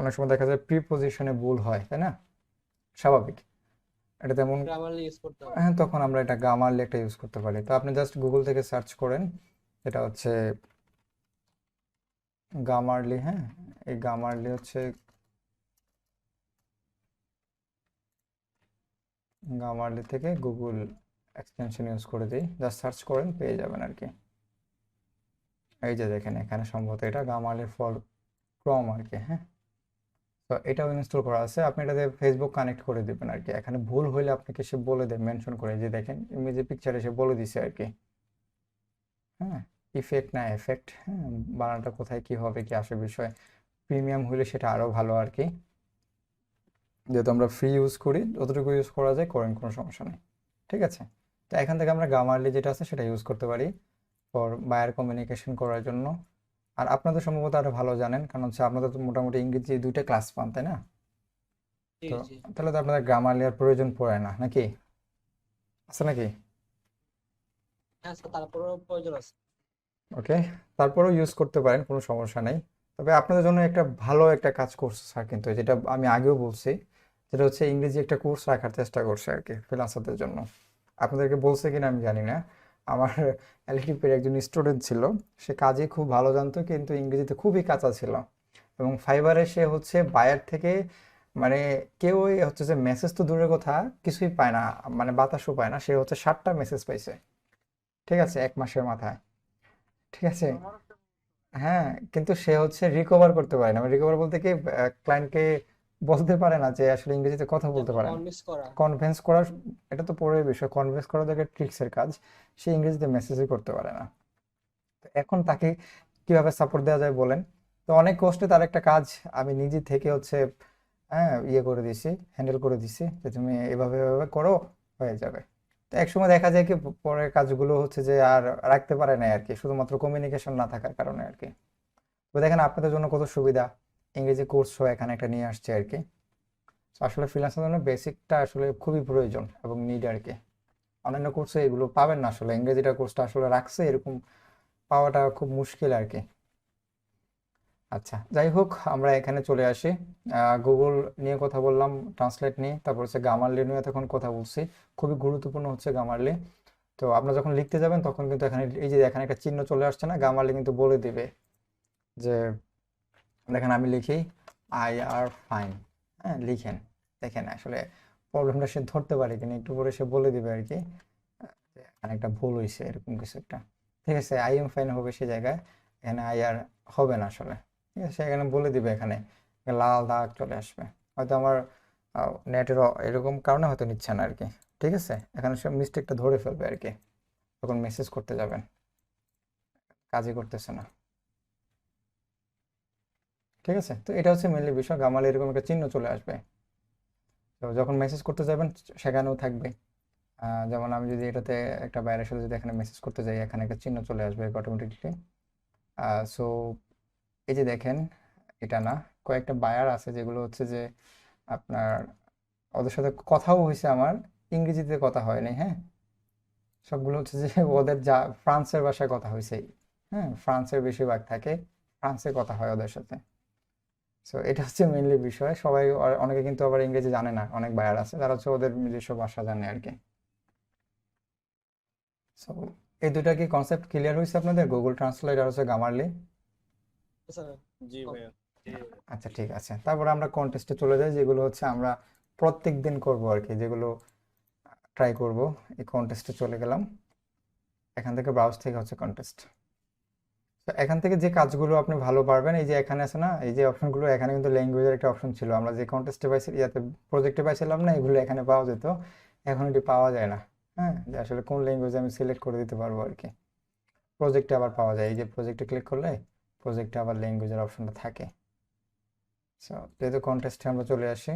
অনেক সময় দেখা যায় প্রিপোজিশনে ভুল হয়, তাই না? স্বাভাবিক, এটা তেমন। হ্যাঁ, তখন আমরা এটা গ্রামারলি একটা ইউজ করতে পারি। তো আপনি জাস্ট গুগল থেকে সার্চ করেন, এটা হচ্ছে গ্রামারলি। হ্যাঁ, এই গ্রামারলি হচ্ছে গ্রামারলি থেকে গুগল এক্সটেনশন ইউজ করে দিই, জাস্ট সার্চ করেন পেয়ে যাবেন আর কি। এই যে দেখেন এখানে সম্ভবত এটা গ্রামারলি ফর ক্রোম আর কি। হ্যাঁ, তো এটাও ইনস্টল করা আছে, আপনি এটাতে ফেসবুক কানেক্ট করে দেবেন আর কি। এখানে ভুল হইলে আপনাকে সে বলে দেয়, মেনশন করে, যে দেখেন ইমেজে পিকচারে সে বলে দিছে আর কি। হ্যাঁ, ইফেক্ট না এফেক্ট, হ্যাঁ বানানটা কোথায় কি হবে কি আসে বিষয়। প্রিমিয়াম হইলে সেটা আরও ভালো আর কি, যেহেতু আমরা ফ্রি ইউজ করি, যতটুকু ইউজ করা যায় করেন, কোনো সমস্যা নেই। ঠিক আছে, তো এখান থেকে আমরা গ্রামারলি যেটা আছে সেটা ইউজ করতে পারি ফর বায়ার কমিউনিকেশন করার জন্য। আর আপনাদের সম্ভবত আরো ভালো জানেন, কারণ হচ্ছে আপনাদের তো মোটামুটি ইংরেজি দুইটা ক্লাস পান, তাই না? তো তাহলে তো আপনাদের গ্রামারলি আর প্রয়োজন পড়ে না নাকি, আছে নাকি? তারপরেও প্রয়োজন আছে। ওকে, তারপরেও ইউজ করতে পারেন, কোনো সমস্যা নেই। তবে আপনাদের জন্য একটা ভালো একটা কাজ করছে স্যার, কিন্তু যেটা আমি আগেও বলছি সেটা হচ্ছে ইংরেজি একটা কোর্স রাখার চেষ্টা করছে আর কি ফ্রিল্যান্সারদের জন্য। আপনাদেরকে বলছে কিনা আমি জানি না। আমার এলটিপির একজন স্টুডেন্ট ছিল, সে কাজে খুব ভালো জানতো কিন্তু ইংরেজিতে খুবই কাঁচা ছিল, এবং ফাইবারে সে হচ্ছে বায়ার থেকে মানে কেউই হচ্ছে যে মেসেজ তো দূরের কথা কিছুই পায় না, মানে বাতাসও পায় না। সে হচ্ছে 7টা মেসেজ পাইছে, ঠিক আছে, 1 মাসের মাথায়, ঠিক আছে। হ্যাঁ, কিন্তু সে হচ্ছে রিকভার করতে পারে না। রিকভার বলতে কি, ক্লায়েন্টকে বলতে পারে না যে আসলে ইংরেজিতে কথা বলতে পারে না। কনভিন্স করা। কনভিন্স করা, এটা তো পরের বিষয়। কনভিন্স করা দেখে ট্রিক্সের কাজ, সে ইংরেজিতে মেসেজই করতে পারে না। তো এখন তাকে কিভাবে সাপোর্ট দেওয়া যায় বলেন? তো অনেক কষ্টে তার একটা কাজ আমি নিজে থেকে হচ্ছে ইয়ে করে দিছি, হ্যান্ডেল করে দিছি যে তুমি এভাবে এভাবে করো, হয়ে যাবে। তো একসময় দেখা যায় কি পরের কাজগুলো হচ্ছে যে আর রাখতে পারে না আর কি, শুধুমাত্র কমিউনিকেশন না থাকার কারণে আর কি। তো দেখেন আপনাদের জন্য কত সুবিধা, ইংরেজি কোর্স এখানে একটা নিয়ে আসছে আর কি। তো আসলে ফ্রিল্যান্সের জন্য বেসিকটা আসলে খুবই প্রয়োজন এবং নিড আর কি। অন্যান্য কোর্সে এগুলো পাবেন না, আসলে ইংরেজিটা কোর্সটা আসলে রাখছে, এরকম পাওয়াটা খুব মুশকিল আর কি। আচ্ছা, যাই হোক, আমরা এখানে চলে আসি। গুগল নিয়ে কথা বললাম, ট্রান্সলেট নিয়ে, তারপর হচ্ছে গ্রামারলি নিয়ে তখন কথা বলছি। খুবই গুরুত্বপূর্ণ হচ্ছে গ্রামারলি। তো আপনারা যখন লিখতে যাবেন তখন কিন্তু এখানে এই যে এখানে একটা চিহ্ন চলে আসছে না, গ্রামারলি কিন্তু বলে দিবে যে, দেখেন আমি লিখি আই আর ফাইন, হ্যাঁ লিখেন, দেখেন আসলে প্রবলেমটা সে ধরতে পারে কিনা, একটু পরে সে বলে দিবে আর কি, যে এখানে একটা ভুল হয়েছে এরকম কিছু একটা, ঠিক আছে। আই এম ফাইন হবে সে জায়গায়, এখানে আই আর হবে না আসলে, ঠিক আছে। এখানে বলে দিবে, এখানে লাল দাগ চলে আসবে। হয়তো আমার নেটের এরকম কারণে হয়তো নিচ্ছে না আর কি, ঠিক আছে। এখানে সব মিস্টেকটা ধরে ফেলবে আর কি, তখন মেসেজ করতে যাবেন, কাজই করতেছে না, ঠিক আছে। তো এটা হচ্ছে মেনলি বিষয়, গামালে এরকম একটা চিহ্ন চলে আসবে। তো যখন মেসেজ করতে যাবেন সেখানেও থাকবে। যেমন আমি যদি এটাতে একটা বাইরের সাথে যদি এখানে মেসেজ করতে যাই, এখানে একটা চিহ্ন চলে আসবে অটোমেটিকলি। সো এই যে দেখেন, এটা না, কয়েকটা বায়ার আছে যেগুলো হচ্ছে যে আপনার ওদের সাথে কথাও হয়েছে আমার, ইংরেজিতে কথা হয়নি, হ্যাঁ। সবগুলো হচ্ছে যে ওদের যা ফ্রান্সের ভাষায় কথা হয়েছে, হ্যাঁ, ফ্রান্সের বেশিরভাগ থাকে, ফ্রান্সে কথা হয় ওদের সাথে। সো এটা হচ্ছে মেইনলি বিষয়। সবাই অনেকে কিন্তু আবার ইংরেজি জানে না, অনেক বায়ার আছে তারা হচ্ছে ওদের নিজস্ব ভাষা জানে আর কি। সো এই দুটা কি কনসেপ্ট ক্লিয়ার হয়েছে আপনাদের, গুগল ট্রান্সলেট আর হচ্ছে গ্রামারলি? স্যার জি ভাইয়া। আচ্ছা, ঠিক আছে। তারপরে আমরা কন্টেস্টে চলে যাই, যেগুলো হচ্ছে আমরা প্রত্যেক দিন করবো আর কি, যেগুলো ট্রাই করব। এই কন্টেস্টে চলে গেলাম, এখান থেকে ব্রাউজ থেকে হচ্ছে কন্টেস্ট। তো এখান থেকে যে কাজগুলো আপনি ভালো পারবেন, এই যে এখানে আছে না, এই যে অপশনগুলো, এখানে কিন্তু ল্যাঙ্গুয়েজের একটা অপশন ছিল, আমরা যে কন্টেস্টে পাইছি, ইয়াতে প্রজেক্টে পাইছিলাম না, এগুলো এখানে পাওয়া যেত, এখন এটি পাওয়া যায় না, হ্যাঁ, যে আসলে কোন ল্যাঙ্গুয়েজে আমি সিলেক্ট করে দিতে পারবো আর কি। প্রজেক্টে আবার পাওয়া যায়, এই যে প্রজেক্টে ক্লিক করলে প্রজেক্টে আবার ল্যাঙ্গুয়েজের অপশনটা থাকে। সো যেহেতু কন্টেস্টে আমরা চলে আসি,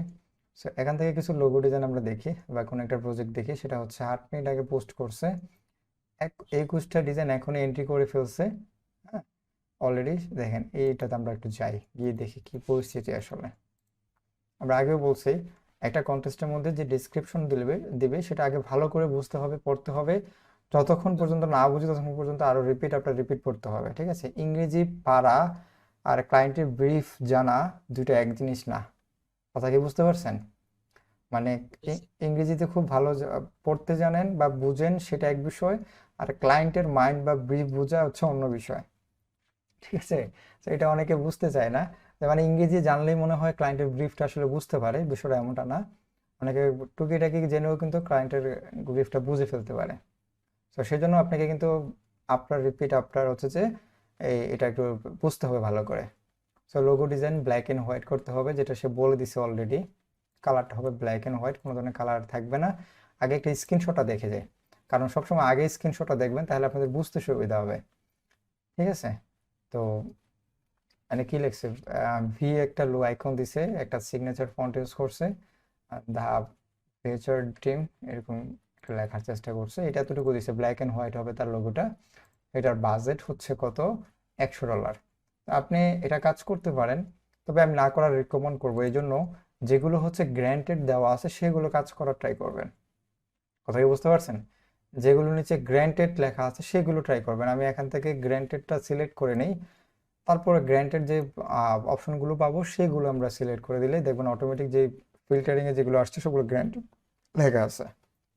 সো এখান থেকে কিছু লোগো ডিজাইন আমরা দেখি বা কোনো একটা প্রজেক্ট দেখি, সেটা হচ্ছে 8 মিনিট আগে পোস্ট করছে, 21টা ডিজাইন এখনই এন্ট্রি করে ফেলছে, হ্যাঁ অলরেডি। দেখেন এইটাতে আমরা একটু যাই, গিয়ে দেখি কি পরিস্থিতি আসলে। আমরা আগেও বলছি, একটা কন্টেস্টের মধ্যে যে ডিসক্রিপশন দিবে সেটা আগে ভালো করে বুঝতে হবে, পড়তে হবে। যতক্ষণ পর্যন্ত না বুঝি ততক্ষণ পর্যন্ত আরো রিপিট পড়তে হবে, ঠিক আছে। ইংরেজি পারা আর ক্লায়েন্টের ব্রিফ জানা দুটো এক জিনিস না, কথা কি বুঝতে পারছেন? মানে ইংরেজিতে খুব ভালো পড়তে জানেন বা বুঝেন সেটা এক বিষয়, আর ক্লায়েন্টের মাইন্ড বা ব্রিফ বোঝা হচ্ছে অন্য বিষয়, ঠিক আছে। তো এটা অনেকে বুঝতে চায় না, যে মানে ইংরেজি জানলেই মনে হয় ক্লায়েন্টের ব্রিফটা আসলে বুঝতে পারে, বিষয়টা এমনটা না। অনেকে টুকিটাকি জেনেও কিন্তু ক্লায়েন্টের ব্রিফটা বুঝে ফেলতে পারে। তো সেই জন্য আপনাকে কিন্তু আপনার হচ্ছে যে এটা একটু বুঝতে হবে ভালো করে। So logo design black and white করতে হবে, যেটা সে বলে দিছে অলরেডি। কালারটা হবে ব্ল্যাক এন্ড হোয়াইট, কোনো ধরনের কালার থাকবে না। আগে একটা স্ক্রিনশটটা দেখে যায়, কারণ সবসময় আগে স্ক্রিনশটটা দেখবেন, তাহলে আপনাদের বুঝতে সুবিধা হবে, ঠিক আছে। তো মানে কি লিখছে, ভি একটা লো আইকন দিছে, একটা সিগনেচার ফন্ট ইউজ করছে, দা ফিউচার টিম এরকম লেখার চেষ্টা করছে। এটা এতটুকু দিছে, ব্ল্যাক এন্ড হোয়াইট হবে তার লোগোটা। এটার বাজেট হচ্ছে কত, $100। আপনি এটা কাজ করতে পারেন, তবে আমি না করার রিকমেন্ড করবো। এই জন্য যেগুলো হচ্ছে গ্র্যান্টেড দেওয়া আছে সেগুলো কাজ করার ট্রাই করবেন, কথা কি বুঝতে পারছেন? যেগুলো নিচে গ্র্যান্টেড লেখা আছে সেগুলো ট্রাই করবেন। আমি এখান থেকে গ্র্যান্টেডটা সিলেক্ট করে নিই, তারপরে গ্র্যান্টেড যে অপশনগুলো পাবো সেগুলো আমরা সিলেক্ট করে দিলেই দেখবেন অটোমেটিক যে ফিল্টারিংয়ে যেগুলো আসছে সবগুলো গ্র্যান্টেড লেখা আছে,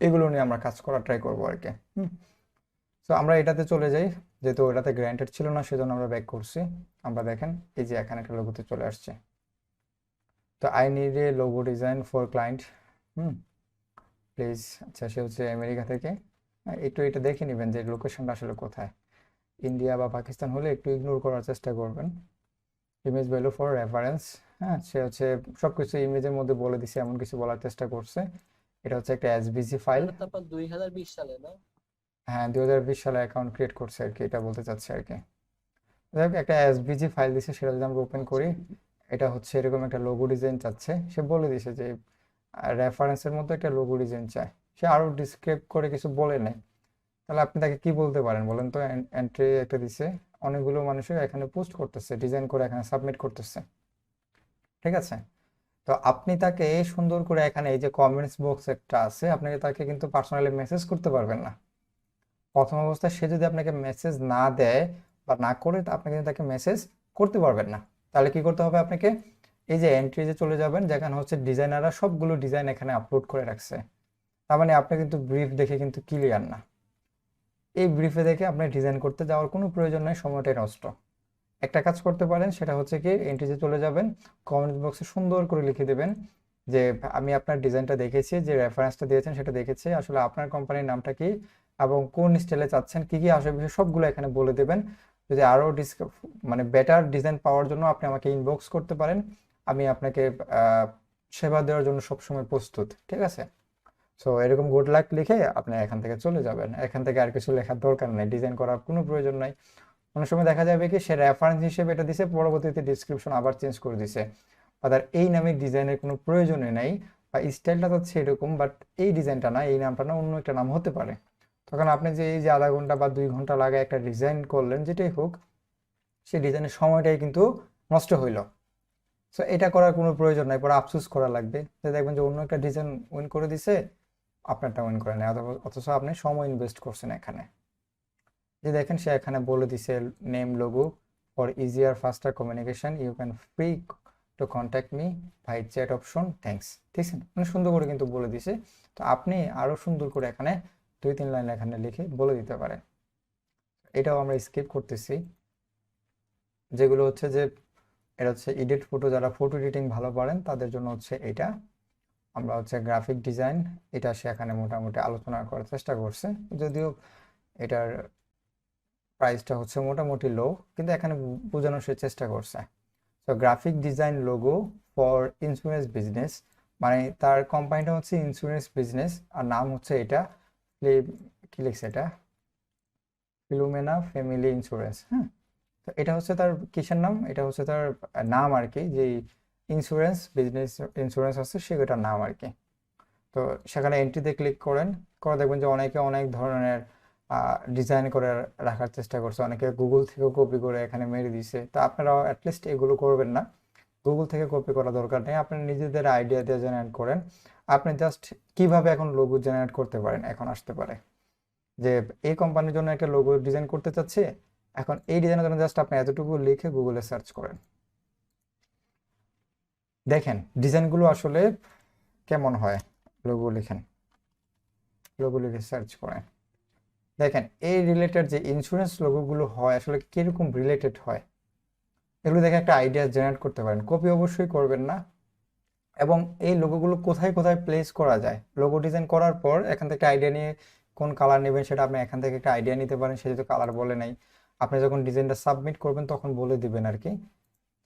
এগুলো নিয়ে আমরা কাজ করার ট্রাই করবো আর কি। তো আমরা এটাতে চলে যাই, যেহেতু ওটাতে গ্র্যান্টেড ছিল না সেজন্য আমরা ব্যাক করছি। আমরা দেখেন এই যে এখানে একটা লোগোতে চলে আসছে। তো I need a logo design for client, please. আচ্ছা, সে হচ্ছে আমেরিকা থেকে। একটু এটা দেখে নেবেন যে লোকেশনটা আসলে কোথায়। ইন্ডিয়া বা পাকিস্তান হলে একটু ইগনোর করার চেষ্টা করবেন। ইমেজ ভ্যালু ফর রেফারেন্স, হ্যাঁ, সে হচ্ছে সব কিছু ইমেজের মধ্যে বলে দিছে, এমন কিছু বলার চেষ্টা করছে। এটা হচ্ছে একটা এসভিজি ফাইল। তারপর 2020 সালে না? হ্যাঁ, 2020 সালে অ্যাকাউন্ট ক্রিয়েট করছে আর কি, এটা বলতে চাচ্ছে আর কি। যাই হোক, একটা এসভিজি ফাইল দিছে, সেটা যদি আমরা ওপেন করি, এটা হচ্ছে এরকম একটা লোগো ডিজাইন চাচ্ছে। সে বলে দিছে যে রেফারেন্সের মতো একটা লোগো ডিজাইন চায়। সে আরো ডিসক্রাইব করে কিছু বলে নাই। তাহলে আপনি তাকে কি বলতে পারেন বলেন তো? এন্ট্রি একটা দিছে, অনেকগুলো মানুষই এখানে পোস্ট করতেছে, ডিজাইন করে এখানে সাবমিট করতেছে, ঠিক আছে? তো আপনি তাকে সুন্দর করে এখানে এই যে কমেন্টস বক্স একটা আছে, আপনাকে তাকে কিন্তু পার্সোনালি মেসেজ করতে পারবেন না। প্রথম অবস্থায় সে যদি আপনাকে মেসেজ না দেয় বা না করে, আপনি কিন্তু তাকে মেসেজ করতে পারবেন না। তাহলে কি করতে হবে আপনাকে? এই যে এন্ট্রিতে চলে যাবেন, যেখানে হচ্ছে ডিজাইনাররা সবগুলো ডিজাইন এখানে আপলোড করে রাখছে। তার মানে আপনি কিন্তু ব্রিফ দেখে কিন্তু ক্লিয়ার না। এই ব্রিফে দেখে আপনি ডিজাইন করতে যাওয়ার কোনো প্রয়োজন নেই, সময়টাই নষ্ট। একটা কাজ করতে পারেন, সেটা হচ্ছে কি এন্ট্রিতে চলে যাবেন, কমেন্ট বক্সে সুন্দর করে লিখে দেবেন যে আমি আপনার ডিজাইনটা দেখেছি, যে রেফারেন্সটা দিয়েছেন সেটা দেখেছি, আসলে আপনার কোম্পানির নামটা কি এবং কোন স্টাইলে চাচ্ছেন, কি কি আসবে বিষয় সবগুলো এখানে বলে দেবেন। যদি আরও মানে বেটার ডিজাইন পাওয়ার জন্য আপনি আমাকে ইনবক্স করতে পারেন, আমি আপনাকে সেবা দেওয়ার জন্য সবসময় প্রস্তুত, ঠিক আছে? সো এরকম গুড লাক লিখে আপনি এখান থেকে চলে যাবেন। এখান থেকে আর কিছু লেখার দরকার নেই, ডিজাইন করার কোনো প্রয়োজন নাই। অনেক সময় দেখা যাবে কি সে রেফারেন্স হিসেবে এটা দিছে, পরবর্তীতে ডিসক্রিপশন আবার চেঞ্জ করে দিছে, বা তার এই নামে ডিজাইনের কোনো প্রয়োজনই নাই, বা স্টাইলটা হচ্ছে এরকম বাট এই ডিজাইনটা না, এই নামটা না, অন্য একটা নাম হতে পারে। তখন আপনি যে এই যে আধা ঘন্টা বা 2 ঘন্টা লাগে একটা ডিজাইন করলেন, যেটাই হোক, সেই ডিজাইনের সময়টাই কিন্তু নষ্ট হইল। সো এটা করার কোনো প্রয়োজন নাই, পরে আফসোস করা লাগবে যে দেখবেন যে অন্য একটা ডিজাইন উইন করে দিছে, আপনারটা উইন করে নেয়, অথচ আপনি সময় ইনভেস্ট করছেন এখানে। যে দেখেন সে এখানে বলে দিছে name logo for easier faster communication, you can free to contact me by chat option, thanks, ঠিক আছে? মানে সুন্দর করে কিন্তু বলে দিছে। তো আপনি আরো সুন্দর করে এখানে 2-3 লাইন এখানে লিখে বলে দিতে পারেন। এটাও আমরা স্কিপ করতেছি, যেগুলো হচ্ছে যে এটা হচ্ছে এডিট ফটো, যারা ফটো এডিটিং ভালো পারেন তাদের জন্য হচ্ছে এটা। আমরা হচ্ছে গ্রাফিক ডিজাইন, এটা সে এখানে মোটামুটি আলোচনা করার চেষ্টা করছে, যদিও এটার প্রাইসটা হচ্ছে মোটামুটি লো, কিন্তু এখানে বোঝানোর সে চেষ্টা করছে। তো graphic design logo for insurance business, মানে তার কোম্পানিটা হচ্ছে ইন্স্যুরেন্স বিজনেস, আর নাম হচ্ছে এটা কি লিখছে এটা, ফিলোমেনা ফ্যামিলি ইন্স্যুরেন্স। হ্যাঁ, তো এটা হচ্ছে তার কিসের নাম, এটা হচ্ছে তার নাম আর কি, যে ইন্স্যুরেন্স বিজনেস ইন্স্যুরেন্স আছে সেটার নাম আর কি। তো সেখানে এন্ট্রিতে ক্লিক করেন, করে দেখবেন যে অনেকে অনেক ধরনের ডিজাইন করে রাখার চেষ্টা করছে, অনেকে গুগল থেকেও কপি করে এখানে মেরে দিছে। তো আপনারা অ্যাটলিস্ট এগুলো করবেন না, গুগল থেকে কপি করা দরকার নেই, আপনি নিজেদের আইডিয়া দিয়ে জেনারেট করেন। আপনি জাস্ট কিভাবে এখন লোগো জেনারেট করতে পারেন, এখন আসতে পারে যে এই কোম্পানির জন্য একটা লোগো ডিজাইন করতে চাচ্ছে, এখন এই ডিজাইনের জন্য জাস্ট আপনি এতটুকু লিখে গুগলে সার্চ করেন, দেখেন ডিজাইনগুলো আসলে কেমন হয়। লোগো লিখেন, লোগো লিখে সার্চ করেন, দেখেন এই রিলেটেড যে ইন্স্যুরেন্স লোগোগুলো হয় আসলে কিরকম রিলেটেড হয়, এগুলো দেখে একটা আইডিয়া জেনারেট করতে পারেন। কপি অবশ্যই করবেন না, এবং এই লোগোগুলো কোথায় কোথায় প্লেস করা যায়, লোগো ডিজাইন করার পর এখান থেকে আইডিয়া নিয়ে কোন কালার নেবেন সেটা আপনি এখান থেকে একটা আইডিয়া নিতে পারেন। সে যেহেতু কালার বলে নাই, আপনি যখন ডিজাইনটা সাবমিট করবেন তখন বলে দিবেন আর কি।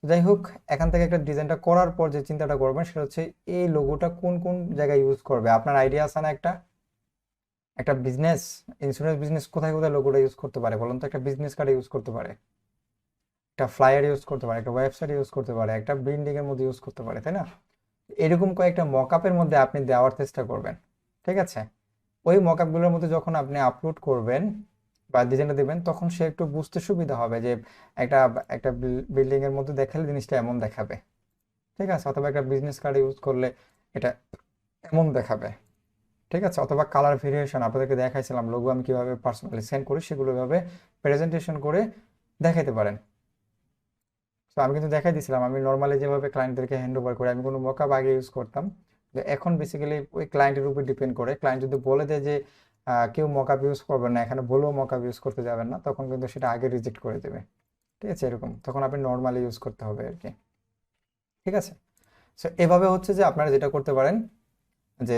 যাই হোক, এখান থেকে একটা ডিজাইনটা করার পর যে চিন্তাটা করবেন সেটা হচ্ছে এই লোগোটা কোন কোন জায়গায় ইউজ করবে। আপনার আইডিয়া আছে না একটা বিজনেস, ইন্স্যুরেন্স বিজনেস কোথায় কোথায় লোগোটা ইউজ করতে পারে বলুন তো? একটা বিজনেস কার্ডে ইউজ করতে পারে, একটা ফ্লায়ার ইউজ করতে পারে, একটা ওয়েবসাইট ইউজ করতে পারে, একটা ব্র্যান্ডিং এর মধ্যে ইউজ করতে পারে, তাই না? এরকম কয়েকটা মকআপের মধ্যে আপনি দেওয়ার চেষ্টা করবেন, ঠিক আছে? ওই মকআপগুলোর মধ্যে যখন আপনি আপলোড করবেন বা ডিজাইনটা দেবেন, তখন সে একটু বুঝতে সুবিধা হবে যে একটা একটা বিল্ডিং এর মধ্যে দেখালে জিনিসটা এমন দেখাবে, ঠিক আছে? অথবা একটা বিজনেস কার্ড ইউজ করলে এটা এমন দেখাবে, ঠিক আছে? অথবা কালার ভেরিয়েশন আপনাদেরকে দেখাইছিলাম, লোগো আমি কিভাবে পার্সোনালি সেন্ড করি সেগুলো ভাবে প্রেজেন্টেশন করে দেখাইতে পারেন। তো আমি কিন্তু দেখাই দিয়েছিলাম, আমি নর্মালি যেভাবে ক্লায়েন্টদেরকে হ্যান্ড ওভার করি, আমি কোনো মকআপ আগে ইউজ করতাম, এখন বেসিক্যালি ওই ক্লায়েন্টের উপর ডিপেন্ড করে। ক্লায়েন্ট যদি বলে দেয় যে কেউ মকআপ ইউজ করবেন না, এখানে বলেও মকআপ ইউজ করতে যাবেন না, তখন কিন্তু সেটা আগে রিজেক্ট করে দেবে। ঠিক আছে, এরকম তখন আপনি নর্মালি ইউজ করতে হবে আর কি। ঠিক আছে, সো এভাবে হচ্ছে যে আপনারা যেটা করতে পারেন যে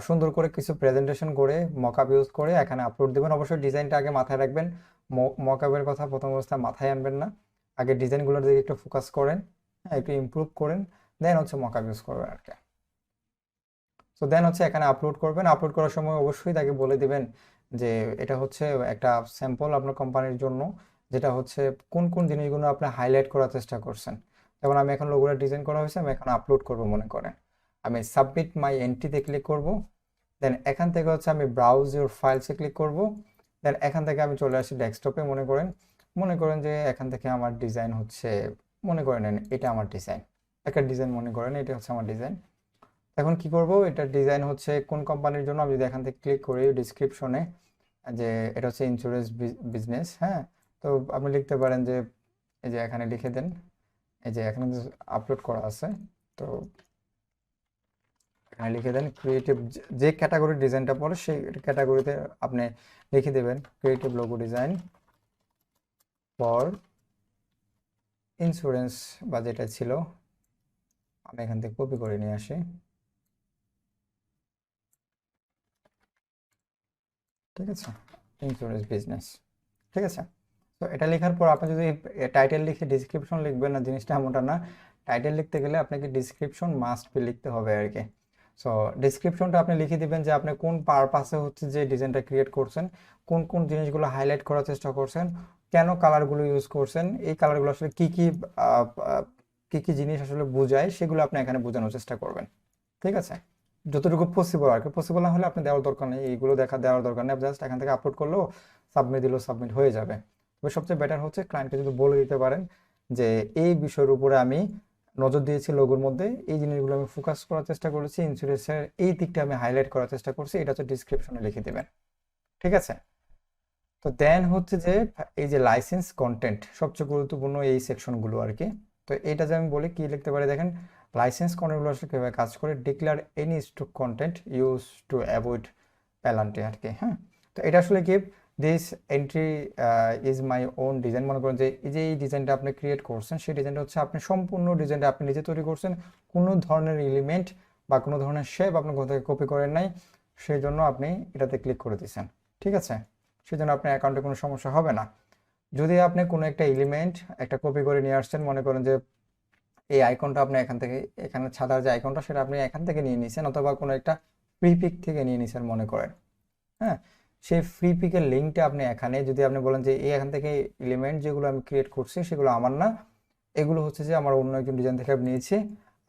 সুন্দর করে কিছু প্রেজেন্টেশন করে মকআপ ইউজ করে এখানে আপলোড দেবেন। অবশ্যই ডিজাইনটা আগে মাথায় রাখবেন, মকআপের কথা প্রথম অবস্থায় মাথায় আনবেন না, আগে ডিজাইনগুলোর দিকে একটু ফোকাস করেন, হ্যাঁ একটু ইমপ্রুভ করেন, দেন হচ্ছে মকআপ ইউজ করবেন আর কি। সো দেন হচ্ছে এখানে আপলোড করবেন। আপলোড করার সময় অবশ্যই তাকে বলে দিবেন যে এটা হচ্ছে একটা স্যাম্পল আপনার কোম্পানির জন্য, যেটা হচ্ছে কোন কোন জিনিসগুলো আপনি হাইলাইট করার চেষ্টা করছেন। যেমন আমি এখন লোগোটা ডিজাইন করা হয়েছে, আমি এখন আপলোড করব মনে করেন, আমি সাবমিট মাই এন্ট্রিতে ক্লিক করব, দেন এখান থেকে হচ্ছে আমি ব্রাউজ ইউর ফাইলসে ক্লিক করব, দেন এখান থেকে আমি চলে আসি ডেস্কটপে। মনে করেন যে এখান থেকে আমার ডিজাইন হচ্ছে, মনে করেন এটা আমার ডিজাইন, একটা ডিজাইন মনে করেন এটা হচ্ছে আমার ডিজাইন। এখন কি করব, এটা ডিজাইন হচ্ছে কোন কোম্পানির জন্য, আমি যদি এখান থেকে ক্লিক করি ডিসক্রিপশনে যে এটা হচ্ছে ইন্স্যুরেন্স বিজনেস, হ্যাঁ তো আপনি লিখতে পারেন যে এই যে এখানে লিখে দেন, এই যে এখানে আপলোড করা আছে, তো এখানে লিখে দেন ক্রিয়েটিভ, যে ক্যাটাগরির ডিজাইনটা পড়ে সেই ক্যাটাগরিতে আপনি লিখে দেবেন creative logo design for insurance, বা যেটা ছিল আমি এখান থেকে কপি করে নিয়ে আসি। ঠিক আছে, ইন্স্যুরেন্স বিজনেস। ঠিক আছে, তো এটা লেখার পর আপনি যদি টাইটেল লিখে ডিসক্রিপশন লিখবেন না, জিনিসটা এমনটা না। টাইটেল লিখতে গেলে আপনাকে ডিসক্রিপশন মাস্ট বি লিখতে হবে আর কি। সো ডিসক্রিপশনটা আপনি লিখে দিবেন যে আপনি কোন পারপাসে হচ্ছে যে ডিজাইনটা ক্রিয়েট করছেন, কোন কোন জিনিসগুলো হাইলাইট করার চেষ্টা করছেন, কেন কালারগুলো ইউজ করছেন, এই কালারগুলো আসলে কি কি জিনিস আসলে বোঝায়, সেগুলো আপনি এখানে বোঝানোর চেষ্টা করবেন। ঠিক আছে, যতটুকু পসিবল আর কি। পসিবল না হলে আপনি দেওয়ার দরকার নেই, এইগুলো দেওয়ার দরকার নেই, জাস্ট এখান থেকে আপলোড করলেও সাবমিট দিলেও সাবমিট হয়ে যাবে। তবে সবচেয়ে বেটার হচ্ছে ক্লায়েন্টকে যদি বলে দিতে পারেন যে এই বিষয়ের উপরে আমি নজর দিয়েছি, লোগোর মধ্যে এই জিনিসগুলো আমি ফোকাস করার চেষ্টা করেছি, ইন্স্যুরেন্সের এই দিকটা আমি হাইলাইট করার চেষ্টা করছি, এটা হচ্ছে ডিসক্রিপশনে লিখে দেবেন। ঠিক আছে, তো দেন হচ্ছে যে এই যে লাইসেন্স কন্টেন্ট, সবচেয়ে গুরুত্বপূর্ণ এই সেকশনগুলো আর কি। তো এটা যে আমি বলি কি লিখতে পারি, দেখেন লাইসেন্স কন্টেন্টগুলো আসলে কীভাবে কাজ করে, declare any stock content use to avoid penalty আর কি। হ্যাঁ, তো এটা আসলে কি, this entry is my own design. মনে করেন যে এই ডিজাইনটা আপনি ক্রিয়েট করছেন, সেই ডিজাইনটা হচ্ছে আপনি সম্পূর্ণ ডিজাইনটা আপনি নিজে তৈরি করছেন, কোনো ধরনের এলিমেন্ট বা কোনো ধরনের শেপ আপনি কোথা থেকে কপি করেন নাই, সেই জন্য আপনি এটাতে ক্লিক করে দিয়েছেন। ঠিক আছে, সেই জন্য আপনার অ্যাকাউন্টে কোনো সমস্যা হবে না। যদি আপনি কোনো একটা এলিমেন্ট একটা কপি করে নিয়ে আসছেন, মনে করেন যে এই আইকনটা আপনি এখান থেকে, এখানে ছাদার যে আইকনটা সেটা আপনি এখান থেকে নিয়ে নিয়েছেন, অথবা কোনো একটা ফ্রি পিক থেকে নিয়ে নিয়েছেন মনে করেন, হ্যাঁ সেই ফ্রি পিকের লিঙ্কটা আপনি এখানে যদি আপনি বলেন যে এই এখান থেকে এলিমেন্ট যেগুলো আমি ক্রিয়েট করছি সেগুলো আমার না, এগুলো হচ্ছে যে আমার অন্য একজন ডিজাইন থেকে আমি নিয়েছি,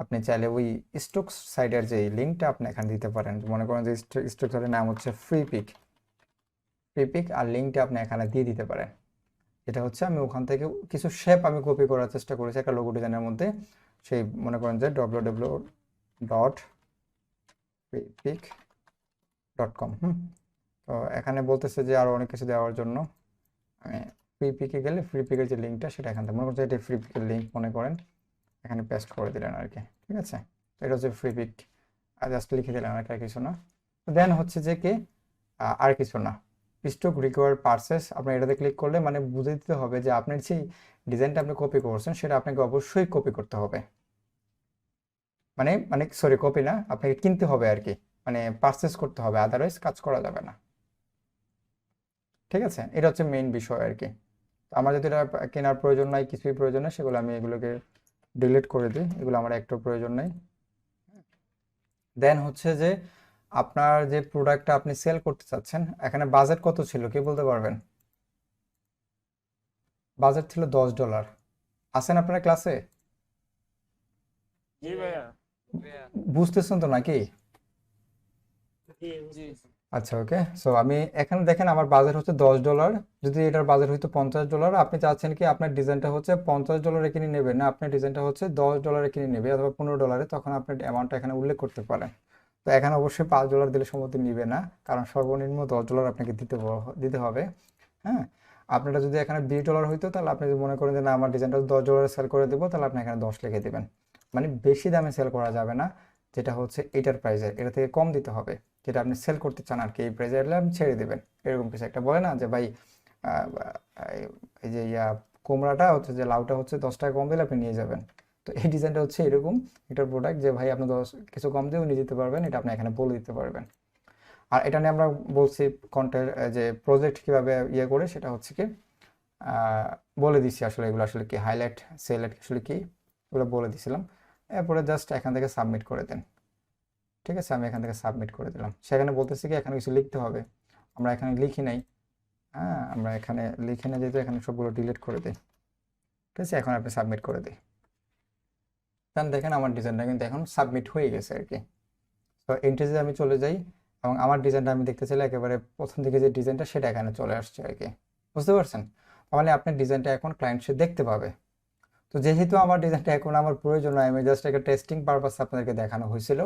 আপনি চাইলে ওই স্টক সাইডের যে লিঙ্কটা আপনি এখানে দিতে পারেন। মনে করেন যে স্টক সাইডের নাম হচ্ছে ফ্রি পিক, আর লিঙ্কটা আপনি এখানে দিয়ে দিতে পারেন। এটা হচ্ছে আমি ওখান থেকে কিছু শেপ আমি কপি করার চেষ্টা করেছি একটা লোগো ডিজাইনের মধ্যে, সেই মনে করেন যে www.freepik.com। তো এখানে বলতেছে যে আরও অনেক কিছু দেওয়ার জন্য, আমি ফ্রি পিকে গেলে ফ্রি পিকের যে লিঙ্কটা সেটা এখান থেকে মনে করছে এটা ফ্রি পিকের লিঙ্ক মনে করেন, এখানে পেস্ট করে দিলেন আর কি। ঠিক আছে, তো এটা হচ্ছে ফ্রি পিক, আর জাস্ট লিখে দিলেন, এটা কিছু না। দেন হচ্ছে যে কি আর কিছু না, স্টক রিকোয়ার্ড পারচেস, আপনি এটাতে ক্লিক করলে মানে বুঝে দিতে হবে যে আপনার যে ডিজাইনটা আপনি কপি করছেন সেটা আপনাকে অবশ্যই কপি করতে হবে, মানে সরি কপি না, আপনাকে কিনতে হবে আর কি, মানে পারচেস করতে হবে, আদারওয়াইজ কাজ করা যাবে না। ঠিক আছে, এটা হচ্ছে মেইন বিষয় আর কি। আমার যদি এটা কেনার প্রয়োজন নাই, কিছুই প্রয়োজন নেই, সেগুলো আমি এগুলোকে ডিলিট করে দিই, এগুলো আমার একটু প্রয়োজন নেই। দেন হচ্ছে যে আপনার যে প্রোডাক্টটা আপনি সেল করতে চাচ্ছেন, এখানে বাজেট কত ছিল কি বলতে পারবেন? বাজেট ছিল $10। আছেন আপনারা ক্লাসে? জি ভাইয়া। বুঝতেছেন তো নাকি? জি আচ্ছা ওকে, সো আমি এখানে দেখেন আমার বাজেট হচ্ছে $10, যদি এটার বাজেট হইতো $50, আপনি চাচ্ছেন কি আপনার ডিজাইনটা হচ্ছে $50 কিনে নেবেন না, আপনার ডিজাইনটা হচ্ছে $10 কিনে নেবে অথবা $15, তখন আপনি অ্যামাউন্টটা এখানে উল্লেখ করতে পারেন। তো এখানে অবশ্যই $5 দিলে সম্মতি নিবে না, কারণ সর্বনিম্ন $10 আপনাকে দিতে হবে। হ্যাঁ, আপনারা যদি এখানে $20 হইতো তাহলে আপনি যদি মনে করেন যে না আমার ডিজাইনটা $10 সেল করে দেবো, তাহলে আপনি এখানে 10 লিখে দেবেন। মানে বেশি দামে সেল করা যাবে না, যেটা হচ্ছে এটার প্রাইজের, এটা থেকে কম দিতে হবে, যেটা আপনি সেল করতে চান আর কি, এই প্রাইজে এলে আপনি ছেড়ে দেবেন, এরকম কিছু একটা বলে না যে ভাই আহ, এই যে কুমড়াটা হচ্ছে যে লাউটা হচ্ছে 10 টাকা কম দিলে আপনি নিয়ে যাবেন। তো এই ডিজাইনটা হচ্ছে এরকম একটা প্রোডাক্ট যে ভাই আপনি কিছু কম দিয়েও নিয়ে যেতে পারবেন, এটা আপনি এখানে বলে দিতে পারবেন। আর এটা নিয়ে আমরা বলছি কন্টেন্ট যে প্রজেক্ট কিভাবে করে, সেটা হচ্ছে কি বলে দিছি আসলে, এগুলো আসলে কি হাইলাইট সেলাইট আসলে কি এগুলো বলে দিছিলাম। এরপরে জাস্ট এখান থেকে সাবমিট করে দেন। ঠিক আছে, আমি এখান থেকে সাবমিট করে দিলাম। সেখানে বলতেছি কি এখানে কিছু লিখতে হবে, আমরা এখানে লিখি নাই। হ্যাঁ, আমরা এখানে লিখে না, যেহেতু এখানে সবগুলো ডিলিট করে দিই। ঠিক আছে, এখন আপনি সাবমিট করে দিই। দেন দেখেন আমার ডিজাইনটা কিন্তু এখন সাবমিট হয়ে গেছে আর কি। তো এন্ট্রিতে আমি চলে যাই এবং আমার ডিজাইনটা আমি দেখতে চাইলে একেবারে প্রথম দিকে যে ডিজাইনটা সেটা এখানে চলে আসছে আর কি। বুঝতে পারছেন? তাহলে আপনার ডিজাইনটা এখন ক্লায়েন্ট সে দেখতে পাবে। তো যেহেতু আমার ডিজাইনটা এখন আমার প্রয়োজন নয়, আমি জাস্ট একটা টেস্টিং পারপাস আপনাদেরকে দেখানো হয়েছিল,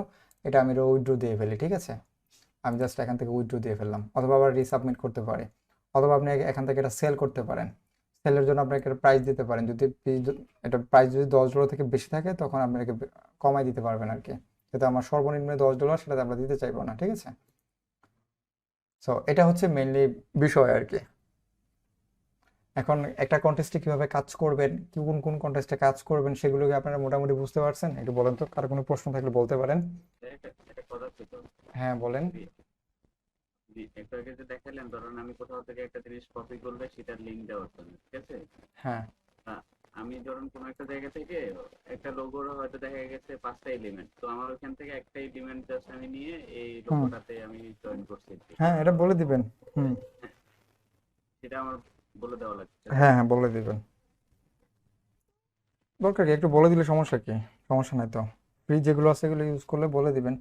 এটা আমি উইথড্র দিয়ে ফেলি। ঠিক আছে, আমি জাস্ট এখান থেকে উইথড্র দিয়ে ফেললাম, অথবা আবার রিসাবমিট করতে পারি, অথবা আপনি এখান থেকে এটা সেল করতে পারেন। সেলের জন্য আপনাকে একটা প্রাইস দিতে পারেন, যদি এটা প্রাইস যদি $10 থেকে বেশি থাকে তখন আপনাকে কমাই দিতে পারবেন আর কি। যেটা আমার সর্বনিম্ন $10, সেটাতে আমরা দিতে চাইবো না। ঠিক আছে, সো এটা হচ্ছে মেইনলি বিষয় আর কি। এখন একটা কন্টেস্টে কিভাবে কাজ করবেন, কোন কোন কন্টেস্টে কাজ করবেন, সেগুলোকে আপনারা মোটামুটি বুঝতে পারছেন? একটু বলেন তো, কার কোনো প্রশ্ন থাকলে বলতে পারেন। একটা কথা ছিল। হ্যাঁ বলেন। একটু আগে যে দেখালেন, ধরুন আমি কোথাও থেকে একটা জিনিস কপি করলে সেটার লিঙ্ক দেওয়ার জন্য, ঠিক আছে? হ্যাঁ আমি ধরুন কোনো একটা জায়গা থেকে একটা লোগোর হয়তো দেখা গেছে 5টা এলিমেন্ট, তো আমার ওখান থেকে একটা এলিমেন্ট জাস্ট আমি নিয়ে এই লোগোটাতে আমি জয়েন করছি। হ্যাঁ, এটা বলে দিবেন। সেটা আমার বলে দেওয়া লাগছে। হ্যাঁ হ্যাঁ, বলে দিবেন। দরকার কি, একটু বলে দিলে সমস্যা কি? সমস্যা নাই তো, ফ্রি যেগুলো আছে এগুলো ইউজ করলে বলে দিবেন,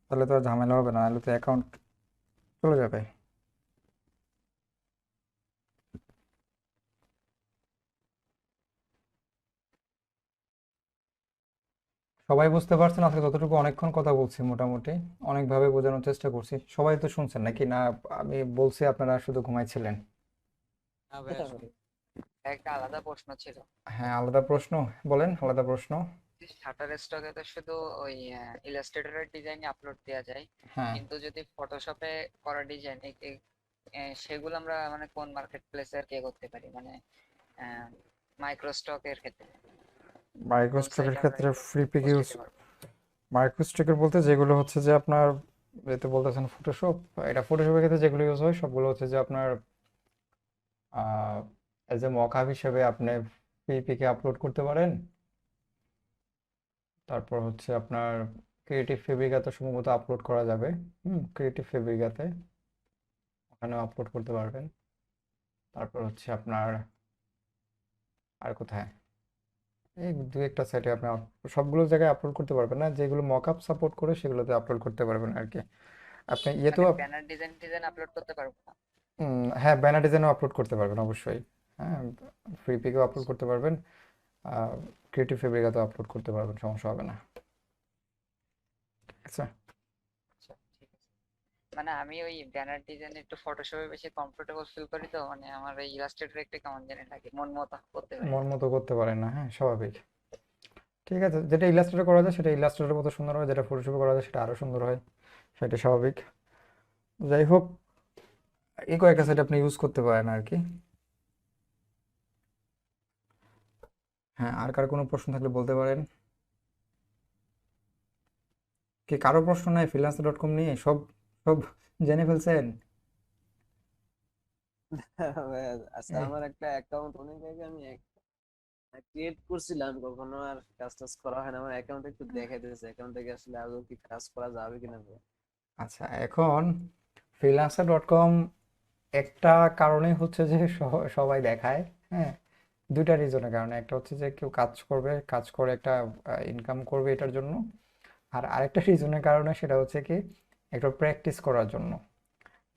তাহলে তো আর ঝামেলা হবে না, নাহলে তো অ্যাকাউন্ট চলে যাবে। সবাই বুঝতে পারছেন? আজকে যতটুকু অনেকক্ষণ কথা বলছি, মোটামুটি অনেকভাবে বোঝানোর চেষ্টা করছি, সবাই তো শুনছেন নাকি না? আমি বলছি আপনারা শুধু ঘুমাইছিলেন? না ভাইয়া, একটা আলাদা প্রশ্ন ছিল। হ্যাঁ, আলাদা প্রশ্ন বলেন, আলাদা প্রশ্ন। শাটার স্টকে তো শুধু ওই ইলাস্ট্রেটরের ডিজাইন আপলোড দেওয়া যায়, হ্যাঁ, কিন্তু যদি ফটোশপে করা ডিজাইন সেগুলো আমরা মানে কোন মার্কেট প্লেসে কে করতে পারি, মানে মাইক্রোস্টকের ক্ষেত্রে কোন মাইক্রোস্ট্রাকের সাইটে আমরা ক্ষেত্রে ফ্রি পিক পোস্ট ইউজ, দিতে পারবো? মাইক্রোস্ট্রাকের বলতে যেগুলো হচ্ছে যে আপনার, যেহেতু বলতেছেন ফটোশপ, এটা ফটোশপের ক্ষেত্রে যেগুলো ইউজ হয় সবগুলো হচ্ছে যে আপনার এজ এ মকআপ হিসেবে আপনি পিপিকে আপলোড করতে পারেন। তারপর হচ্ছে আপনার ক্রিয়েটিভ ফেব্রিকাতে সম্ভবত আপলোড করা যাবে। ক্রিয়েটিভ ফেব্রিকাতে ওখানেও আপলোড করতে পারবেন। তারপর হচ্ছে আপনার আর কোথায়, এই দু একটা সাইটে আপনি সবগুলো জায়গায় আপলোড করতে পারবেন না, যেগুলো মকআপ সাপোর্ট করে সেগুলোতে আপলোড করতে পারবেন আর কি। আপনি ইয়েতেও মানে ব্যানার ডিজাইন আপলোড করতে পারবো না? হ্যাঁ, ব্যানার ডিজাইনও আপলোড করতে পারবেন অবশ্যই। হ্যাঁ, ফ্রি পিকেও আপলোড করতে পারবেন, ক্রিয়েটিভ ফেব্রিকাতেও আপলোড করতে পারবেন, সমস্যা হবে না। ঠিক আছে, আচ্ছা, ঠিক আছে। মানে আমি ওই ব্যানার ডিজাইন একটু ফটোশপে বেশি কমফোর্টেবল ফিল করি, তো মানে আমার এই ইলাস্ট্রেটর একটু কেমন জানি লাগে, মন মতো করতে পারি মন না। মতো করতে পারেন না, হ্যাঁ স্বাভাবিক। ঠিক আছে, যেটা ইলাস্ট্রেটর করা যায় সেটা ইলাস্ট্রেটরের মতো সুন্দর হয়, যেটা ফটোশপে করা যায় সেটা আরও সুন্দর হয়, সেটা স্বাভাবিক। যাই হোক, এই কয়েকটা সাইট আপনি ইউজ করতে পারেন আর কি। হ্যাঁ, আর কার কোনো প্রশ্ন থাকলে বলতে পারেন। কি কারো প্রশ্ন নাই freelancer.com নিয়ে? সব সব জেনে ফেলছেন? আচ্ছা, এই, আমার একটা অ্যাকাউন্ট অনেক আগে আমি ক্রিয়েট করছিলাম, কখনো আর কাজ টাজ করা হয় না। আমার অ্যাকাউন্ট একটু দেখে দিতেছে, অ্যাকাউন্ট থেকে আসলে আদৌ কি কাজ করা যাবে কিনা ভাই? আচ্ছা, এখন freelancer.com একটা কারণে হচ্ছে যে সবাই দেখায়। হ্যাঁ, দুইটা রিজনের কারণে, একটা হচ্ছে যে কেউ কাজ করবে, কাজ করে একটা ইনকাম করবে এটার জন্য, আর আরেকটা রিজনের কারণে সেটা হচ্ছে কি একটু প্র্যাকটিস করার জন্য।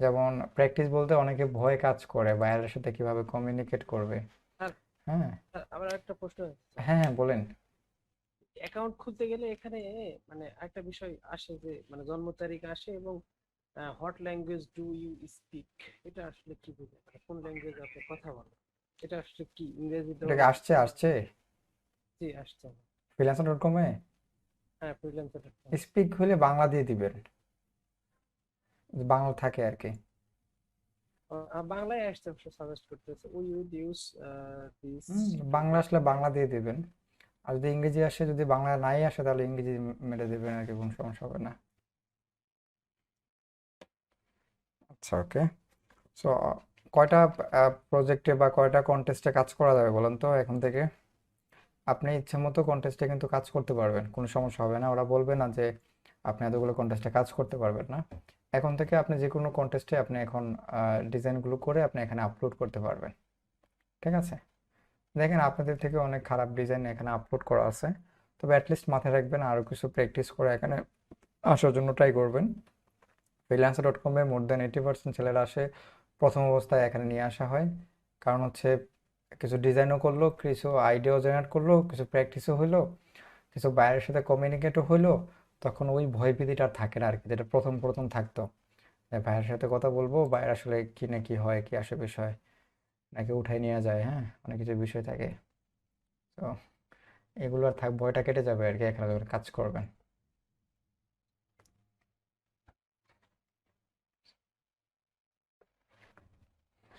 যেমন প্র্যাকটিস বলতে অনেকে ভয় কাজ করে বাইরের সাথে কিভাবে কমিউনিকেট করবে। আর হ্যাঁ আবার একটা প্রশ্ন হচ্ছে, হ্যাঁ হ্যাঁ, বলেন। অ্যাকাউন্ট খুলতে গেলে এখানে মানে একটা বিষয় আসে যে মানে জন্ম তারিখ আসে এবং what language do you speak, এটা আসলে কি বোঝায়, মানে কোন ল্যাঙ্গুয়েজ আপনি কথা বলেন, এটা আসলে কি ইংরেজিতেও এটা কি আসছে বাংলা? আসছে জি, আসছে আমার। freelancer.com-এ? হ্যাঁ, ফ্রিল্যান্সার ডট কম। স্পিক হলে বাংলা দিয়ে দিবেন, বাংলা থাকে আর কি। বাংলায় আসছে, সাজেস্ট করতেছে we would use this Bangla আসলে বাংলা দিয়ে দিবেন, আর যদি ইংরেজি আসে, যদি বাংলা নাই আসে তাহলে ইংরেজি মেরে দেবেন আর কি, কোনো সমস্যা হবে না। আচ্ছা, ওকে। সো কয়টা প্রজেক্টে বা কয়টা কন্টেস্টে কাজ করা যাবে বলেন তো এখন থেকে? আপনি ইচ্ছে মতো কন্টেস্টে কিন্তু কাজ করতে পারবেন, কোনো সমস্যা হবে না। ওরা বলবে না যে আপনি এতগুলো কন্টেস্টে কাজ করতে পারবেন না। এখন থেকে আপনি যে কোনো কন্টেস্টে আপনি এখন ডিজাইনগুলো করে আপনি এখানে আপলোড করতে পারবেন, ঠিক আছে? দেখেন আপনাদের থেকে অনেক খারাপ ডিজাইন এখানে আপলোড করা আছে, তবে অ্যাটলিস্ট মাথায় রাখবেন আরও কিছু প্র্যাকটিস করে এখানে আসার জন্য ট্রাই করবেন। freelancer.com-এ মোর দ্যান 80% ছেলেরা আসে প্রথম অবস্থায় এখানে নিয়ে আসা হয়, কারণ হচ্ছে কিছু ডিজাইনও করলো, কিছু আইডিয়াও জেনারেট করলো, কিছু প্র্যাকটিসও হইলো, কিছু বাইরের সাথে কমিউনিকেটও হইলো। তখন ওই ভয়ভীতিটা আর থাকে না আর কি, যেটা প্রথম প্রথম থাকতো, যে ভাইয়ের সাথে কথা বলবো, বাইরে আসলে কি না কি হয়, কি আসে বিষয়, নাকি উঠাই নিয়ে যায়, হ্যাঁ, অনেক কিছু বিষয় থাকে। তো এগুলো আর থাক, ভয়টা কেটে যাবে আর কি এখানে যখন কাজ করবেন।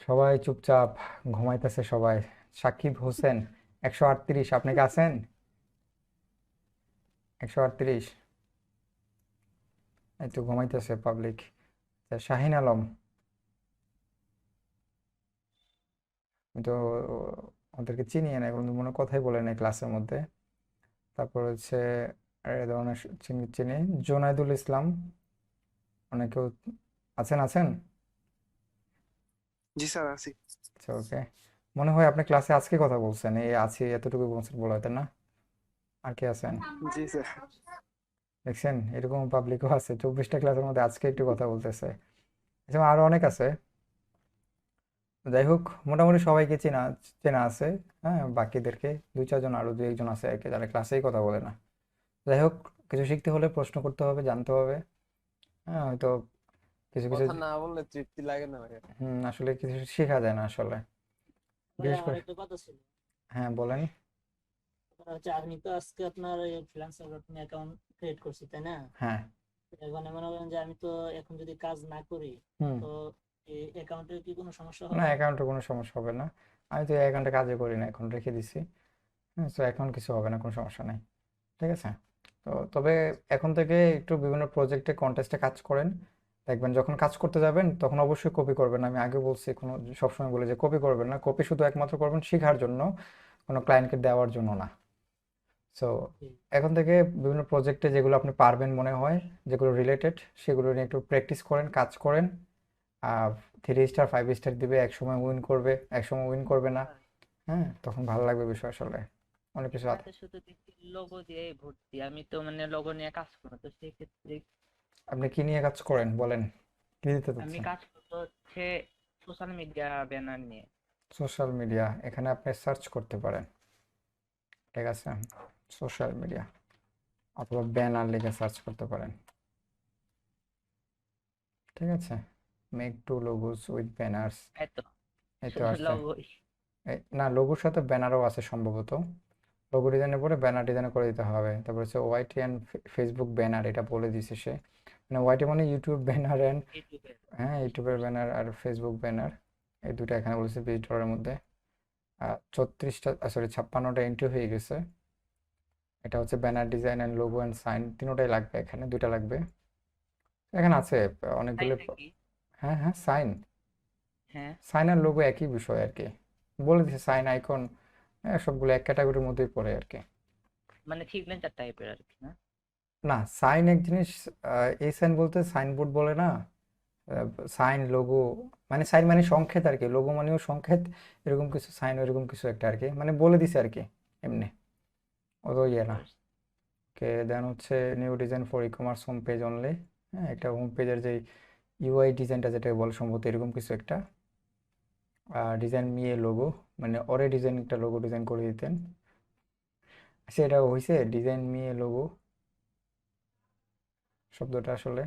সবাই চুপচাপ ঘুমাইতেছে সবাই। সাকিব হোসেন 138, আপনি কি আছেন? 138, এই তো ঘুমাইতেছে পাবলিক। শাহিন আলম, আমি তো ওদেরকে চিনি না, এখন মনে হয় কথাই বলে নাই ক্লাসের মধ্যে। তারপর হচ্ছে এ ধরনের চিনি চিনি জোনাইদুল ইসলাম, অনেকেও আছেন আছেন। জি স্যার, আছি। আচ্ছা, ওকে। মনে হয় আপনি ক্লাসে আজকে কথা বলছেন, এই আছি এতটুকু বলছেন বলা হয়তো না। আর কে আছেন? জি স্যার। দেখছেন, এরকম পাবলিকও আছে 24টা ক্লাসের মধ্যে আজকে একটু কথা বলতেছে। এছাড়া আরো অনেক আছে। যাই হোক, মোটামুটি সবাইকে চেনা চেনা আছে। হ্যাঁ, বাকিদেরকে 2-4 জন, আরো 2-1 জন আছে আর কি, যারা ক্লাসেই কথা বলে না। যাই হোক, কিছু শিখতে হলে প্রশ্ন করতে হবে, জানতে হবে। হ্যাঁ, হয়তো কিছু কিছু কথা না বললে তৃপ্তি লাগে না ভাই। আসলে কিছু শেখা যায় না আসলে, ভাই বিশেষ আমার করে। একটা কথা ছিল। হ্যাঁ, বলেন। কথা হচ্ছে আমি তো আজকে আপনার freelancer dot com account create করছি, তাই না? হ্যাঁ। এখন মনে করেন যে আমি তো এখন যদি কাজ না করি, হুম। তো এই অ্যাকাউন্টের কি কোনো সমস্যা না, হবে? অ্যাকাউন্টে কোনো সমস্যা হবে না। আমি তো এই অ্যাকাউন্টে কাজে করি না, এখন রেখে দিছি। হ্যাঁ, তো এখন কিছু হবে না, কোনো সমস্যা নেই, ঠিক আছে? তো তবে এখন থেকে একটু বিভিন্ন প্রজেক্টে কন্টেস্টে কাজ করেন, দেখবেন যখন কাজ করতে যাবেন তখন অবশ্যই কপি করবেন। আমি আগে বলছি, কোনো সবসময় বলে যে কপি করবেন না, কপি শুধু একমাত্র করবেন শেখার জন্য, কোনো ক্লায়েন্টকে দেওয়ার জন্য না। সো এখন থেকে বিভিন্ন প্রজেক্টে যেগুলো আপনি পারবেন মনে হয়, যেগুলো রিলেটেড, সেগুলো নিয়ে একটু প্র্যাকটিস করেন, কাজ করেন। 3 স্টার 5 স্টার দিবে, একসময় উইন করবে, একসময় উইন করবে না। হ্যাঁ, তখন ভালো লাগবে বিষয় আসলে, অনেক কিছু এখানে তো শুধু দেখছি লোগো দিয়ে ভর্তি, আমি তো মানে লোগো নিয়ে কাজ করবো, তো সেক্ষেত্রে আপনি কি নিয়ে কাজ করেন বলেন, কি দিতে আমি চাচ্ছেন? কাজ করবো হচ্ছে সোশ্যাল মিডিয়া ব্যানার নিয়ে। সোশ্যাল মিডিয়া, এখানে আপনি সার্চ করতে পারেন, ঠিক আছে? সোশ্যাল মিডিয়া অথবা ব্যানার লিখে সার্চ করতে পারেন, ঠিক আছে? Make two logos with banners, এই তো এই তো শুধু আসছে। লোগোই। না, লোগোর সাথে ব্যানারও আছে সম্ভবত। লোগো ডিজাইনের পরে ব্যানার ডিজাইন করে দিতে হবে। তারপর হচ্ছে ওয়াইটি অ্যান্ড ফেসবুক ব্যানার, এটা বলে দিছে সে। মানে ওয়াইটি মানে ইউটিউব ব্যানার অ্যান্ড, ইউটিউবে হ্যাঁ, ইউটিউবের ব্যানার আর ফেসবুক ব্যানার, এই দুটো এখানে বলেছে $20 মধ্যে। 34টা, সরি 56টা এন্ট্রি হয়ে গেছে। এটা হচ্ছে banner design and logo and sign, তিনোটাই লাগবে, এখানে দুইটা লাগবে। এখানে আছে অনেকগুলো। সাইনটা কি? হ্যাঁ হ্যাঁ, সাইন, হ্যাঁ, সাইন আর লোগো একই বিষয় আর কি, বলে দিছে সাইন আইকন, সবগুলো এক ক্যাটাগরির মধ্যেই পড়ে আর কি। মানে সিগনেচার টাইপের আর কি, না? না, সাইন এক জিনিস, এই সাইন বলতে সাইনবোর্ড বলে না, সাইন লোগো, মানে সাইন মানে সংকেত আর কি, লোগো মানেও সংকেত, এরকম কিছু, সাইন এরকম কিছু একটা আর কি, মানে বলে দিছে আর কি, এমনি, অত ইয়ে না। ওকে, দেন হচ্ছে new design for e commerce home page only. হ্যাঁ, একটা হোম পেজের যে ইউআই ডিজাইনটা যেটা বলে সম্ভবত এরকম কিছু একটা। ডিজাইন মি এ লোগো, মানে ওরে ডিজাইন একটা লোগো ডিজাইন করে দিতেন। আচ্ছা, এটা হয়েছে ডিজাইন মি এ লোগো শব্দটা আসলে,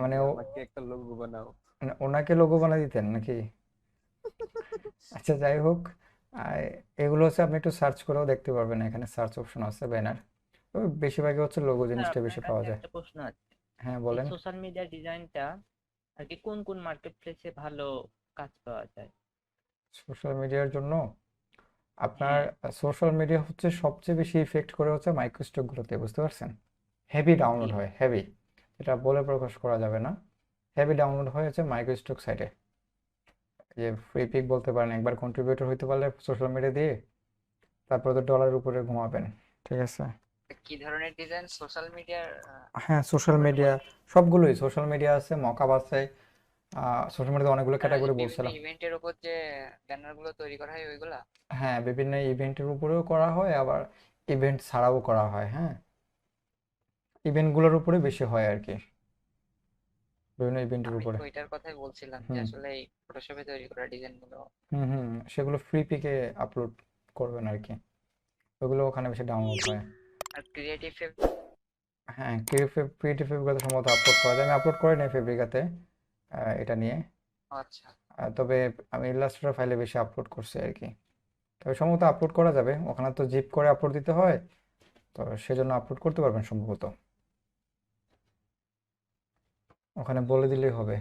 মানে আমাকে একটা লোগো বানাও। মানে ওনাকে লোগো বানিয়ে দিতেন নাকি? আচ্ছা, যাই হোক, আর এগুলো হচ্ছে আপনি একটু সার্চ করেও দেখতে পারবেন, এখানে সার্চ অপশন আছে ব্যানার। তবে বেশিরভাগই হচ্ছে লোগো স্যার জিনিসটা আপনার বেশি কাছে পাওয়া যায়। একটা প্রশ্ন আছে, হ্যাঁ এই বলেন। সোশ্যাল মিডিয়া ডিজাইনটা আর কি কোন কোন মার্কেট প্লেসে ভালো কাজ পাওয়া যায়? সোশ্যাল মিডিয়ার জন্য আপনার হ্যাঁ সোশ্যাল মিডিয়া হচ্ছে সবচেয়ে বেশি ইফেক্ট করে হচ্ছে মাইক্রোস্টকগুলোতে, বুঝতে পারছেন? হেভি জি ডাউনলোড হয়, হেভি, এটা বলে প্রকাশ করা যাবে না। হেভি ডাউনলোড হয়েছে মাইক্রোস্টক সাইটে, যে ফ্রি পিক বলতে পারেন, একবার কন্ট্রিবিউটর হইতে পারলে সোশ্যাল মিডিয়া দিয়ে তারপরে তো ডলারের উপরে ঘুমাবেন। ঠিক আছে। কি ধরনের ডিজাইন সোশ্যাল মিডিয়ার হ্যাঁ সোশ্যাল মিডিয়া সবগুলোই, সোশ্যাল মিডিয়া আছে, মকআপ আছে, সোশ্যাল মিডিয়াতে অনেকগুলো ক্যাটাগরি বিভিন্ন বলছিলাম। ইভেন্টের উপর যে ব্যানার গুলো তৈরি করা হয় ওইগুলা? হ্যাঁ বিভিন্ন ইভেন্টের উপরেও করা হয়, আবার ইভেন্ট ছাড়াও করা হয়। হ্যাঁ ইভেন্টগুলোর উপরে বেশি হয় আর কি, বিভিন্ন ইভেন্টের আমি উপরে। ওইটার কথাই বলছিলাম যে হুম আসলে এই ফটোশপে তৈরি করা ডিজাইন গুলো। হুম হুম সেগুলো ফ্রি পিকে আপলোড করবেন আর কি, ওগুলো ওখানে বেশি ডাউনলোড হয়। আর ক্রিয়েটিভ হ্যাঁ ক্রিয়েটিভ ফেব্রিকাতে সম্ভবত আপলোড করা যায়, আমি আপলোড করি নাই ফেব্রিকাতে এটা নিয়ে। আচ্ছা তবে আমি ইলাস্ট্রেটর ফাইলে বেশি আপলোড করছি আর কি। তবে সম্ভবত আপলোড করা যাবে, ওখানে তো জিপ করে আপলোড দিতে হয়, তো সেজন্য আপলোড করতে পারবেন সম্ভবত, ওখানে বলে দিলেই হবে।